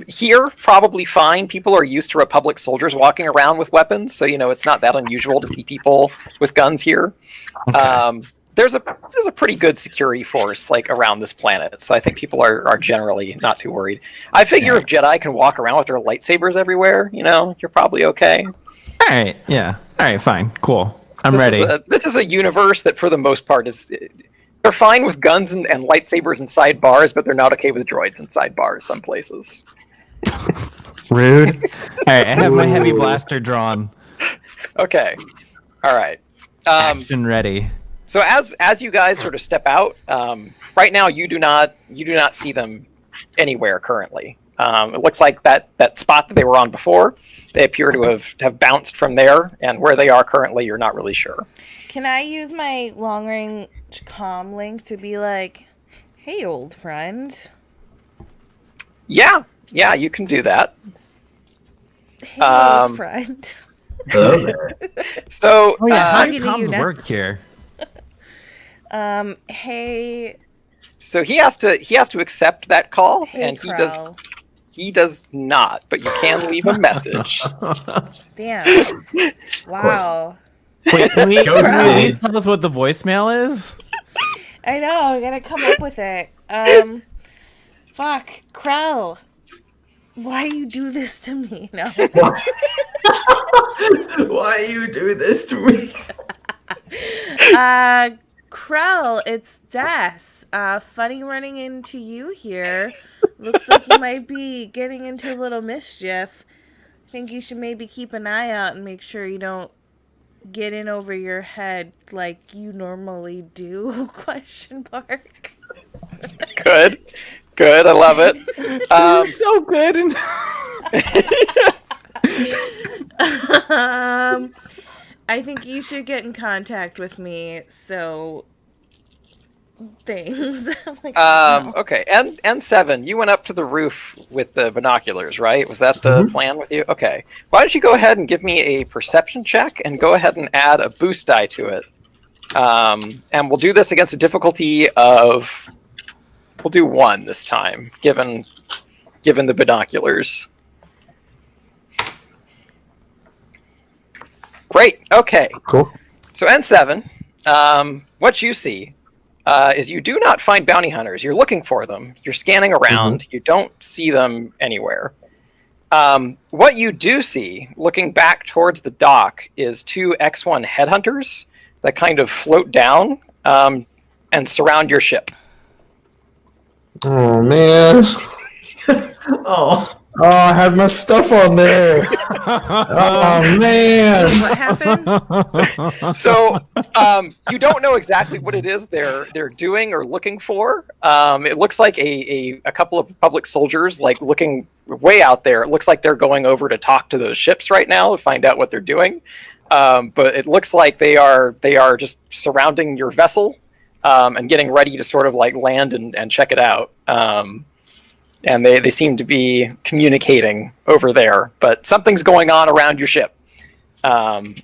Here, probably fine. People are used to Republic soldiers walking around with weapons, so it's not that unusual to see people with guns here. Okay. There's a pretty good security force around this planet, so I think people are generally not too worried. I figure if Jedi can walk around with their lightsabers everywhere, you're probably okay. All right. Yeah. All right. Fine. Cool. I'm This ready. This is a universe that, for the most part, they're fine with guns and lightsabers inside bars, but they're not okay with droids inside bars some places. Rude. All right. I have my heavy blaster drawn. Okay, all right. Action ready. So as you guys sort of step out, right now you do not see them anywhere currently. It looks like that spot that they were on before, they appear to have bounced from there, and where they are currently, you're not really sure. Can I use my long range comm link to be like, hey, old friend? Yeah, you can do that. Hey, old friend. hello there. So Oh yeah. How do talking to you comms work next. here? Hey, so he has to accept that call, hey, and Krell. he does not, but you can leave a message. Damn. Wow. Wait, can we Go at ahead. least tell us what the voicemail is? I know, I gotta come up with it. Fuck, Krell. Why you do this to me? No. Why you do this to me? Krell, it's Des. Funny running into you here. Looks like you might be getting into a little mischief. Think you should maybe keep an eye out and make sure you don't get in over your head like you normally do? Question mark. Good, I love it. So good. I think you should get in contact with me. So, things. I'm like, no. Okay, and 7, you went up to the roof with the binoculars, right? Was that the plan with you? Okay. Why don't you go ahead and give me a perception check, and go ahead and add a boost die to it. And we'll do this against a difficulty of... We'll do 1 this time, given the binoculars. Great, okay. Cool. So N7, what you see is you do not find bounty hunters. You're looking for them. You're scanning around. You don't see them anywhere. What you do see, looking back towards the dock, is 2 X1 headhunters that kind of float down and surround your ship. Oh man. Oh. Oh, I had my stuff on there. Oh man. What happened? So you don't know exactly what it is they're doing or looking for. It looks like a couple of public soldiers like looking way out there. It looks like they're going over to talk to those ships right now to find out what they're doing. But it looks like they are just surrounding your vessel and getting ready to sort of like land and check it out. And they seem to be communicating over there, but something's going on around your ship,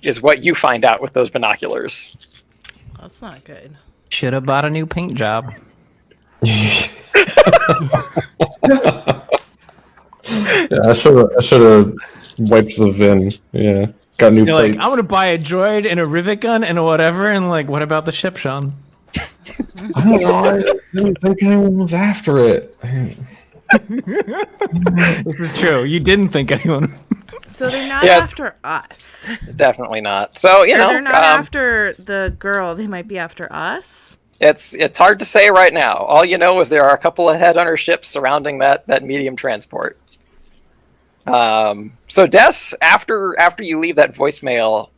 is what you find out with those binoculars. That's not good. Should have bought a new paint job. Yeah, I should have wiped the VIN. Yeah, got new You're plates. like, I'm gonna buy a droid and a rivet gun and a whatever, and like, what about the ship, Sean? I don't know. I didn't think anyone was after it. This is true. You didn't think anyone. So they're not Yes. after us. Definitely not. So you Or know, they're not after the girl. They might be after us. it's hard to say right now. All you know is there are a couple of headhunter ships surrounding that medium transport. So Des, after you leave that voicemail,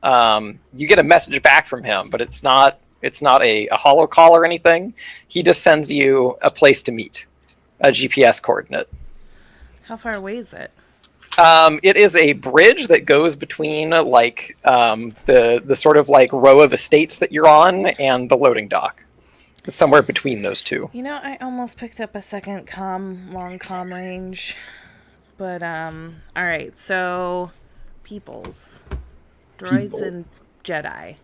you get a message back from him, but it's not a holo call or anything. He just sends you a place to meet, a GPS coordinate. How far away is it? It is a bridge that goes between like the sort of like row of estates that you're on and the loading dock. It's somewhere between those two. You know, I almost picked up a second long comm range. But, alright, so, peoples. Droids and Jedi.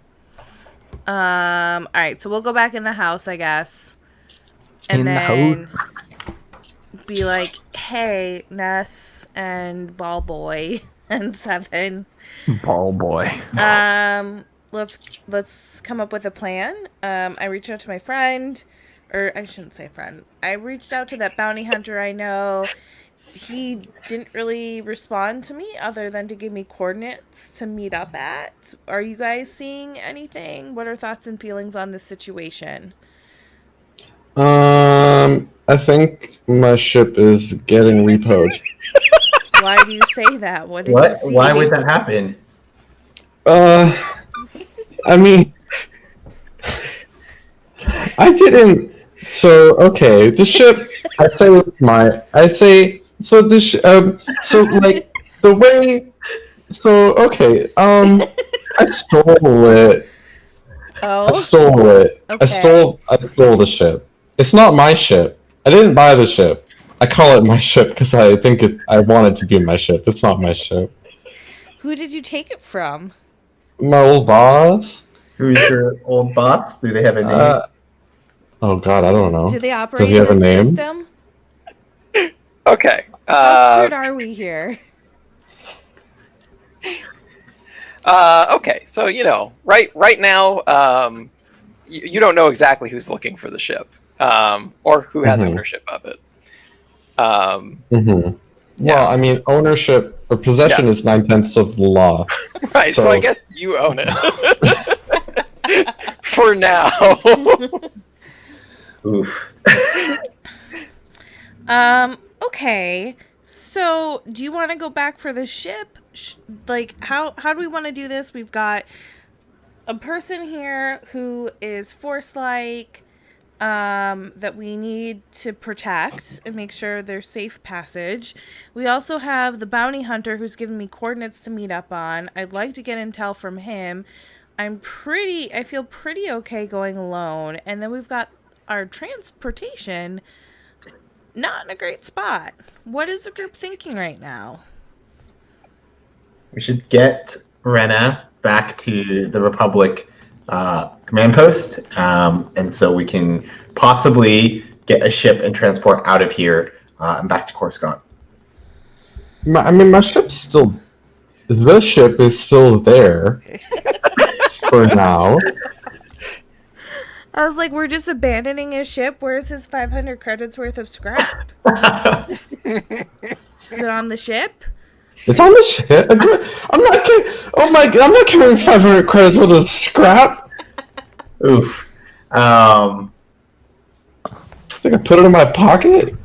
Alright, so we'll go back in the house, I guess. And In the then be like, hey, Ness and Ball Boy and Seven. Ball boy. Let's come up with a plan. I reached out to my friend, or I shouldn't say friend. I reached out to that bounty hunter I know. He didn't really respond to me other than to give me coordinates to meet up at. Are you guys seeing anything? What are thoughts and feelings on this situation? I think my ship is getting repoed. Why do you say that? What did you What? see? Why would that happen? I mean, I didn't. So okay, the ship. I say so. So like the way. So okay. I stole it. Oh, I stole it. Okay. I stole the ship. It's not my ship. I didn't buy the ship. I call it my ship because I think I want it to be my ship. It's not my ship. who did you take it from? My old boss. Who's your old boss? Do they have a name? Oh God, I don't know. Do they operate Does he have the a name? system? Okay. How screwed are we here? Okay. So you know, right now, you don't know exactly who's looking for the ship, or who has ownership of it. Mm-hmm. Yeah. Well, I mean, ownership or possession is 9/10 of the law. Right. So I guess you own it for now. Oof. Okay. So, do you want to go back for the ship? Like, how do we want to do this? We've got a person here who is Force-like, that we need to protect and make sure there's safe passage. We also have the bounty hunter who's given me coordinates to meet up on. I'd like to get intel from him. I feel pretty okay going alone. And then we've got our transportation not in a great spot. What is the group thinking right now? We should get Rena back to the Republic command post, and so we can possibly get a ship and transport out of here and back to Coruscant. I mean, my ship's still. The ship is still there for now. I was like, we're just abandoning his ship. Where's his 500 credits worth of scrap? Is it on the ship? It's on the ship. I'm not kidding. Oh my God! I'm not carrying 500 credits worth of scrap. Oof. I think I put it in my pocket.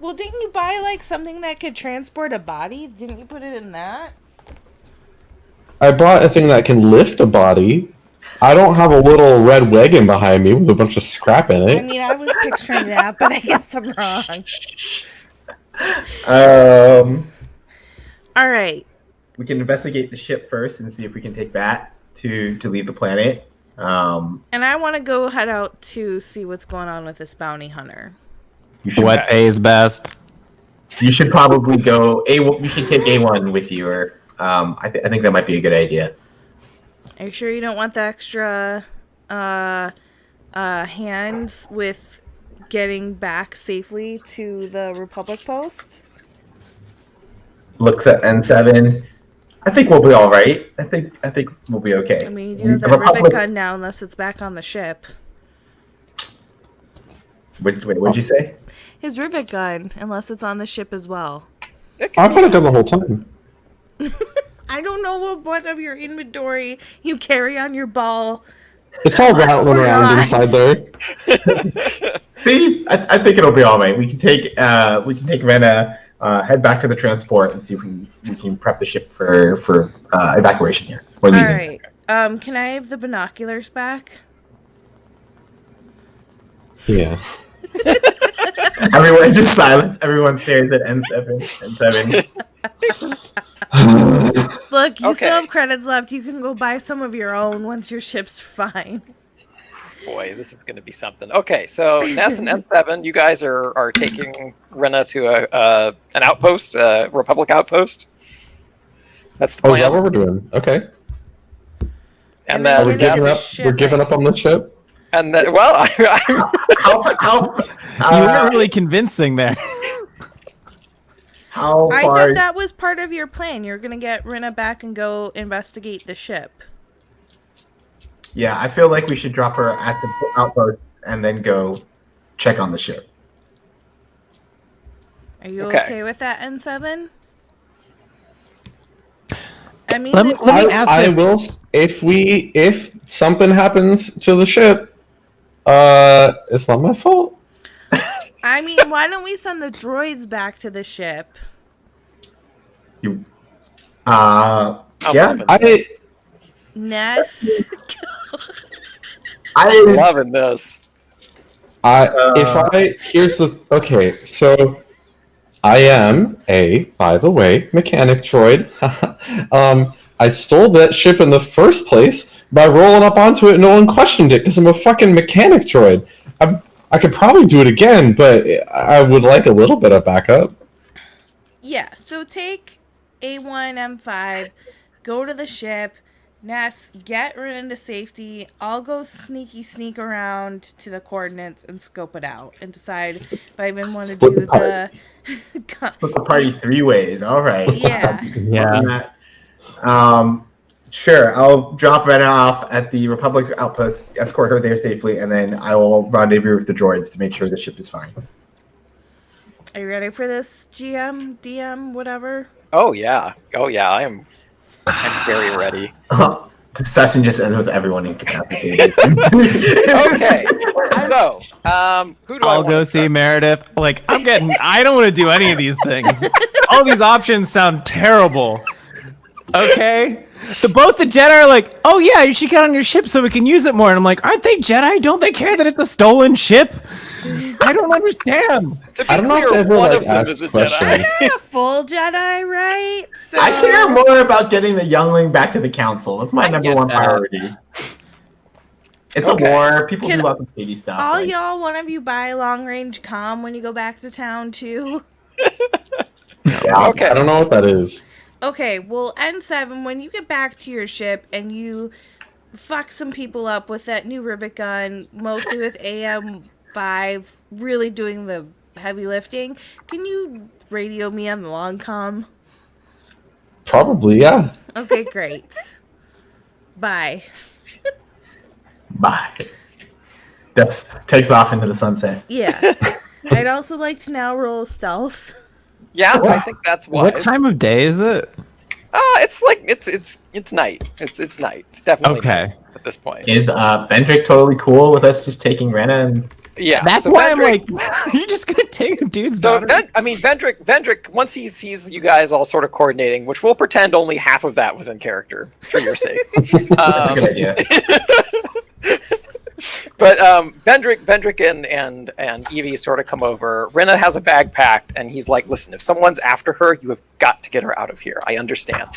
Well, Well, didn't you buy like something that could transport a body? Didn't you put it in that? I bought a thing that can lift a body. I don't have a little red wagon behind me with a bunch of scrap in I it. mean, I was picturing that, but I guess I'm wrong. All right. We can investigate the ship first and see if we can take that to leave the planet. And I want to go head out to see what's going on with this bounty hunter. What pays best? You should probably go. You should take A1 with you, or I think that might be a good idea. Are you sure you don't want the extra hands with getting back safely to the Republic post? Looks at N7. I think we'll be all right. I think we'll be okay. I mean, you do have that rivet gun now, unless it's back on the ship. Wait, what'd you say? His rivet gun, unless it's on the ship as well. I've had a gun the whole time. I don't know what of your inventory you carry on your ball. It's all rattling around inside there. See, I think it'll be all right. We can take Rena, head back to the transport, and see if we can prep the ship for evacuation here. We're leaving. All right. Can I have the binoculars back? Yeah. Everyone just silence. Everyone stares at N7. Look, you still have credits left. You can go buy some of your own once your ship's fine. Boy, this is going to be something. Okay, so Ness and N7, you guys are taking Rena to an outpost, a Republic outpost. That's the plan. Oh, is that what we're doing? Okay. And then We're giving up on the ship. And then, well, You weren't really convincing there. How I far? thought that was part of your plan. You're going to get Rena back and go investigate the ship. Yeah, I feel like we should drop her at the outpost and then go check on the ship. Are you okay with that, N7? I mean, Let me ask I this. will. If something happens to the ship, it's not my fault. I mean, why don't we send the droids back to the ship? You, I'm yeah, loving this. Ness? I'm loving this. Okay, so I am by the way, mechanic droid. I stole that ship in the first place by rolling up onto it and no one questioned it because I'm a fucking mechanic droid. I could probably do it again, but I would like a little bit of backup. Yeah, so take A1, M5, go to the ship, Ness, get Rin to safety. I'll go sneak around to the coordinates and scope it out and decide if I even want to do the... Split the party 3 ways. All right. Yeah. Yeah. Sure. I'll drop Rena off at the Republic outpost, escort her there safely, and then I will rendezvous with the droids to make sure the ship is fine. Are you ready for this, GM, DM, whatever? Oh yeah, I'm very ready. The session just ends with everyone incapacitated. Okay, so who do I I'll want go to see start? Meredith. Like, I don't want to do any of these things. All these options sound terrible. Okay? Both the Jedi are like, oh yeah, you should get on your ship so we can use it more. And I'm like, aren't they Jedi? Don't they care that it's a stolen ship? I don't understand. To be I don't know if clear, they ever, one like, of them ask is a questions. Jedi. You're a full Jedi, right? So I care more about getting the youngling back to the council. That's my number one that. priority. It's Okay. a war. People Can do lots of shady stuff. all like- y'all, one of you buy long-range comm when you go back to town, too? Yeah, Okay. I don't know what that is. Okay, well, N7, when you get back to your ship and you fuck some people up with that new rivet gun, mostly with AM5 really doing the heavy lifting, can you radio me on the long comm? Probably, yeah. Okay, great. Bye. Bye. That takes off into the sunset. Yeah. I'd also like to now roll stealth. Yeah, I think that's wise. What time of day is it? It's like it's night. It's night. It's definitely Okay. night at this point. Is Bendrick totally cool with us just taking Rena and Yeah, That's so why Vendrick- I'm like, you're just gonna take a dude's So, daughter. Vendrick, once he sees you guys all sort of coordinating, which we'll pretend only half of that was in character for your sakes. That's a good idea. But Vendrick and Evie sort of come over. Rinna has a bag packed, and he's like, "Listen, if someone's after her, you have got to get her out of here. I understand."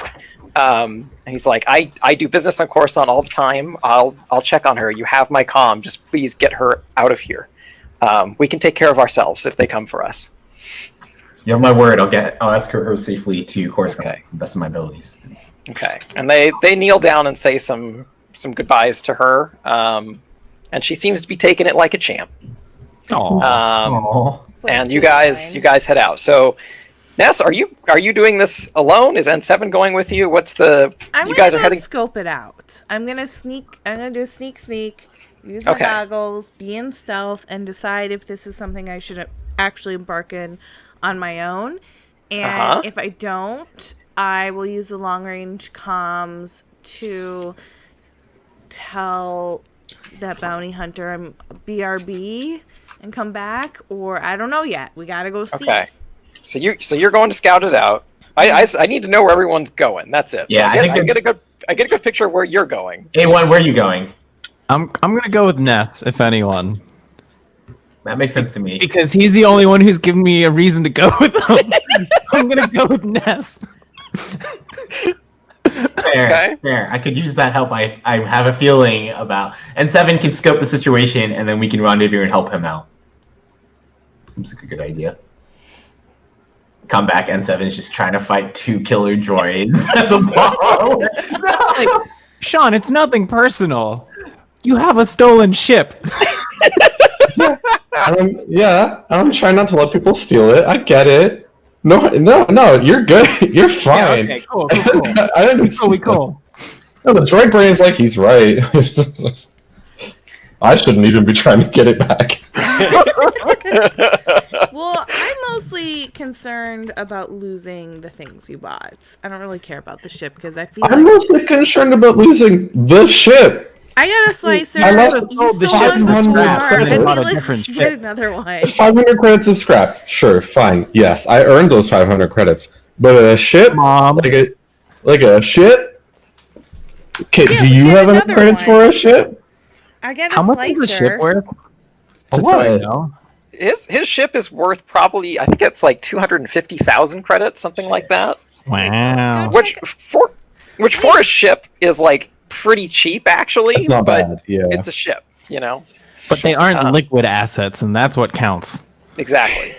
And he's like, "I do business on Coruscant all the time. I'll check on her. You have my comm. Just please get her out of here. We can take care of ourselves if they come for us." You have my word. I'll escort her safely to Coruscant. Okay. To the best of my abilities. Okay, and they kneel down and say some goodbyes to her. And she seems to be taking it like a champ. Aw. Aw. And you guys head out. So, Ness, are you doing this alone? Is N7 going with you? What's the? I'm you gonna guys are go heading. scope it out. I'm gonna do a sneak. Use my Okay. goggles, be in stealth, and decide if this is something I should actually embark in on my own. And if I don't, I will use the long range comms to tell that bounty hunter I'm BRB and come back, or I don't know yet. We gotta go see. Okay. So you're going to scout it out. I need to know where everyone's going. That's it. Yeah, so I get a good picture of where you're going. A1, where are you going? I'm gonna go with Ness, if anyone, That makes sense to me. because he's the only one who's given me a reason to go with him. I'm gonna go with Ness. Fair, fair. I could use that help. I have a feeling about. N7 can scope the situation, and then we can rendezvous and help him out. Seems like a good idea. Come back, N7 is just trying to fight 2 killer droids as a ball. Like, Sean, it's nothing personal. You have a stolen ship. I'm trying not to let people steal it. I get it. No, you're good. You're fine. Yeah, okay, cool. I understand. Cool. No, the droid brain is like, he's right. I shouldn't even be trying to get it back. Well, I'm mostly concerned about losing the things you bought. I don't really care about the ship because I feel I'm like mostly concerned about losing the ship. I got a slicer. I lost You the stole ship one in one before. round. I It's feel not a like different you ship. get another one. 500 credits of scrap. Sure, fine. Yes, I earned those 500 credits. But a ship, Mom. like a ship. Okay, Yeah, do we you get have enough another credits one. for a ship? I get a How much slicer. is the ship worth? Just What? so I know. His ship is worth probably, I think it's like 250,000 credits, something like that. Wow. Go Which for a ship is like pretty cheap actually. It's not but bad. Yeah. It's a ship, you know. But they aren't liquid assets, and that's what counts. Exactly.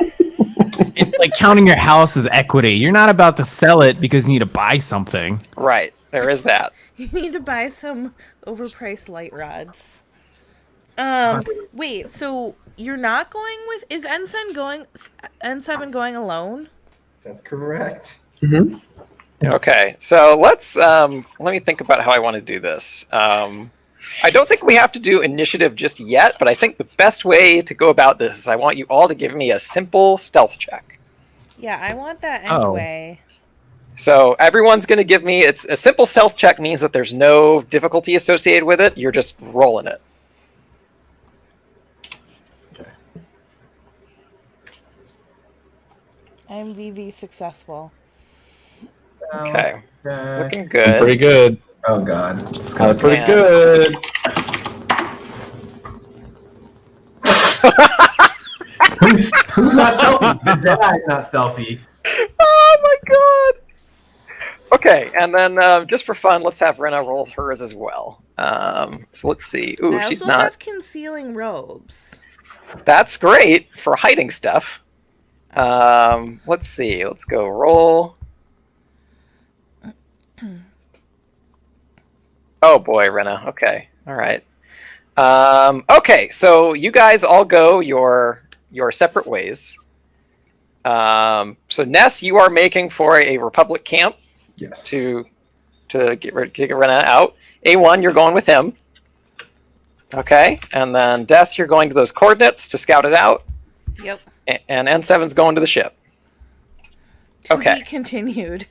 It's like counting your house as equity. You're not about to sell it because you need to buy something. Right. There is that. You need to buy some overpriced light rods. Wait, so you're not going with? Is N7 going alone? That's correct. Mm-hmm. Okay. So let me think about how I want to do this. I don't think we have to do initiative just yet, but I think the best way to go about this is I want you all to give me a simple stealth check. Yeah, I want that Oh. anyway. So everyone's going to give me, it's a simple stealth check means that there's no difficulty associated with it. You're just rolling it. I'm VV successful. Okay. Okay. Looking good. Pretty good. Oh god. Pretty Man. good. Who's not stealthy? The Jedi's not stealthy. Oh my god! Okay, and then just for fun, let's have Rena roll hers as well. So let's see. Ooh, I she's also not. have concealing robes. That's great for hiding stuff. Let's see. Let's go roll. Oh boy, Rena. Okay. All right. Okay, so you guys all go your separate ways. So Ness, you are making for a Republic camp Yes. to get Rena out. A1, you're going with him. Okay, and then Des, you're going to those coordinates to scout it out. Yep. And N7's going to the ship. To Okay. be continued.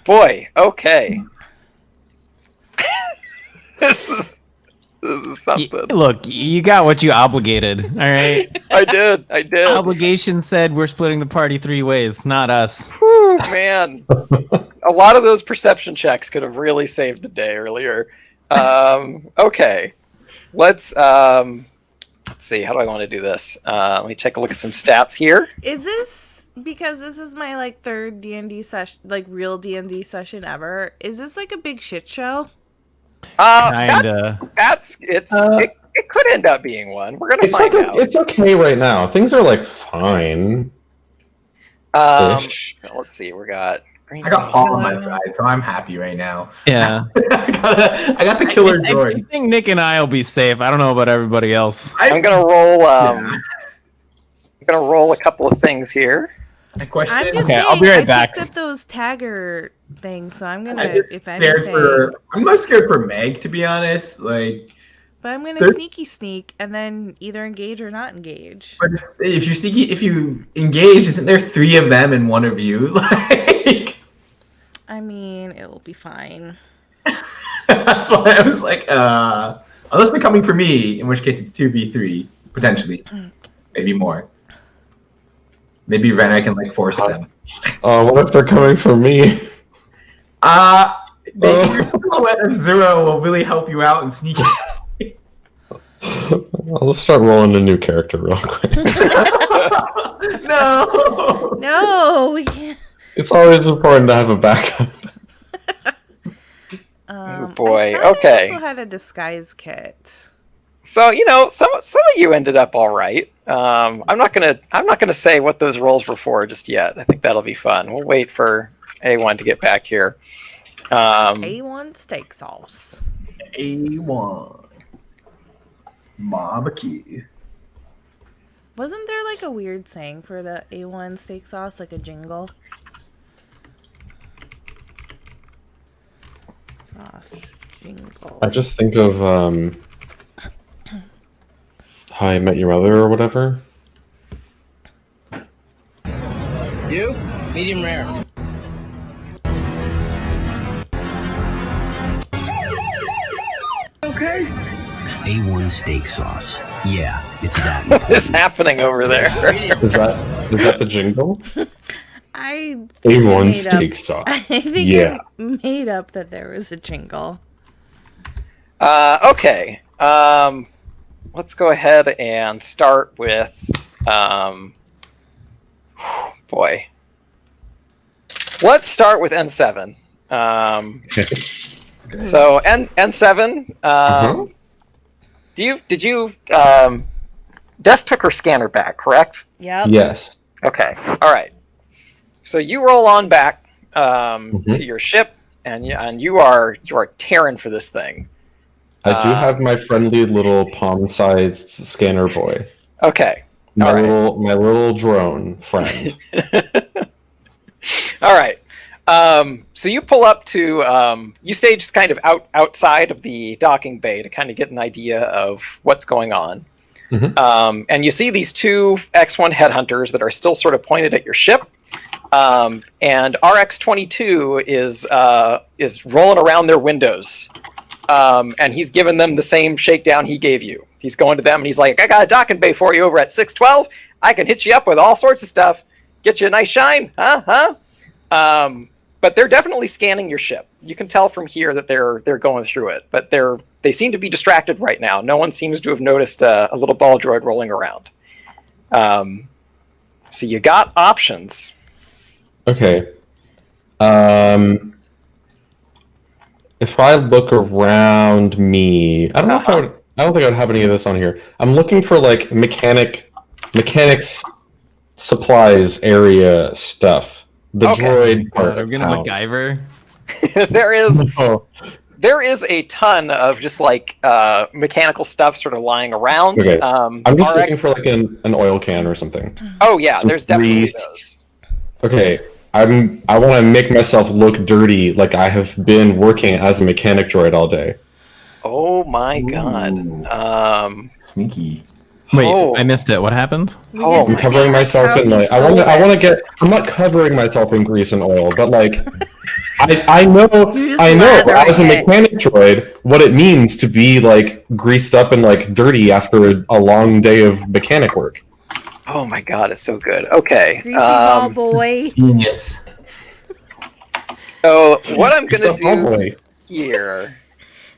Boy, okay. This This is something. Look, you got what you obligated. All right. I did. Obligation said we're splitting the party 3 ways, not us. Whew, man. A lot of those perception checks could have really saved the day earlier. Okay. Let's see. How do I want to do this? Let me take a look at some stats here. Is this because this is my like third D&D session, like real D&D session ever? Is this like a big shit show? Kinda. It could end up being one. We're gonna find out. It's okay right now. Things are like fine. So let's see. We got. I got Paul on my side, so I'm happy right now. Yeah. I got the killer I droid. think Nick and I will be safe. I don't know about everybody else. I'm gonna roll. I'm gonna roll a couple of things here. I question. I'm just Okay, saying, I'll be right I back. picked up those tagger things, so I'm gonna, I'm just if scared anything, I'm not scared for Meg, to be honest. Like, but I'm gonna There- sneak and then either engage or not engage. but if you engage, isn't there 3 of them and 1 of you? Like, I mean, it will be fine. that's why I was like, unless they're coming for me, in which case it's 2v3 potentially, maybe more. Maybe Ren, I can like force them. What if they're coming for me? Maybe your silhouette of Zero will really help you out and sneak. Let's start rolling a new character real quick. No. No, we can't. It's always important to have a backup. Oh boy. I thought Okay. I also had a disguise kit. So some of you ended up all right. I'm not gonna say what those rolls were for just yet. I think that'll be fun. We'll wait for A1 to get back here. A1 steak sauce. A1. Barbecue. Wasn't there like a weird saying for the A1 steak sauce, like a jingle? Sauce jingle. I just think of How I Met Your Mother or whatever. You? Medium rare. Okay. A1 steak sauce. Yeah, it's that. What is happening over there? Is that the jingle? I A1 made steak up- sauce. I think Yeah. I made up that there was a jingle. Okay. Let's go ahead and start with. Boy. Let's start with N7. So N7. Did you Des took her scanner back, correct? Yep. Yes. Okay. All right. So you roll on back to your ship, and you are tearing for this thing. I do have my friendly little palm-sized scanner boy. Okay. My All right. my little drone friend. All right. So you pull up to you stay just kind of outside of the docking bay to kind of get an idea of what's going on. And you see these 2 X1 headhunters that are still sort of pointed at your ship. And RX-22 is rolling around their windows. And he's given them the same shakedown he gave you. He's going to them and he's like, I got a docking bay for you over at 612. I can hit you up with all sorts of stuff. Get you a nice shine. Huh? But they're definitely scanning your ship. You can tell from here that they're going through it. But they seem to be distracted right now. No one seems to have noticed a little ball droid rolling around. So you got options. Okay. If I look around me, I don't know if I don't think I'd have any of this on here. I'm looking for like mechanics supplies area stuff. The Okay. droid part I'm of gonna town. MacGyver. Oh, There is a ton of just like mechanical stuff sort of lying around. okay. I'm just RX looking for like an oil can or something. Oh yeah, some there's definitely grease. those. Okay. I want to make myself look dirty, like I have been working as a mechanic droid all day. Oh my god. Sneaky. Wait, Oh. I missed it. What happened? We Oh, get I'm to I'm see, covering like, myself how in he like stole I want to this. get. I'm not covering myself in grease and oil, but like I know, You just I know. lather As a it. mechanic droid, what it means to be like greased up and like dirty after a long day of mechanic work. Oh my god, it's so good. Okay. Greasy ball boy. Genius. So what I'm Greased gonna up all do boy. here.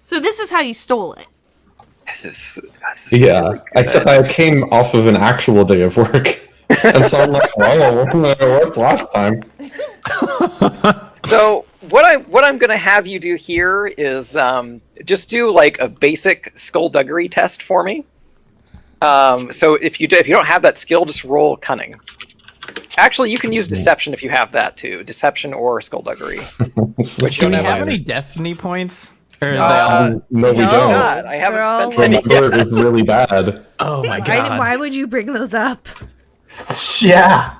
So this is how you stole it. This is Yeah, really good. except I came off of an actual day of work, and so I'm like, well, what worked last time? So what I'm gonna have you do here is just do like a basic skullduggery test for me. So if you don't have that skill, just roll cunning. Actually, you can use deception if you have that too. Deception or skullduggery. Which Do we have any destiny points? Or are they all... No, we No. don't. God, I haven't They're all spent any. The number is really bad. Oh my Why, god. why would you bring those up? Yeah.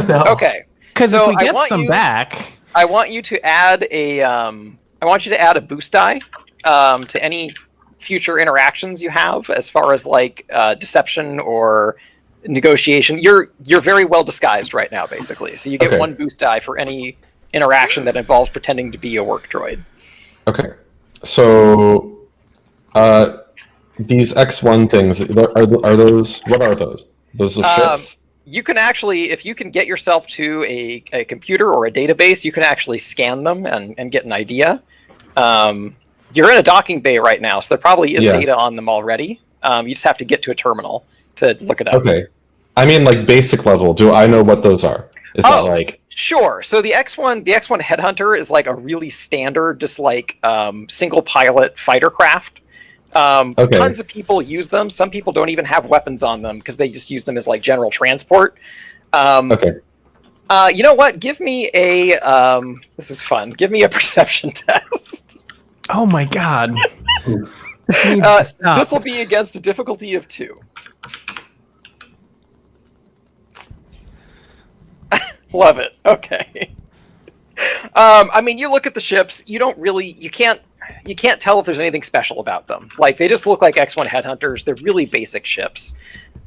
No. Okay. Because So if we I get want some you- back... I want you to add a I want you to add a boost die to any future interactions you have as far as like deception or negotiation. You're very well disguised right now, basically. So you get Okay. one boost die for any interaction that involves pretending to be a work droid. Okay, so these X1 things are those? What are those? Those are ships. You can actually, if you can get yourself to a computer or a database, you can actually scan them and get an idea. You're in a docking bay right now, so there probably is Yeah. data on them already. You just have to get to a terminal to look it up. Okay, I mean like basic level. Do I know what those are? Is that like Sure. So the X1 Headhunter is like a really standard, just like single pilot fighter craft. Okay. Tons of people use them. Some people don't even have weapons on them because they just use them as like general transport. okay? You know what? Give me a this is fun. Give me a perception test. Oh my god. This needs to stop. This will be against a difficulty of 2. Love it. Okay. I mean, you look at the ships. You can't tell if there's anything special about them. Like they just look like X1 Headhunters. They're really basic ships.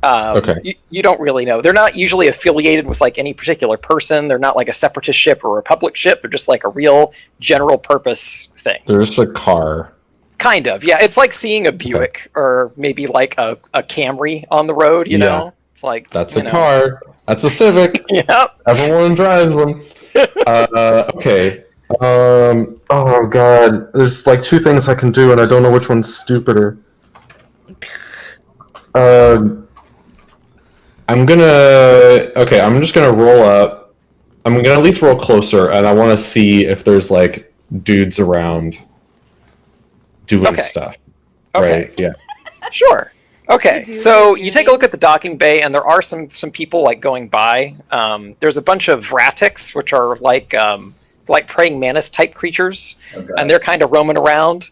Okay. You don't really know. They're not usually affiliated with like any particular person. They're not like a separatist ship or a Republic ship. They're just like a real general purpose thing. There's a car. Kind of, yeah. It's like seeing a Buick or maybe like a Camry on the road. You know, it's like That's you a know. car. That's a Civic. Yep. Everyone drives them. Okay. Oh god. There's like 2 things I can do, and I don't know which one's stupider. I'm just gonna roll up. I'm gonna at least roll closer, and I want to see if there's like dudes around doing Okay. stuff. Okay. Right? Yeah. Sure. Okay, Do so the you take a look at the docking bay, and there are some people like going by. There's a bunch of Vratics, which are like praying mantis type creatures, and they're kind of roaming around.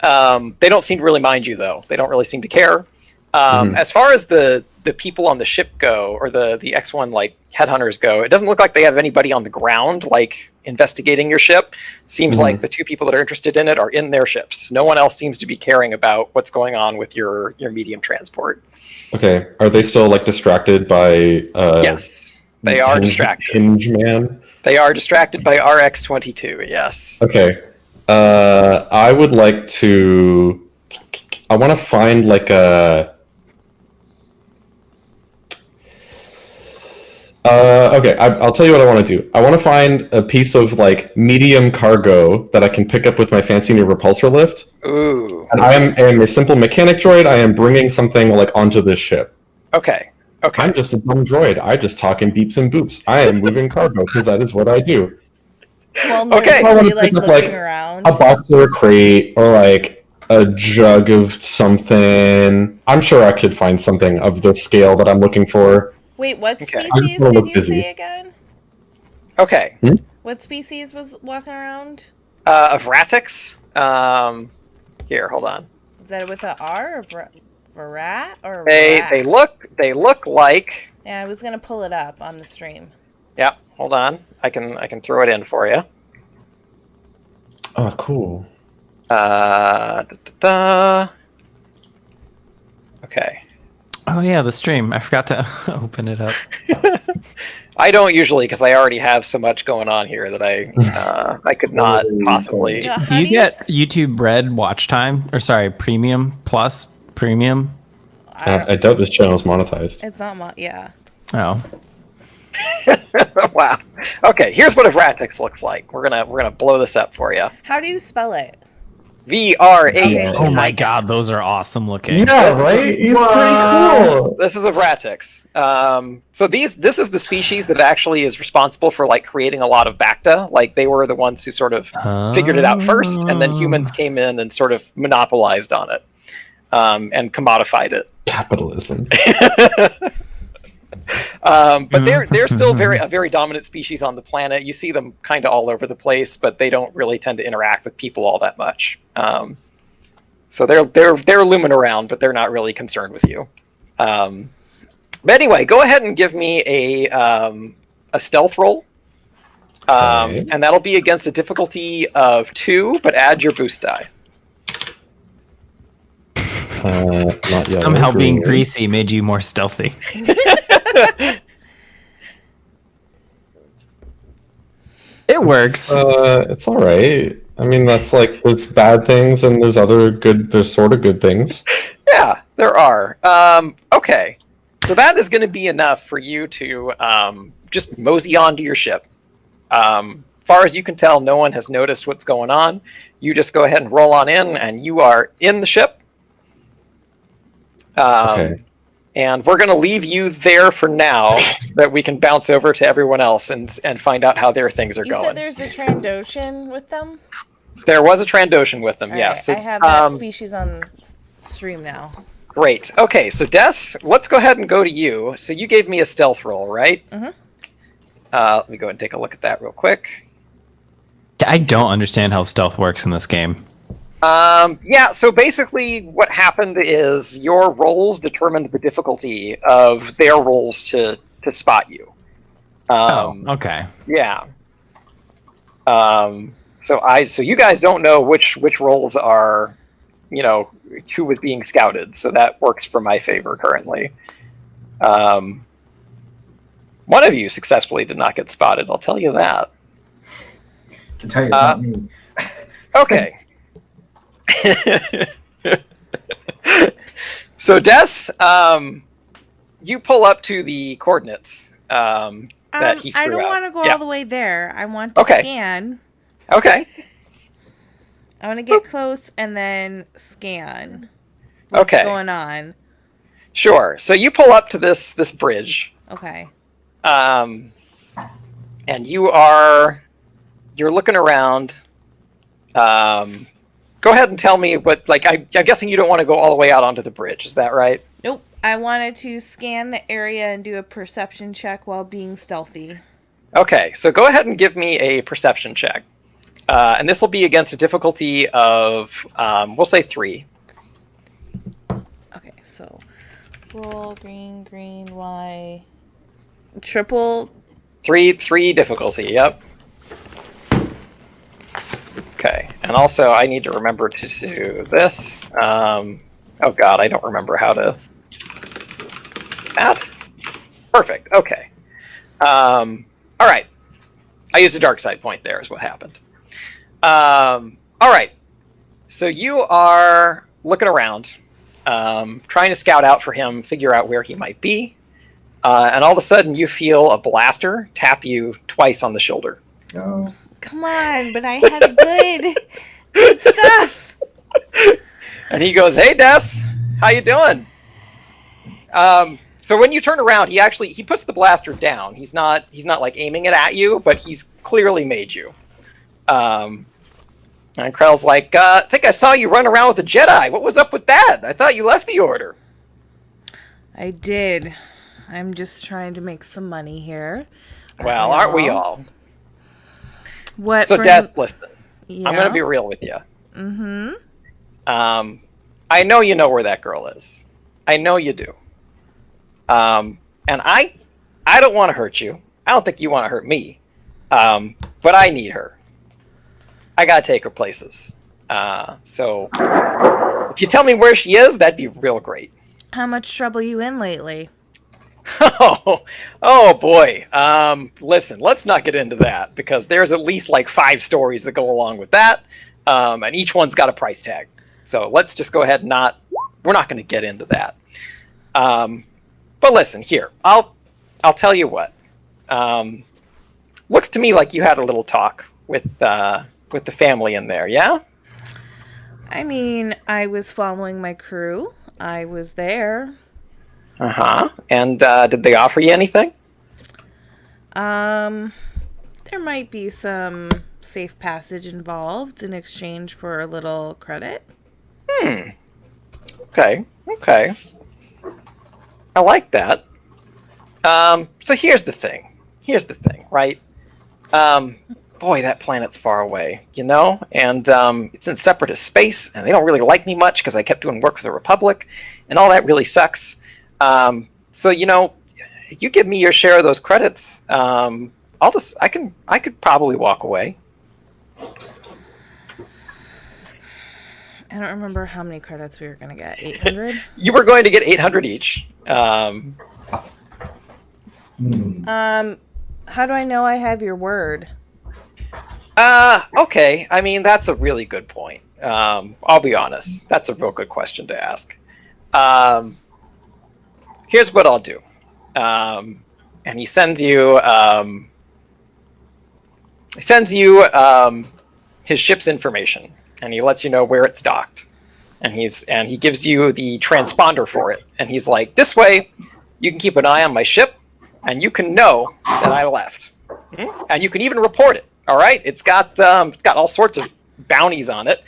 They don't seem to really mind you, though. They don't really seem to care. As far as the people on the ship go, or the X1 like headhunters go, it doesn't look like they have anybody on the ground like investigating your ship. Seems like the 2 people that are interested in it are in their ships. No one else seems to be caring about what's going on with your medium transport. Okay. Are they still like distracted by? Yes, they are distracted. Hinge man. They are distracted by RX-22. Yes. Okay. I would like to. I want to find like a. Okay, I'll tell you what I want to do. I want to find a piece of like medium cargo that I can pick up with my fancy new repulsor lift. Ooh. And I am a simple mechanic droid. I am bringing something like onto this ship. Okay. Okay. I'm just a dumb droid. I just talk in beeps and boops. I am moving cargo because that is what I do. Well, Okay. nervously, like Pick up, looking like, around. A box or a crate or like a jug of something. I'm sure I could find something of the scale that I'm looking for. Wait, what Okay. species I'm gonna did look you busy. say again? Okay. What species was walking around? Of Vratics. Here, hold on. Is that with a R or Varat or They rat? look like. Yeah, I was gonna pull it up on the stream. Yeah. Hold on. I can throw it in for you. Oh, cool. Okay. Oh yeah, the stream. I forgot to open it up. I don't usually because I already have so much going on here that I could not possibly. Do- Do how you do you get s- YouTube Red watch time? Or sorry, Premium Plus Premium? I doubt this channel is monetized. It's not yeah. Oh, Wow. Okay, here's what a Vratix looks like. We're gonna blow this up for you. How do you spell it? VRAT. Okay. oh my God, those are awesome looking. Yeah, right? He's pretty cool. This is a Vratix. So this is the species that actually is responsible for like creating a lot of Bacta. Like they were the ones who sort of figured it out first, and then humans came in and sort of monopolized on it and commodified it. Capitalism. But they're still a very dominant species on the planet. You see them kind of all over the place, but they don't really tend to interact with people all that much. So they're looming around, but they're not really concerned with you. But anyway, go ahead and give me a stealth roll, Okay. and that'll be against a difficulty of 2, but add your boost die. Not yet. Somehow being Green. greasy made you more stealthy. It works. It's all right. I mean, that's like there's bad things and there's other good. There's sort of good things. Yeah, there are. Okay, so that is going to be enough for you to just mosey on to your ship. Far as you can tell, no one has noticed what's going on. You just go ahead and roll on in, and you are in the ship. Okay. And we're going to leave you there for now so that we can bounce over to everyone else and find out how their things are You going. said there's a Trandoshan with them? There was a Trandoshan with them, All yes. right, So, I have that species on stream now. great. Okay, so Des, let's go ahead and go to you. So you gave me a stealth roll, right? Mhm. Let me go and take a look at that real quick. I don't understand how stealth works in this game. Yeah, so basically what happened is your rolls determined the difficulty of their rolls to spot you. Okay. Yeah. So you guys don't know which rolls are, who was being scouted, so that works for my favor currently. One of you successfully did not get spotted, I'll tell you that. I can tell you, it's not me. Okay. So Des, you pull up to the coordinates that he threw I don't out. want to go Yeah. all the way there. I want to Okay. scan. Okay. I want to get close and then scan. What's Okay. going on? Sure. So you pull up to this bridge, Okay. and you're looking around. Go ahead and tell me what. Like, I'm guessing you don't want to go all the way out onto the bridge. Is that right? Nope. I wanted to scan the area and do a perception check while being stealthy. Okay. So go ahead and give me a perception check, and this will be against a difficulty of, we'll say 3. Okay, so roll green, Y. Triple. 3 difficulty. Yep. Okay, and also I need to remember to do this. Oh god, I don't remember how to. That. Perfect. Okay. All right. I used a dark side point. There is what happened. All right. So you are looking around, trying to scout out for him, figure out where he might be, and all of a sudden you feel a blaster tap you twice on the shoulder. No. Come on, but I had good stuff. And he goes, "Hey, Des, how you doing?" So when you turn around, he puts the blaster down. He's not like aiming it at you, but he's clearly made you. And Krell's like, "I think I saw you run around with a Jedi. What was up with that? I thought you left the Order." I did. I'm just trying to make some money here. Well, aren't we all? What? So, Des, listen. Yeah. I'm gonna be real with you. Mm-hmm. I know you know where that girl is. I know you do. And I don't want to hurt you. I don't think you want to hurt me. But I need her. I gotta take her places. So if you tell me where she is, that'd be real great. How much trouble you in lately? Oh boy. Listen, let's not get into that because there's at least like 5 stories that go along with that, and each one's got a price tag. So let's just go ahead and we're not going to get into that. But listen, here, I'll tell you what. Looks to me like you had a little talk with the family in there, yeah? I mean, I was following my crew. I was there. Uh-huh. And did they offer you anything? There might be some safe passage involved in exchange for a little credit. Okay. I like that. So here's the thing, right? Boy, that planet's far away, you know? And it's in separatist space, and they don't really like me much because I kept doing work for the Republic, and all that really sucks. So, you know, you give me your share of those credits, I could probably walk away. I don't remember how many credits we were going to get. 800? You were going to get 800 each. How do I know I have your word? Okay. I mean, that's a really good point. I'll be honest. That's a real good question to ask. Here's what I'll do. And he sends you his ship's information, and he lets you know where it's docked. And he gives you the transponder for it. And he's like, this way, you can keep an eye on my ship, and you can know that I left. And you can even report it. All right, it's got all sorts of bounties on it.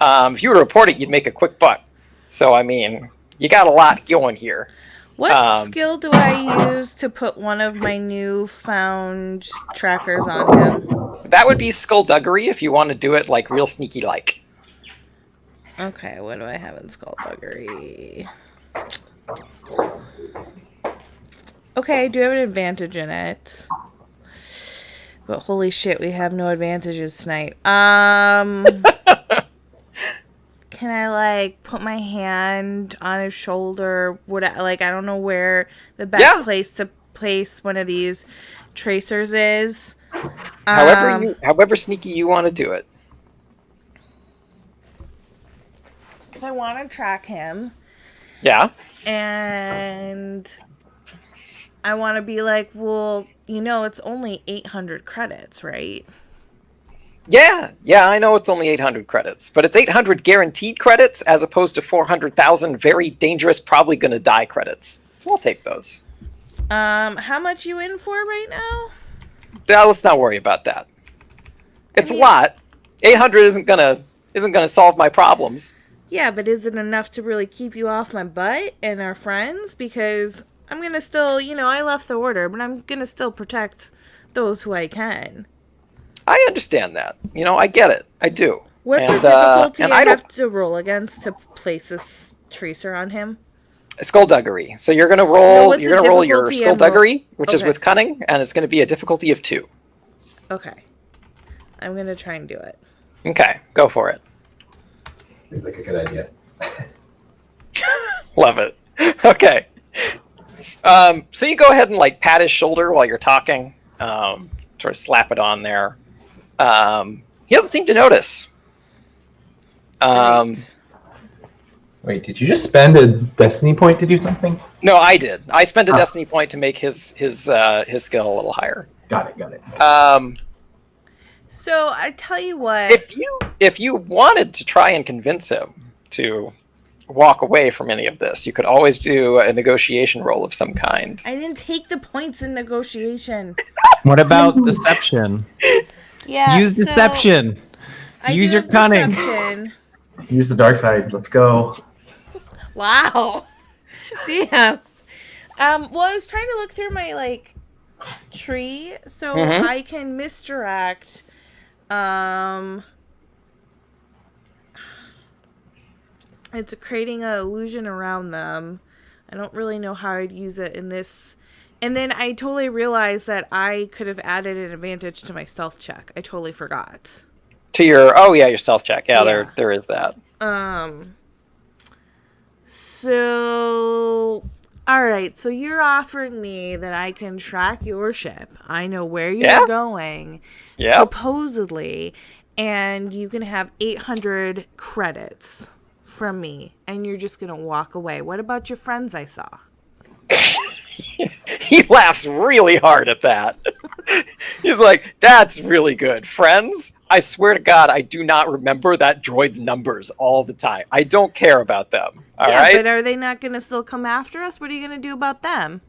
If you were to report it, you'd make a quick buck. So I mean, you got a lot going here. What skill do I use to put one of my newfound trackers on him? That would be skullduggery if you want to do it like real sneaky like. Okay, what do I have in skullduggery? Okay, I do have an advantage in it. But holy shit, we have no advantages tonight. Can I, like, put my hand on his shoulder? I don't know where the best place to place one of these tracers is. However sneaky you want to do it. Because I want to track him. Yeah. And I want to be like, well, you know, it's only 800 credits, right? Yeah, I know it's only 800 credits, but it's 800 guaranteed credits as opposed to 400,000 very dangerous, probably going to die credits. So I'll take those. How much you in for right now? Let's not worry about that. It's a lot. 800 isn't gonna solve my problems. Yeah, but is it enough to really keep you off my butt and our friends? Because I'm gonna still, you know, I left the order, but I'm gonna still protect those who I can. I understand that. You know, I get it. I do. What's the difficulty I have to roll against to place this tracer on him? Skullduggery. So you're gonna roll. You're gonna roll your skullduggery, which is with cunning, and it's gonna be a difficulty of 2. Okay. I'm gonna try and do it. Okay, go for it. Seems like a good idea. Love it. Okay. So you go ahead and like pat his shoulder while you're talking. Sort of slap it on there. He doesn't seem to notice. Wait, did you just spend a destiny point to do something? No, I did. I spent a destiny point to make his skill a little higher. Got it. So I tell you what. If you wanted to try and convince him to walk away from any of this, you could always do a negotiation roll of some kind. I didn't take the points in negotiation. What about deception? Yeah. Use deception. Use your cunning. Deception. Use the dark side. Let's go. Wow. Damn. Well, I was trying to look through my tree so I can misdirect. It's creating an illusion around them. I don't really know how I'd use it in this. And then I totally realized that I could have added an advantage to my stealth check. I totally forgot. To your stealth check. Yeah. There is that. So All right, so you're offering me that I can track your ship. I know where you're going, supposedly, and you can have 800 credits from me, and you're just going to walk away. What about your friends I saw? He laughs really hard at that. He's like, that's really good. Friends, I swear to God, I do not remember that droid's numbers all the time. I don't care about them. All right? But are they not going to still come after us? What are you going to do about them?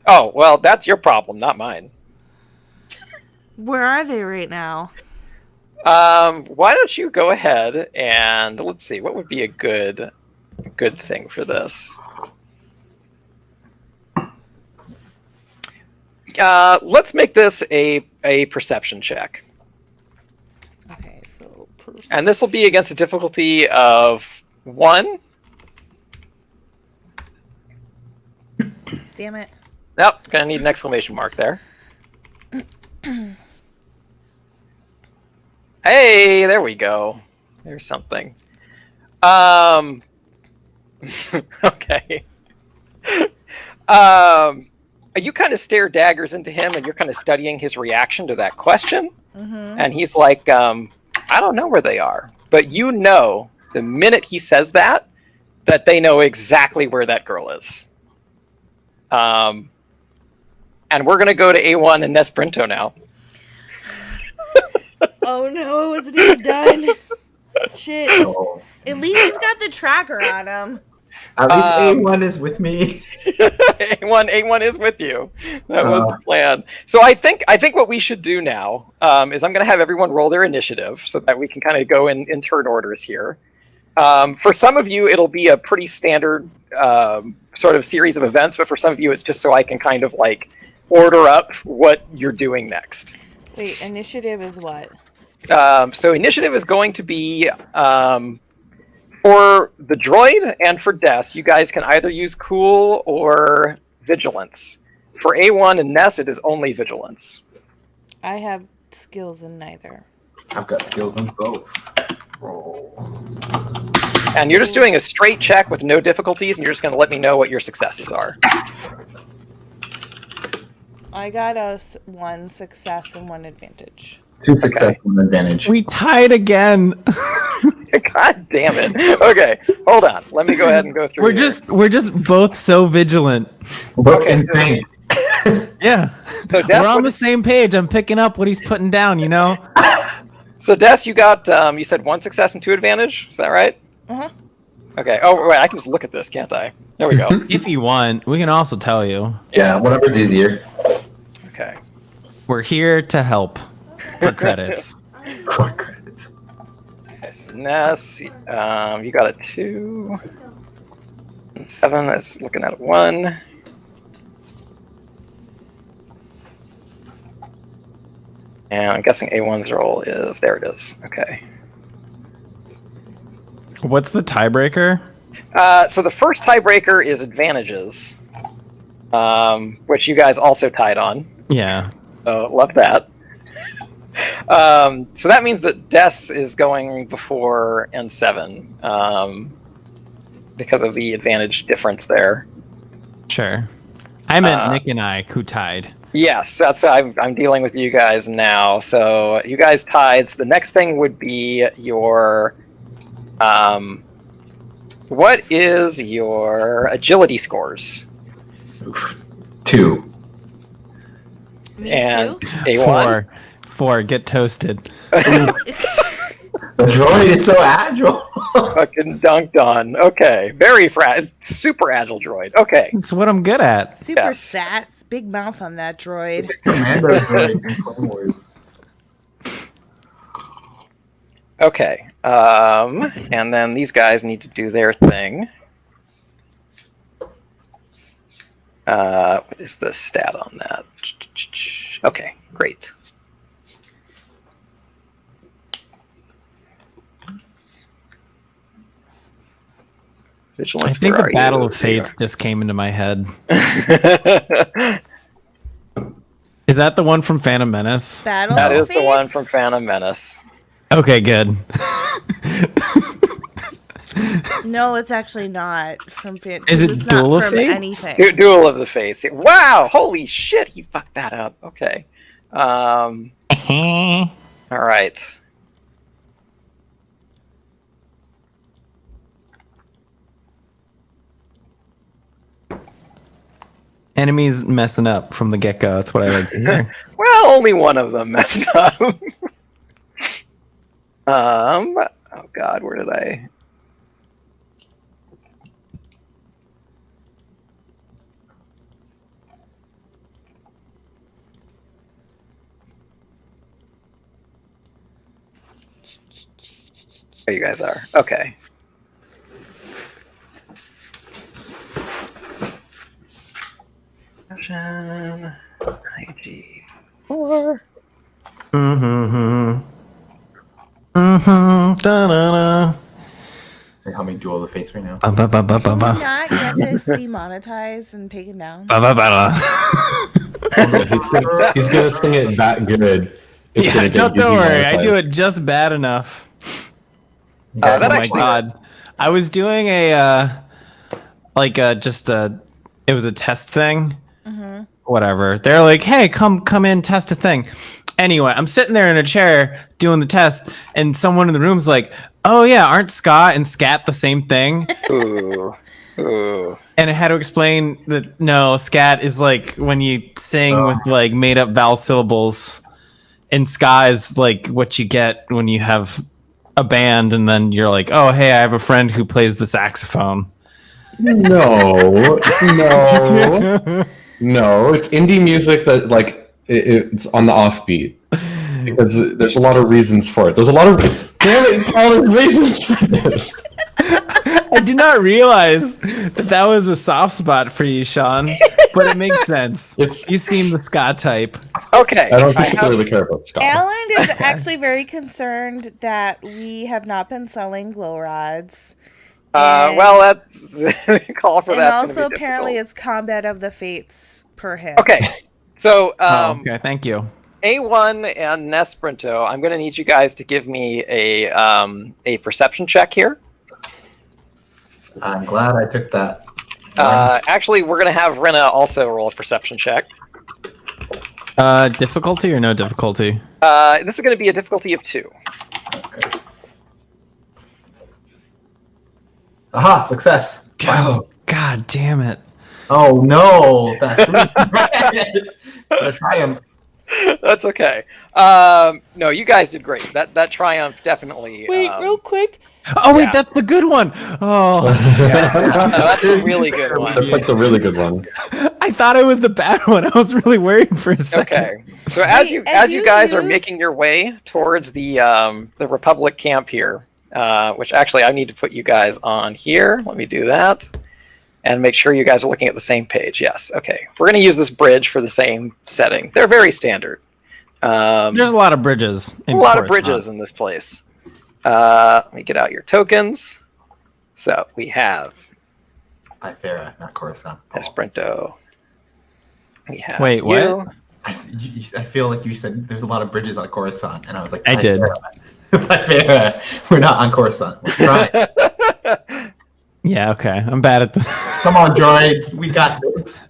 Oh, well, that's your problem, not mine. Where are they right now? Why don't you go ahead and let's see, what would be a good thing for this? Let's make this a perception check. Okay, so and this will be against a difficulty of 1. Damn it. Nope, gonna need an exclamation mark there. Hey, there we go. There's something. Okay. You kind of stare daggers into him, and you're kind of studying his reaction to that question. Mm-hmm. And he's like, I don't know where they are. But you know, the minute he says that they know exactly where that girl is. And we're going to go to A1 and Nesprinto now. Oh no, it wasn't even done. Shit. At least he's got the tracker on him. At least A1 is with me. A1 is with you. That was the plan. So I think what we should do now is I'm going to have everyone roll their initiative so that we can kind of go in turn orders here. For some of you, it'll be a pretty standard sort of series of events, but for some of you, it's just so I can kind of like order up what you're doing next. Wait, initiative is what? So initiative is going to be for the droid and for Des, you guys can either use cool or vigilance. For A1 and Ness, it is only vigilance. I have skills in neither. I've got skills in both. Roll. And you're just doing a straight check with no difficulties, and you're just going to let me know what your successes are. I got us 1 success and 1 advantage. 2 success and advantage. We tied again. God damn it. Okay, hold on. Let me go ahead and go through We're just both so vigilant. Both Okay, insane. Yeah. So Des, We're on the same page. I'm picking up what he's putting down, you know? So Des, you got, you said 1 success and 2 advantage? Is that right? Uh-huh. Okay. Oh, wait, I can just look at this, can't I? There we go. If you want, we can also tell you. Yeah, whatever's easier. Okay. We're here to help for credits. Core credits. Okay, so Ness, you got a 2. And 7, that's looking at a 1. And I'm guessing A1's roll is, there it is. Okay. What's the tiebreaker? So the first tiebreaker is advantages, which you guys also tied on. Yeah. So love that. So that means that Des is going before N7 because of the advantage difference there. Sure. I meant Nick and I who tied. Yes, I'm dealing with you guys now. So you guys tied. So the next thing would be your what is your agility scores? 2. Me And too? A1. 4. Get toasted. The droid is so agile. Fucking dunked on. Okay, super agile droid. Okay. It's what I'm good at. Super Yes. sass. Big mouth on that droid. Commando droid in Clone Wars. Okay. And then these guys need to do their thing. What is the stat on that? Okay, great. Vigilance, I think where the are Battle you? of Fates just came into my head. Is that the one from Phantom Menace? Battle That of is the one Fates? from Phantom Menace. Okay, good. No, it's actually not from Is it it's Duel not of from Fates? anything. Duel of the Fates. Wow! Holy shit! He fucked that up. Okay. All right. Enemies messing up from the get-go. That's what I like to hear. Well, only one of them messed up. Oh God, where did I? There you guys are. Okay. IG4. Da-da-da. Are you helping Duel of the Fates right now? Can we Ba-ba-ba-ba-ba. not get this demonetized and taken down? Ba-ba-ba-ba. He's gonna sing it that good. It's Yeah, gonna get don't worry. I do demonetized. it just bad enough. That Oh my actually- god. I was doing it was a test thing. Whatever. They're like, hey, come in, test a thing. Anyway, I'm sitting there in a chair doing the test, and someone in the room's like, oh yeah, aren't ska and scat the same thing? Ooh. And I had to explain that no, scat is like when you sing with like made up vowel syllables, and ska is like what you get when you have a band and then you're like, oh hey, I have a friend who plays the saxophone. No. It's indie music that like it's on the offbeat because there's a lot of reasons for it. There's a lot of damn it, Paul, there's reasons for this. I did not realize that was a soft spot for you, Sean, but it makes sense. You seem the ska type. Okay. I don't particularly care about ska. Alan is actually very concerned that we have not been selling glow rods. Well, that's the call for And that. also, apparently, it's Combat of the Fates per hit. Okay. So, Okay, thank you. A1 and Nesprinto, I'm going to need you guys to give me a perception check here. I'm glad I took that. Actually, we're going to have Rena also roll a perception check. Difficulty or no difficulty? This is going to be a difficulty of 2. Okay. Aha! Success. Oh, god damn it. Oh no! That's a triumph. That's okay. No, you guys did great. That triumph definitely. Wait, real quick. Oh wait, Yeah. that's the good one. Oh, No, that's a really good one. That's like the really good one. I thought it was the bad one. I was really worried for a second. Okay. So as you you guys are use- making your way towards the Republic camp here, which actually I need to put you guys on here. Let me do that. And make sure you guys are looking at the same page. Yes. Okay. We're going to use this bridge for the same setting. They're very standard. There's a lot of bridges. A lot of bridges in this place. Let me get out your tokens. So we have Ifera, not Coruscant. Esprinto. We have Wait, what? you. I feel like you said there's a lot of bridges on Coruscant, and I was like, I did. Ifera, we're not on Coruscant. We're trying. Yeah, okay. I'm bad at the. Come on, droid. We got this.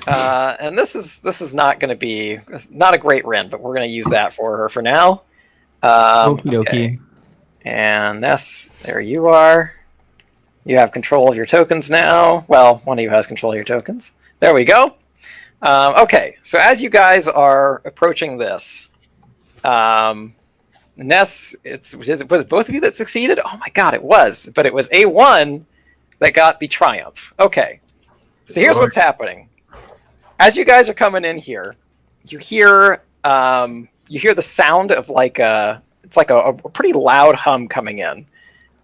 And this is not going to be not a great Ren, but we're going to use that for her for now. Okie dokie. Okay. And Ness, there you are. You have control of your tokens now. Well, one of you has control of your tokens. There we go. Okay, so as you guys are approaching this, Ness, was it both of you that succeeded? Oh my god, it was. But it was A1 that got the triumph. Okay, so here's what's happening. As you guys are coming in here, you hear the sound of like it's like a pretty loud hum coming in,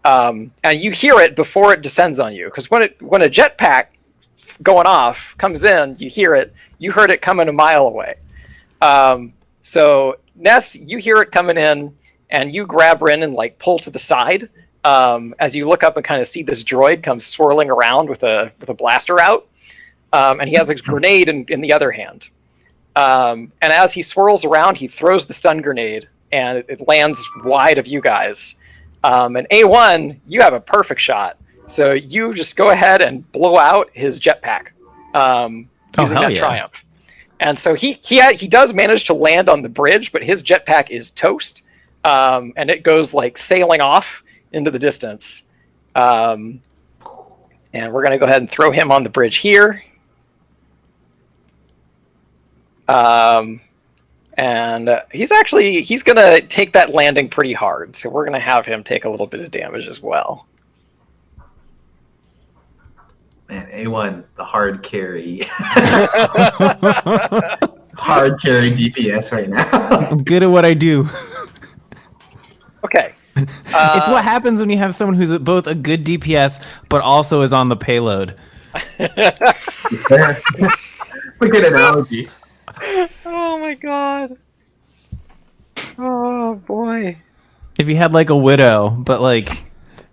and you hear it before it descends on you. Because when a jetpack going off comes in, you hear it. You heard it coming a mile away. So Ness, you hear it coming in, and you grab Rin and like pull to the side as you look up and kind of see this droid come swirling around with a blaster out, and he has a grenade in the other hand. And as he swirls around, he throws the stun grenade, and it lands wide of you guys. And A1, you have a perfect shot. So you just go ahead and blow out his jetpack using that Triumph. And so he does manage to land on the bridge, but his jetpack is toast, and it goes like sailing off into the distance. And we're going to go ahead and throw him on the bridge here. And he's going to take that landing pretty hard. So we're going to have him take a little bit of damage as well. Man, A1, the hard carry. Hard carry DPS right now. I'm good at what I do. Okay. It's what happens when you have someone who's both a good DPS, but also is on the payload. A good analogy. Oh my god. Oh boy. If you had like a widow, but like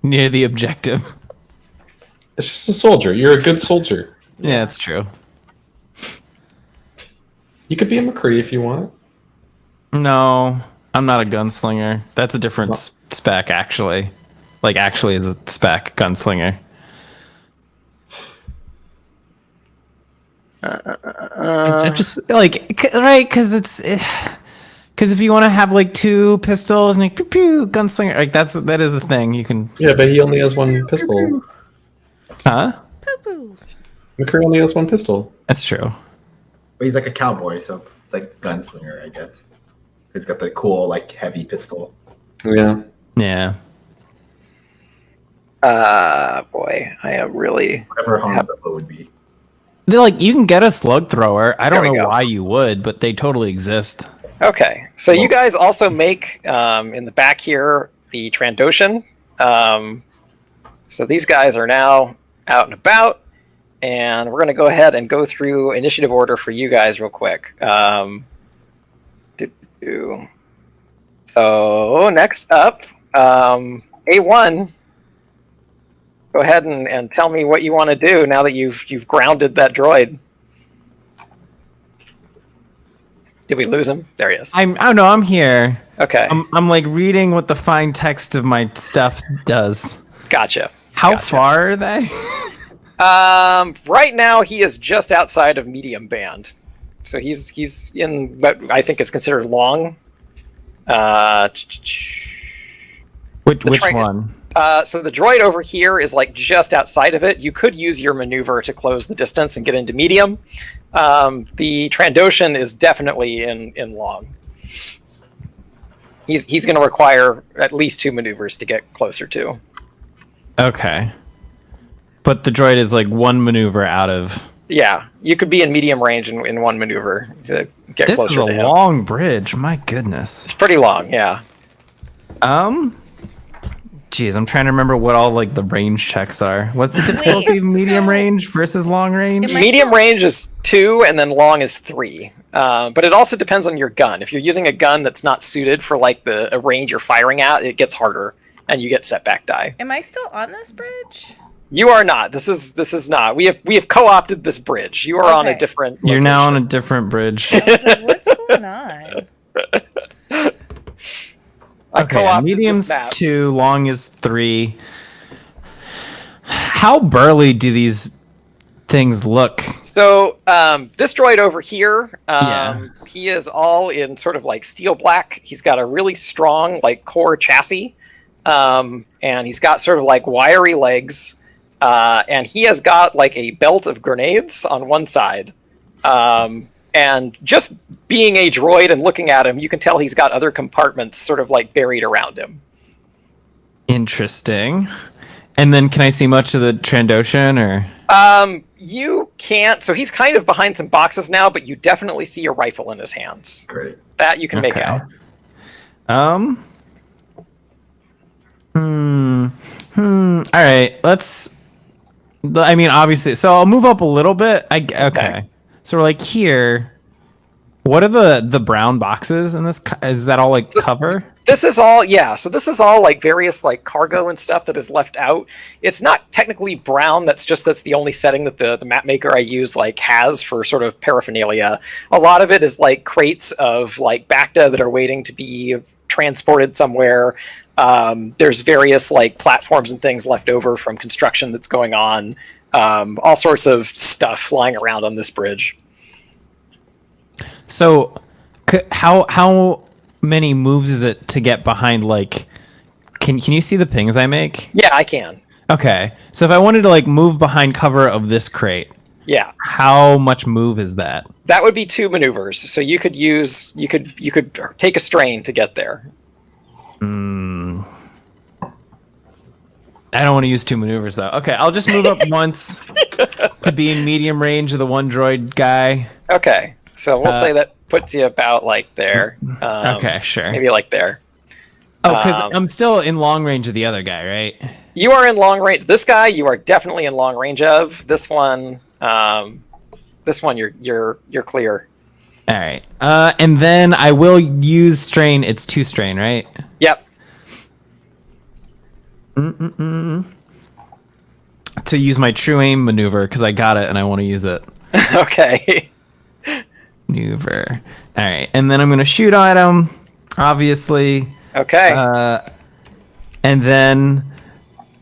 near the objective. It's just a soldier. You're a good soldier. Yeah, it's true. You could be a McCree if you want. No, I'm not a gunslinger. That's a different spec, actually. Like, actually is a spec, gunslinger. Just, like, right, because it's... Because if you want to have, like, 2 pistols and, like, pew, pew, gunslinger, like, that is the thing. You can... Yeah, but he only has 1 pistol. Huh? Poo-poo. McCree only has 1 pistol. That's true. But he's like a cowboy, so it's like gunslinger, I guess. He's got the cool, like, heavy pistol. Yeah. Yeah. Boy, I am really... Whatever Han Solo would be. They're like, you can get a slug thrower. I don't There we know go. why you would, but they totally exist. Okay, so you guys also make, in the back here, the Trandoshan. So these guys are now out and about, and we're going to go ahead and go through initiative order for you guys real quick. So next up, A1, go ahead and tell me what you want to do now that you've grounded that droid. Did we lose him? There he is. Oh no, I'm here. Okay. I'm like reading what the fine text of my stuff does. Gotcha. How far are they? Right now he is just outside of medium band, so he's in what I think is considered long. Which one? So the droid over here is like just outside of it. You could use your maneuver to close the distance and get into medium. The Trandoshan is definitely in long. He's going to require at least 2 maneuvers to get closer to. Okay. But the droid is like 1 maneuver out of... Yeah, you could be in medium range in 1 maneuver to get This closer is a to him. long bridge. My goodness. It's pretty long, yeah. Geez, I'm trying to remember what all like the range checks are. What's the difficulty of medium range versus long range? Medium range is 2, and then long is 3. But it also depends on your gun. If you're using a gun that's not suited for like a range you're firing at, it gets harder, and you get setback die. Am I still on this bridge? You are not. This is not. We have co-opted this bridge. You are on a Okay. different. You're now on a location. different bridge. I was like, what's going on? I Okay, co-opted medium's this map. 2, long is 3. How burly do these things look? So this droid over here, Yeah. he is all in sort of like steel black. He's got a really strong like core chassis, and he's got sort of like wiry legs, and he has got like a belt of grenades on one side. And just being a droid and looking at him, you can tell he's got other compartments sort of like buried around him. Interesting. And then can I see much of the Trandoshan or? You can't. So he's kind of behind some boxes now, but you definitely see a rifle in his hands. Great. That you can make out. All right. I mean, obviously. So I'll move up a little bit. Okay. So we're like here. What are the brown boxes in this? Is that all like cover? This is all, yeah. So this is all like various like cargo and stuff that is left out. It's not technically brown. That's the only setting that the map maker I use like has for sort of paraphernalia. A lot of it is like crates of like Bacta that are waiting to be transported somewhere. There's various like platforms and things left over from construction that's going on. All sorts of stuff flying around on this bridge. So, how many moves is it to get behind? Like, can you see the pings I make? Yeah, I can. Okay, so if I wanted to like move behind cover of this crate, yeah, how much move is that? That would be 2 maneuvers. So you could take a strain to get there. I don't want to use 2 maneuvers though. Okay, I'll just move up once to be in medium range of the one droid guy. Okay, so we'll say that puts you about like there. Okay, sure. Maybe like there. Oh, because I'm still in long range of the other guy, right? You are in long range. This guy, you are definitely in long range of. This one, you're clear. All right. And then I will use strain. It's 2 strain, right? Yep. To use my true aim maneuver because I got it and I want to use it. Okay. Maneuver. All right, and then I'm gonna shoot at him, obviously. Okay. And then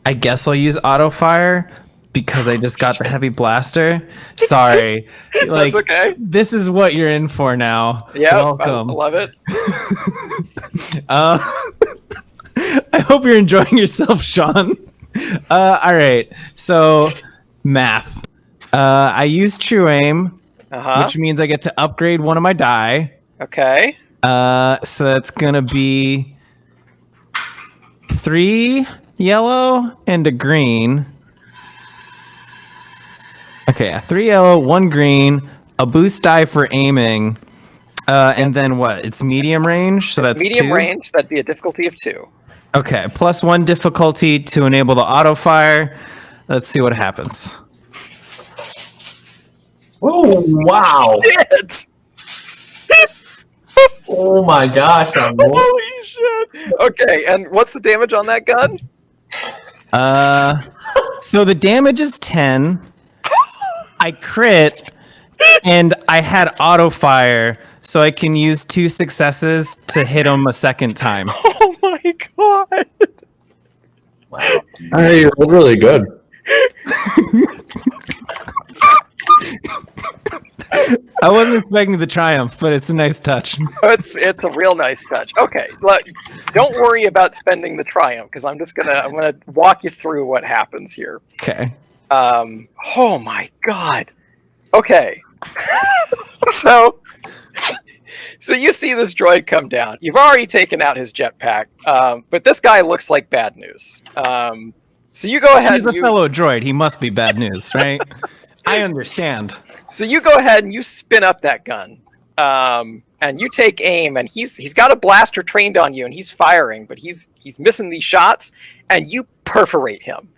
I guess I'll use auto fire because I just got the heavy blaster. Sorry. That's okay. This is what you're in for now. Yeah, welcome. I love it. I hope you're enjoying yourself, Sean. All right, so math. I use true aim, which means I get to upgrade one of my die. Okay. So that's gonna be 3 yellow and a green. Okay, a 3 yellow, 1 green, a boost die for aiming, and then what? It's medium range, so that's medium 2? range. That'd be a difficulty of 2. Okay, plus 1 difficulty to enable the auto fire. Let's see what happens. Oh, wow. Shit! Oh my gosh, that roll. Holy shit! Okay, and what's the damage on that gun? So the damage is 10. I crit, and I had auto fire, so I can use 2 successes to hit him a second time. Oh my god! Wow. Hey, you rolled really good. I wasn't expecting the triumph, but it's a nice touch. It's a real nice touch. Okay, don't worry about spending the triumph because I'm gonna walk you through what happens here. Okay. Oh my god. Okay. So you see this droid come down. You've already taken out his jetpack, but this guy looks like bad news. So you go ahead. He's a fellow droid. He must be bad news, right? I understand. So you go ahead and you spin up that gun, and you take aim, and he's got a blaster trained on you, and he's firing, but he's missing these shots, and you perforate him.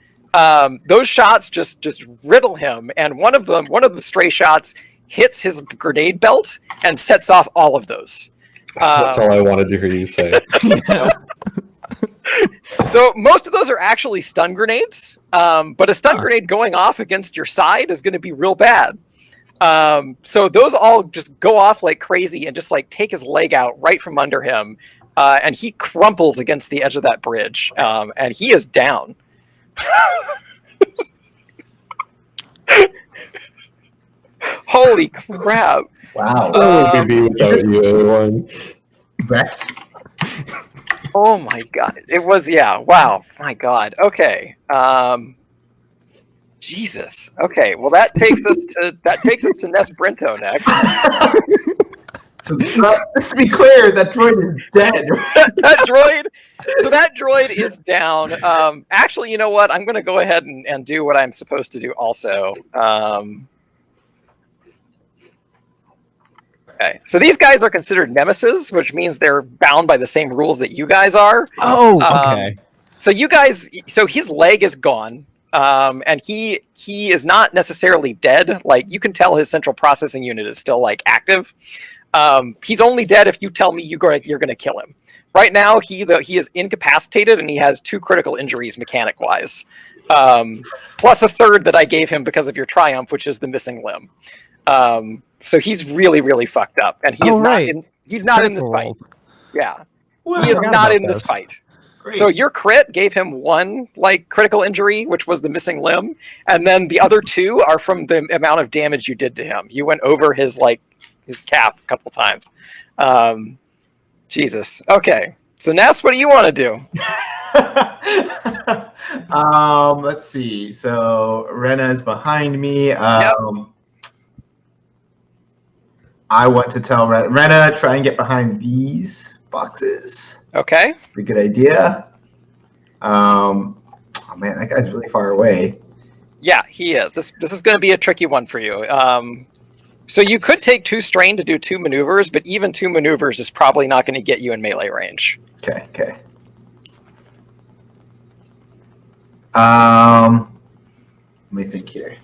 Those shots just riddle him, and one of the stray shots hits his grenade belt and sets off all of those. That's all I wanted to hear you say. So most of those are actually stun grenades, but a stun grenade going off against your side is going to be real bad. So those all just go off like crazy and just like take his leg out right from under him, and he crumples against the edge of that bridge, and he is down. Holy crap! Wow. Oh, could be without you, everyone. Wrecked. Oh my god! It was Wow. My god. Okay. Jesus. Okay. Well, that takes us to Ness Brento next. So, just to be clear, that droid is dead. that droid is down. Actually, you know what? I'm going to go ahead and do what I'm supposed to do also. Okay. So these guys are considered nemesis, which means they're bound by the same rules that you guys are. Oh, okay. So his leg is gone. And he is not necessarily dead. Like, you can tell his central processing unit is still like active. He's only dead if you tell me you're going to kill him. Right now, he is incapacitated and he has 2 critical injuries mechanic wise, plus a third that I gave him because of your triumph, which is the missing limb. So he's really, really fucked up, and he's not in this fight. Yeah, he is not in this fight. So your crit gave him 1 like critical injury, which was the missing limb, and then the other 2 are from the amount of damage you did to him. You went over his cap a couple times. Jesus. Okay. So Ness, what do you want to do? Let's see. So Rena is behind me. I want to tell Rena, try and get behind these boxes. Okay. Pretty good idea. Oh man, that guy's really far away. Yeah, he is. This is going to be a tricky one for you. So you could take 2 strain to do 2 maneuvers, but even 2 maneuvers is probably not going to get you in melee range. Okay. Let me think here.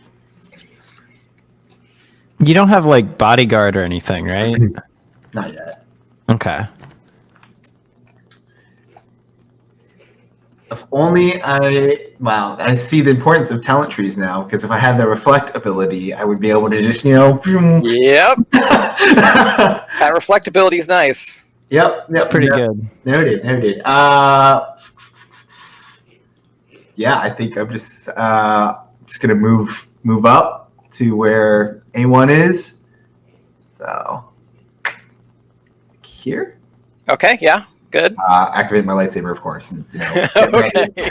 You don't have like bodyguard or anything, right? Not yet. Okay. If only I see the importance of talent trees now, because if I had the reflect ability, I would be able to just, Yep. That reflect ability is nice. Yep. It's pretty good. Noted. Yeah, I think I'm just gonna move up to where A1 is. So here. Okay. Yeah. Good. Activate my lightsaber, of course. And, Okay.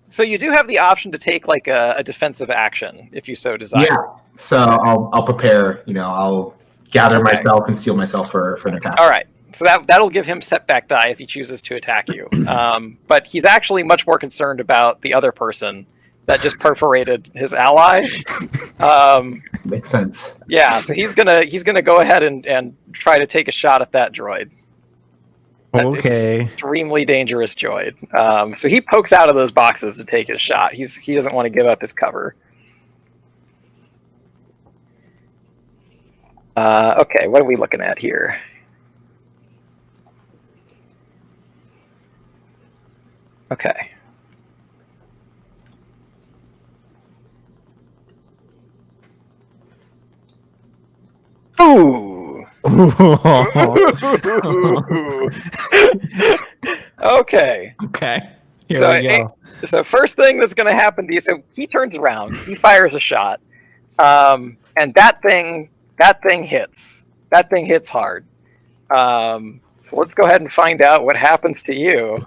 So you do have the option to take like a defensive action if you so desire. Yeah. So I'll prepare. I'll gather myself and steel myself for an attack. All right. So that'll give him setback die if he chooses to attack you. But he's actually much more concerned about the other person that just perforated his ally. Makes sense. Yeah. So he's gonna go ahead and try to take a shot at that droid. That Okay. extremely dangerous droid. So he pokes out of those boxes to take his shot. He doesn't want to give up his cover. Okay, what are we looking at here? Okay. Ooh. Okay. Okay. Here we go. So first thing that's going to happen to you. So he turns around. He fires a shot, and that thing hits. That thing hits hard. So let's go ahead and find out what happens to you.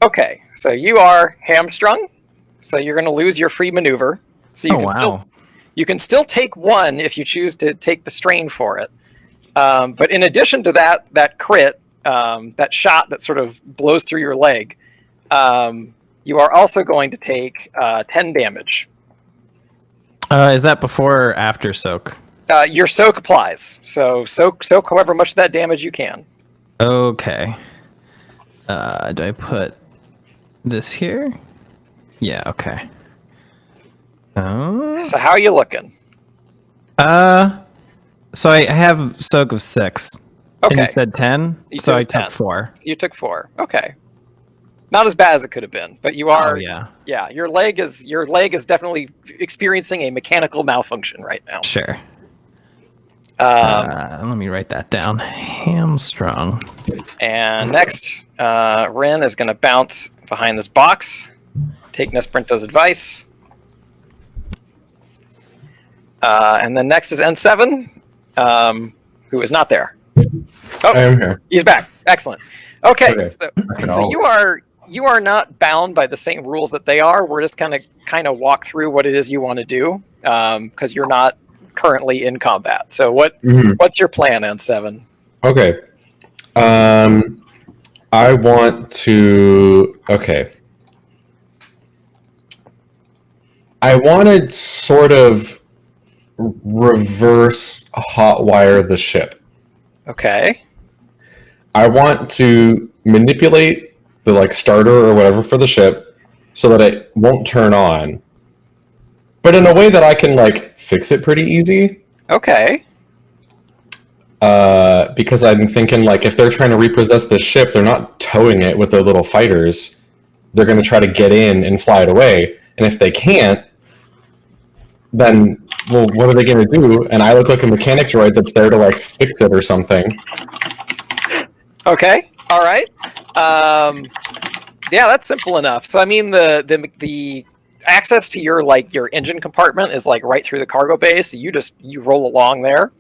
Okay, so you are hamstrung. So you're going to lose your free maneuver. So you can still take 1 if you choose to take the strain for it. But in addition to that crit, that shot that sort of blows through your leg, you are also going to take 10 damage. Is that before or after soak? Your soak applies. So soak however much of that damage you can. Okay. Do I put this here? Yeah, okay. So how are you looking? So I have soak of 6. Okay. And you said 10? So I 10. took 4. You took 4. Okay. Not as bad as it could have been, but you are. Oh, yeah. Yeah, your leg is definitely experiencing a mechanical malfunction right now. Sure. Let me write that down. Hamstrung. And next, Ren is going to bounce behind this box, take Nesprinto's advice. And then next is N7, who is not there. Oh, I am here. He's back. Excellent. Okay. So all. you are not bound by the same rules that they are. We're just kind of walk through what it is you want to do, because you're not currently in combat. So what's your plan, N7? Okay. I want to. Okay. I want to sort of reverse hotwire the ship. Okay. I want to manipulate the starter or whatever for the ship so that it won't turn on, but in a way that I can fix it pretty easy. Okay. Because I'm thinking if they're trying to repossess this ship, they're not towing it with their little fighters. They're going to try to get in and fly it away, and if they can't, then what are they going to do? And I look like a mechanic droid that's there to fix it or something. Okay. All right. Yeah, that's simple enough. So I mean, the access to your engine compartment is like right through the cargo bay. So you roll along there.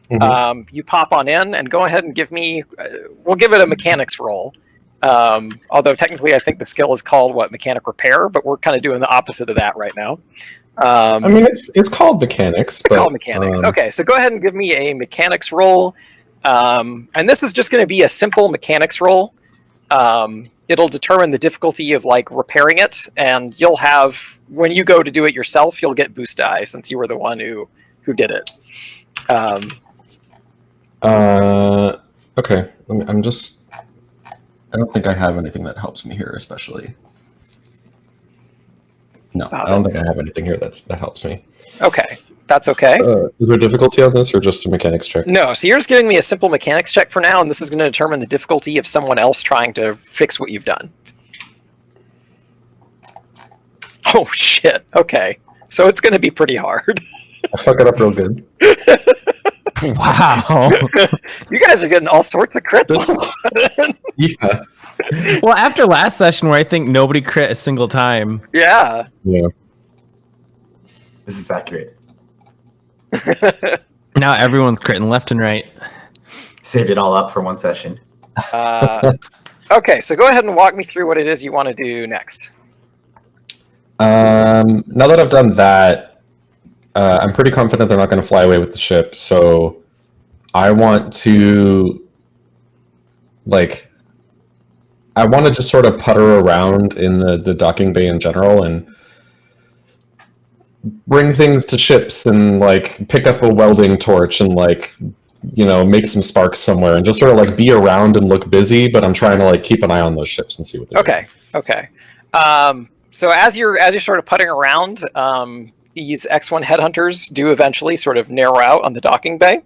Mhm. You pop on in and go ahead and give me. We'll give it a mechanics roll. Although technically, I think the skill is called mechanic repair, but we're kind of doing the opposite of that right now. I mean, it's called mechanics, but Called mechanics. Okay, so go ahead and give me a mechanics roll. And this is just going to be a simple mechanics roll. It'll determine the difficulty of like repairing it, and you'll have, when you go to do it yourself, you'll get boost die since you were the one who did it. Okay. I don't think I have anything that helps me here, especially. No, I don't think I have anything here that helps me. Okay, that's okay. Is there difficulty on this, or just a mechanics check? No, so you're just giving me a simple mechanics check for now, and this is going to determine the difficulty of someone else trying to fix what you've done. Oh shit. Okay, so it's going to be pretty hard. I fuck it up real good. Wow. You guys are getting all sorts of crits. Yeah. Well, after last session where I think nobody crit a single time. Yeah. Yeah. This is accurate. Now everyone's critting left and right. Saved it all up for one session. Okay, so go ahead and walk me through what it is you want to do next. Now that I've done that, I'm pretty confident they're not going to fly away with the ship. So I want to, just sort of putter around in the docking bay in general and bring things to ships and pick up a welding torch and make some sparks somewhere and just sort of be around and look busy. But I'm trying to keep an eye on those ships and see what they're doing. Okay. So as you're sort of putting around, these X1 headhunters do eventually sort of narrow out on the docking bay.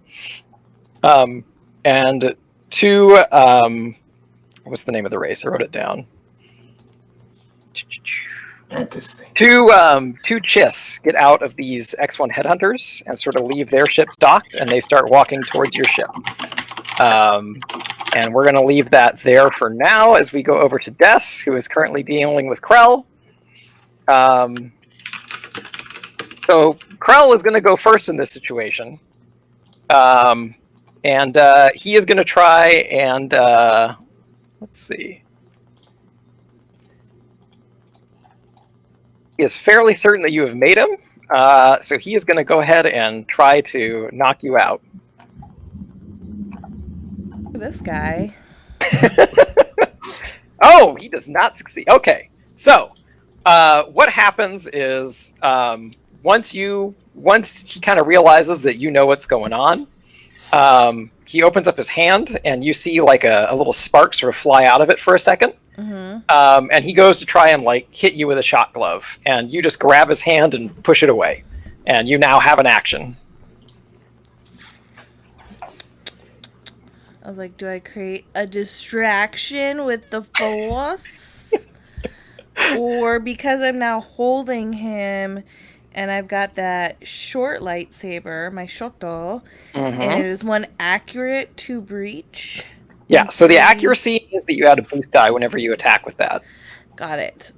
And two, what's the name of the race? I wrote it down. Two Chiss get out of these X1 headhunters and sort of leave their ships docked, and they start walking towards your ship. And we're going to leave that there for now as we go over to Des, who is currently dealing with Krell. So Krell is going to go first in this situation. And he is going to try and... let's see. He is fairly certain that you have made him. So he is going to go ahead and try to knock you out. This guy. Oh, he does not succeed. Okay, so what happens is once he kind of realizes that you know what's going on, he opens up his hand and you see a little spark sort of fly out of it for a second. Mm-hmm. And he goes to try and hit you with a shot glove, and you just grab his hand and push it away, and you now have an action. I was like, do I create a distraction with the Force? Or because I'm now holding him and I've got that short lightsaber, my shoto, and it is one accurate to breach. Yeah, so the accuracy is that you add a boost die whenever you attack with that. Got it.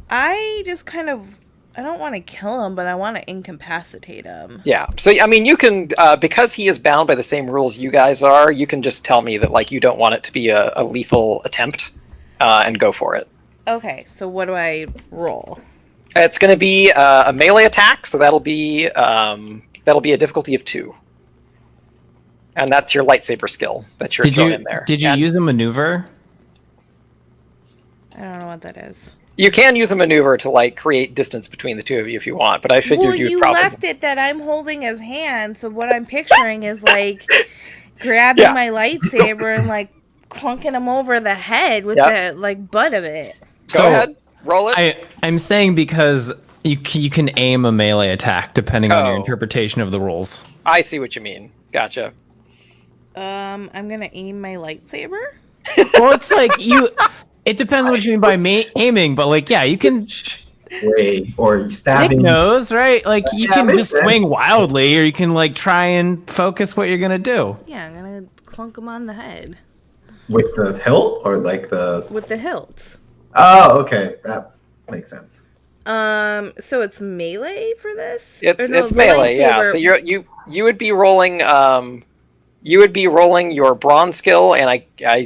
I just kind of... I don't want to kill him, but I want to incapacitate him. Yeah. So, I mean, you can, because he is bound by the same rules you guys are, you can just tell me that, you don't want it to be a lethal attempt, and go for it. Okay, so what do I roll? It's going to be a melee attack, so that'll be a difficulty of 2. And that's your lightsaber skill that you're throwing in there. Did you use a maneuver? I don't know what that is. You can use a maneuver to create distance between the two of you if you want, but I figured you'd probably... Well, you left it that I'm holding his hand, so what I'm picturing is grabbing my lightsaber and clunking him over the head with the butt of it. Go ahead, roll it. I'm saying because you can aim a melee attack depending on your interpretation of the rules. I see what you mean. Gotcha. I'm gonna aim my lightsaber. Well, it's It depends what you mean by aiming, but you can. way, or you Nick stabbing. knows, right? Like you Yeah, can makes just sense. swing wildly, or you can like try and focus what you're gonna do. Yeah, I'm gonna clunk him on the head With the hilt, or like the... with the hilt. Oh, okay. That makes sense. So it's melee for this? It's Or no, it's the melee, yeah. lightsaber- So you would be rolling your bronze skill, and I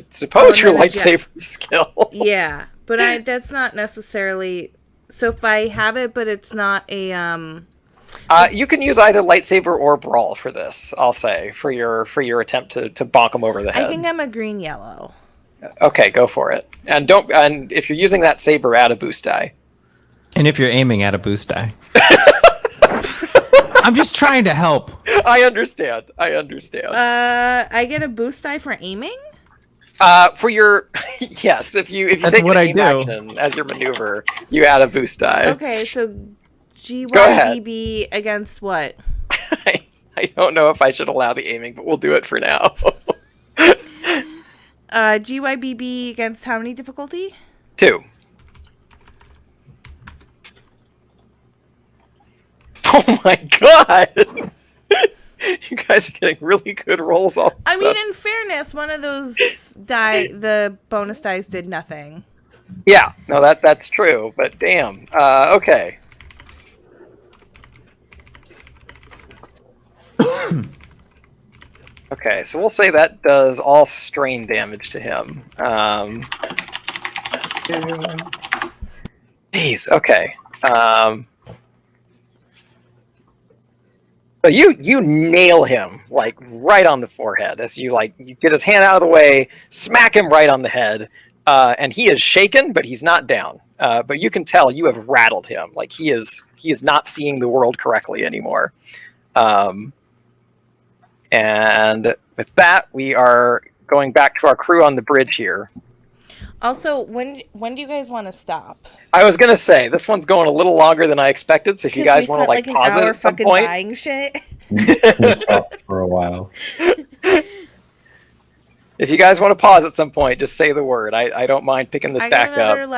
suppose and your then a jet. lightsaber skill. Yeah, but that's not necessarily. So if I have it, but it's not a You can use either lightsaber or brawl for this. I'll say for your attempt to bonk him over the head. I think I'm a green yellow. Okay, go for it. And if you're using that saber, add a boost die. And if you're aiming at a boost die. I'm just trying to help. I understand. I get a boost die for aiming. For your yes, if you That's take what an I aim do. action as your maneuver, you add a boost die. Okay, so ahead. GYBB against what? I don't know if I should allow the aiming, but we'll do it for now. GYBB against how many difficulty? 2. Oh my god! You guys are getting really good rolls all of a I sudden. mean, in fairness, one of those the bonus dice did nothing. Yeah, no, that's true, but damn. Okay. Okay, so we'll say that does all strain damage to him. Jeez, okay. So you nail him like right on the forehead as you get his hand out of the way, smack him right on the head, and he is shaken, but he's not down. But you can tell you have rattled him. Like he is not seeing the world correctly anymore. And with that, we are going back to our crew on the bridge here. Also, when do you guys want to stop? I was gonna say this one's going a little longer than I expected. So if you guys want to like an pause it hour at some fucking point, buying shit. We talked for a while. if you guys want to pause at some point, just say the word. I don't mind picking this I got back another up.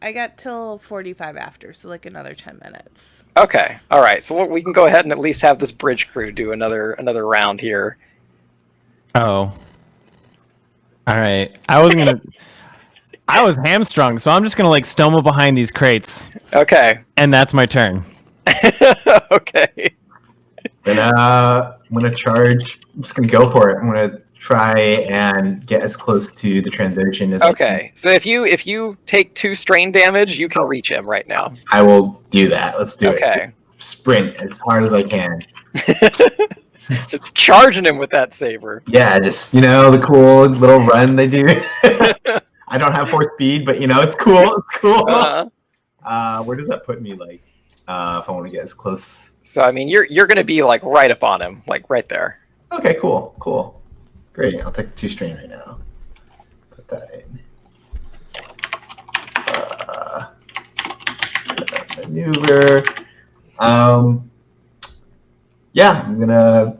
I got till 45 after, so like another 10 minutes. Okay, all right. So we can go ahead and at least have this bridge crew do another round here. Oh. All right. I was hamstrung, so I'm just gonna like stumble behind these crates, Okay. and that's my turn. Okay. And I'm gonna charge. I'm just gonna go for it. I'm gonna try and get as close to the Transocean as I can. Okay. So if you take 2 strain damage, you can reach him right now. I will do that. Let's do it. Okay. Sprint as hard as I can. Just charging him with that saber. Yeah, just the cool little run they do. I don't have 4 speed, but it's cool. It's cool. Where does that put me? Like, if I want to get as close. So I mean, you're going to be like right up on him, like right there. Okay, cool. Great. I'll take the 2 strain right now. Put that in. Maneuver. Yeah, I'm gonna.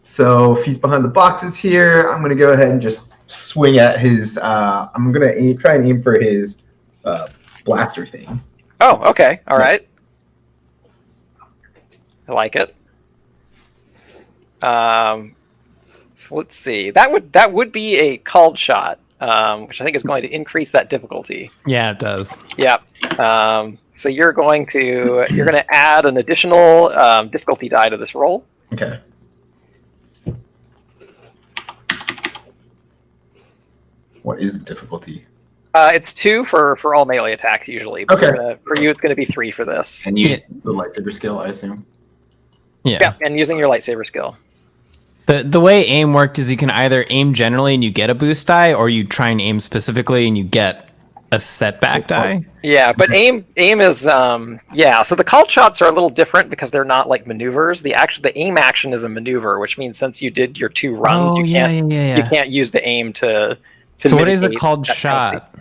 So if he's behind the boxes here, I'm gonna go ahead and just swing at his. I'm gonna try and aim for his blaster thing. Oh, okay. All right. I like it. So let's see. That would be a called shot, which I think is going to increase that difficulty. Yeah, it does. Yep. So you're going to add an additional difficulty die to this roll. Okay. What is the difficulty? It's 2 for all melee attacks usually. But Okay. for you, it's going to be 3 for this. And use the lightsaber skill, I assume. Yeah. Yeah, and using your lightsaber skill. The way aim worked is you can either aim generally and you get a boost die, or you try and aim specifically and you get a setback die. Yeah, but aim is So the called shots are a little different because they're not like maneuvers. The aim action is a maneuver, which means since you did your 2 runs, you can't use the aim to. So what is a mitigate called that penalty. shot?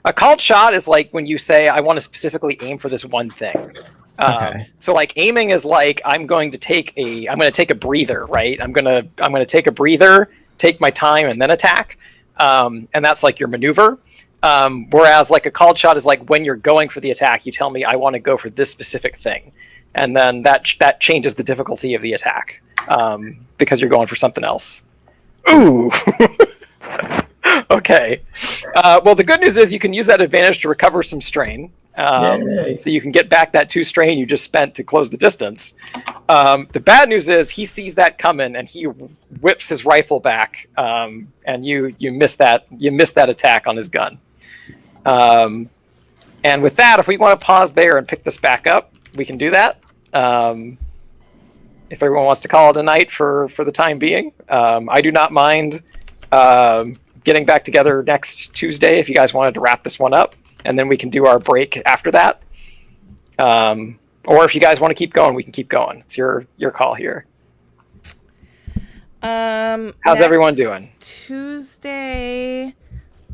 A called shot is like when you say, "I want to specifically aim for this one thing." Okay. So like aiming is like I'm going to take a breather, right? I'm gonna take a breather, take my time, and then attack, and that's like your maneuver. Whereas like a called shot is like when you're going for the attack, you tell me I want to go for this specific thing, and then that changes the difficulty of the attack because you're going for something else. Ooh. Okay. Well, the good news is you can use that advantage to recover some strain. So you can get back that 2 strain you just spent to close the distance. The bad news is he sees that coming and he whips his rifle back, and you miss that attack on his gun. And with that, if we want to pause there and pick this back up, we can do that. If everyone wants to call it a night for the time being, I do not mind getting back together next Tuesday if you guys wanted to wrap this one up, and then we can do our break after that. Or if you guys want to keep going, we can keep going. It's your call here. How's everyone doing? Tuesday,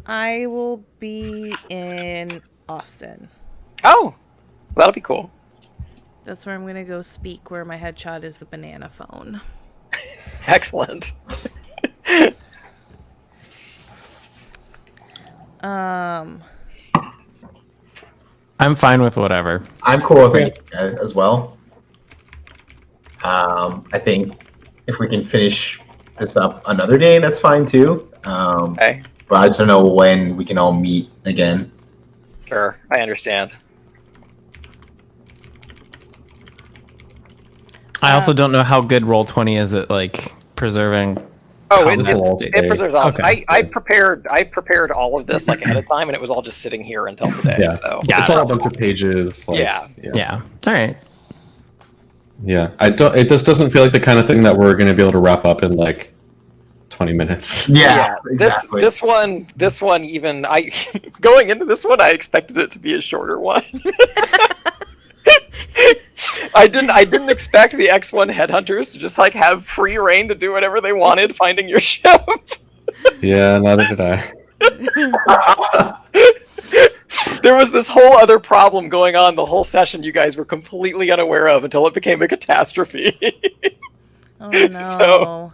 I will be in Austin. Oh, that'll be cool. That's where I'm going to go speak, where my headshot is the banana phone. Excellent. I'm fine with whatever. I'm cool with it as well. I think if we can finish this up another day, that's fine too. Okay. But I just don't know when we can all meet again. Sure, I understand. I also don't know how good Roll20 is at like preserving. Oh, it content. preserves all. Okay. I prepared all of this like ahead of time, and it was all just sitting here until today. Yeah. So It's all a bunch of pages. Like, Yeah. All right. Yeah. This doesn't feel like the kind of thing that we're going to be able to wrap up in like 20 minutes. Yeah, exactly. This one even I going into this one I expected it to be a shorter one. I didn't expect the X1 headhunters to just like have free reign to do whatever they wanted finding your ship. Yeah, neither did I. There was this whole other problem going on the whole session you guys were completely unaware of until it became a catastrophe. Oh no. So,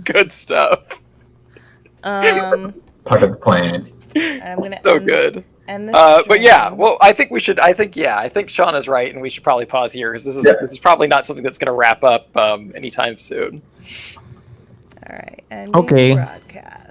good stuff. Part of the plan. I'm gonna So good. end this But yeah, stream. well, I think Sean is right, and we should probably pause here because this is probably not something that's going to wrap up anytime soon. All right. And Okay. broadcast.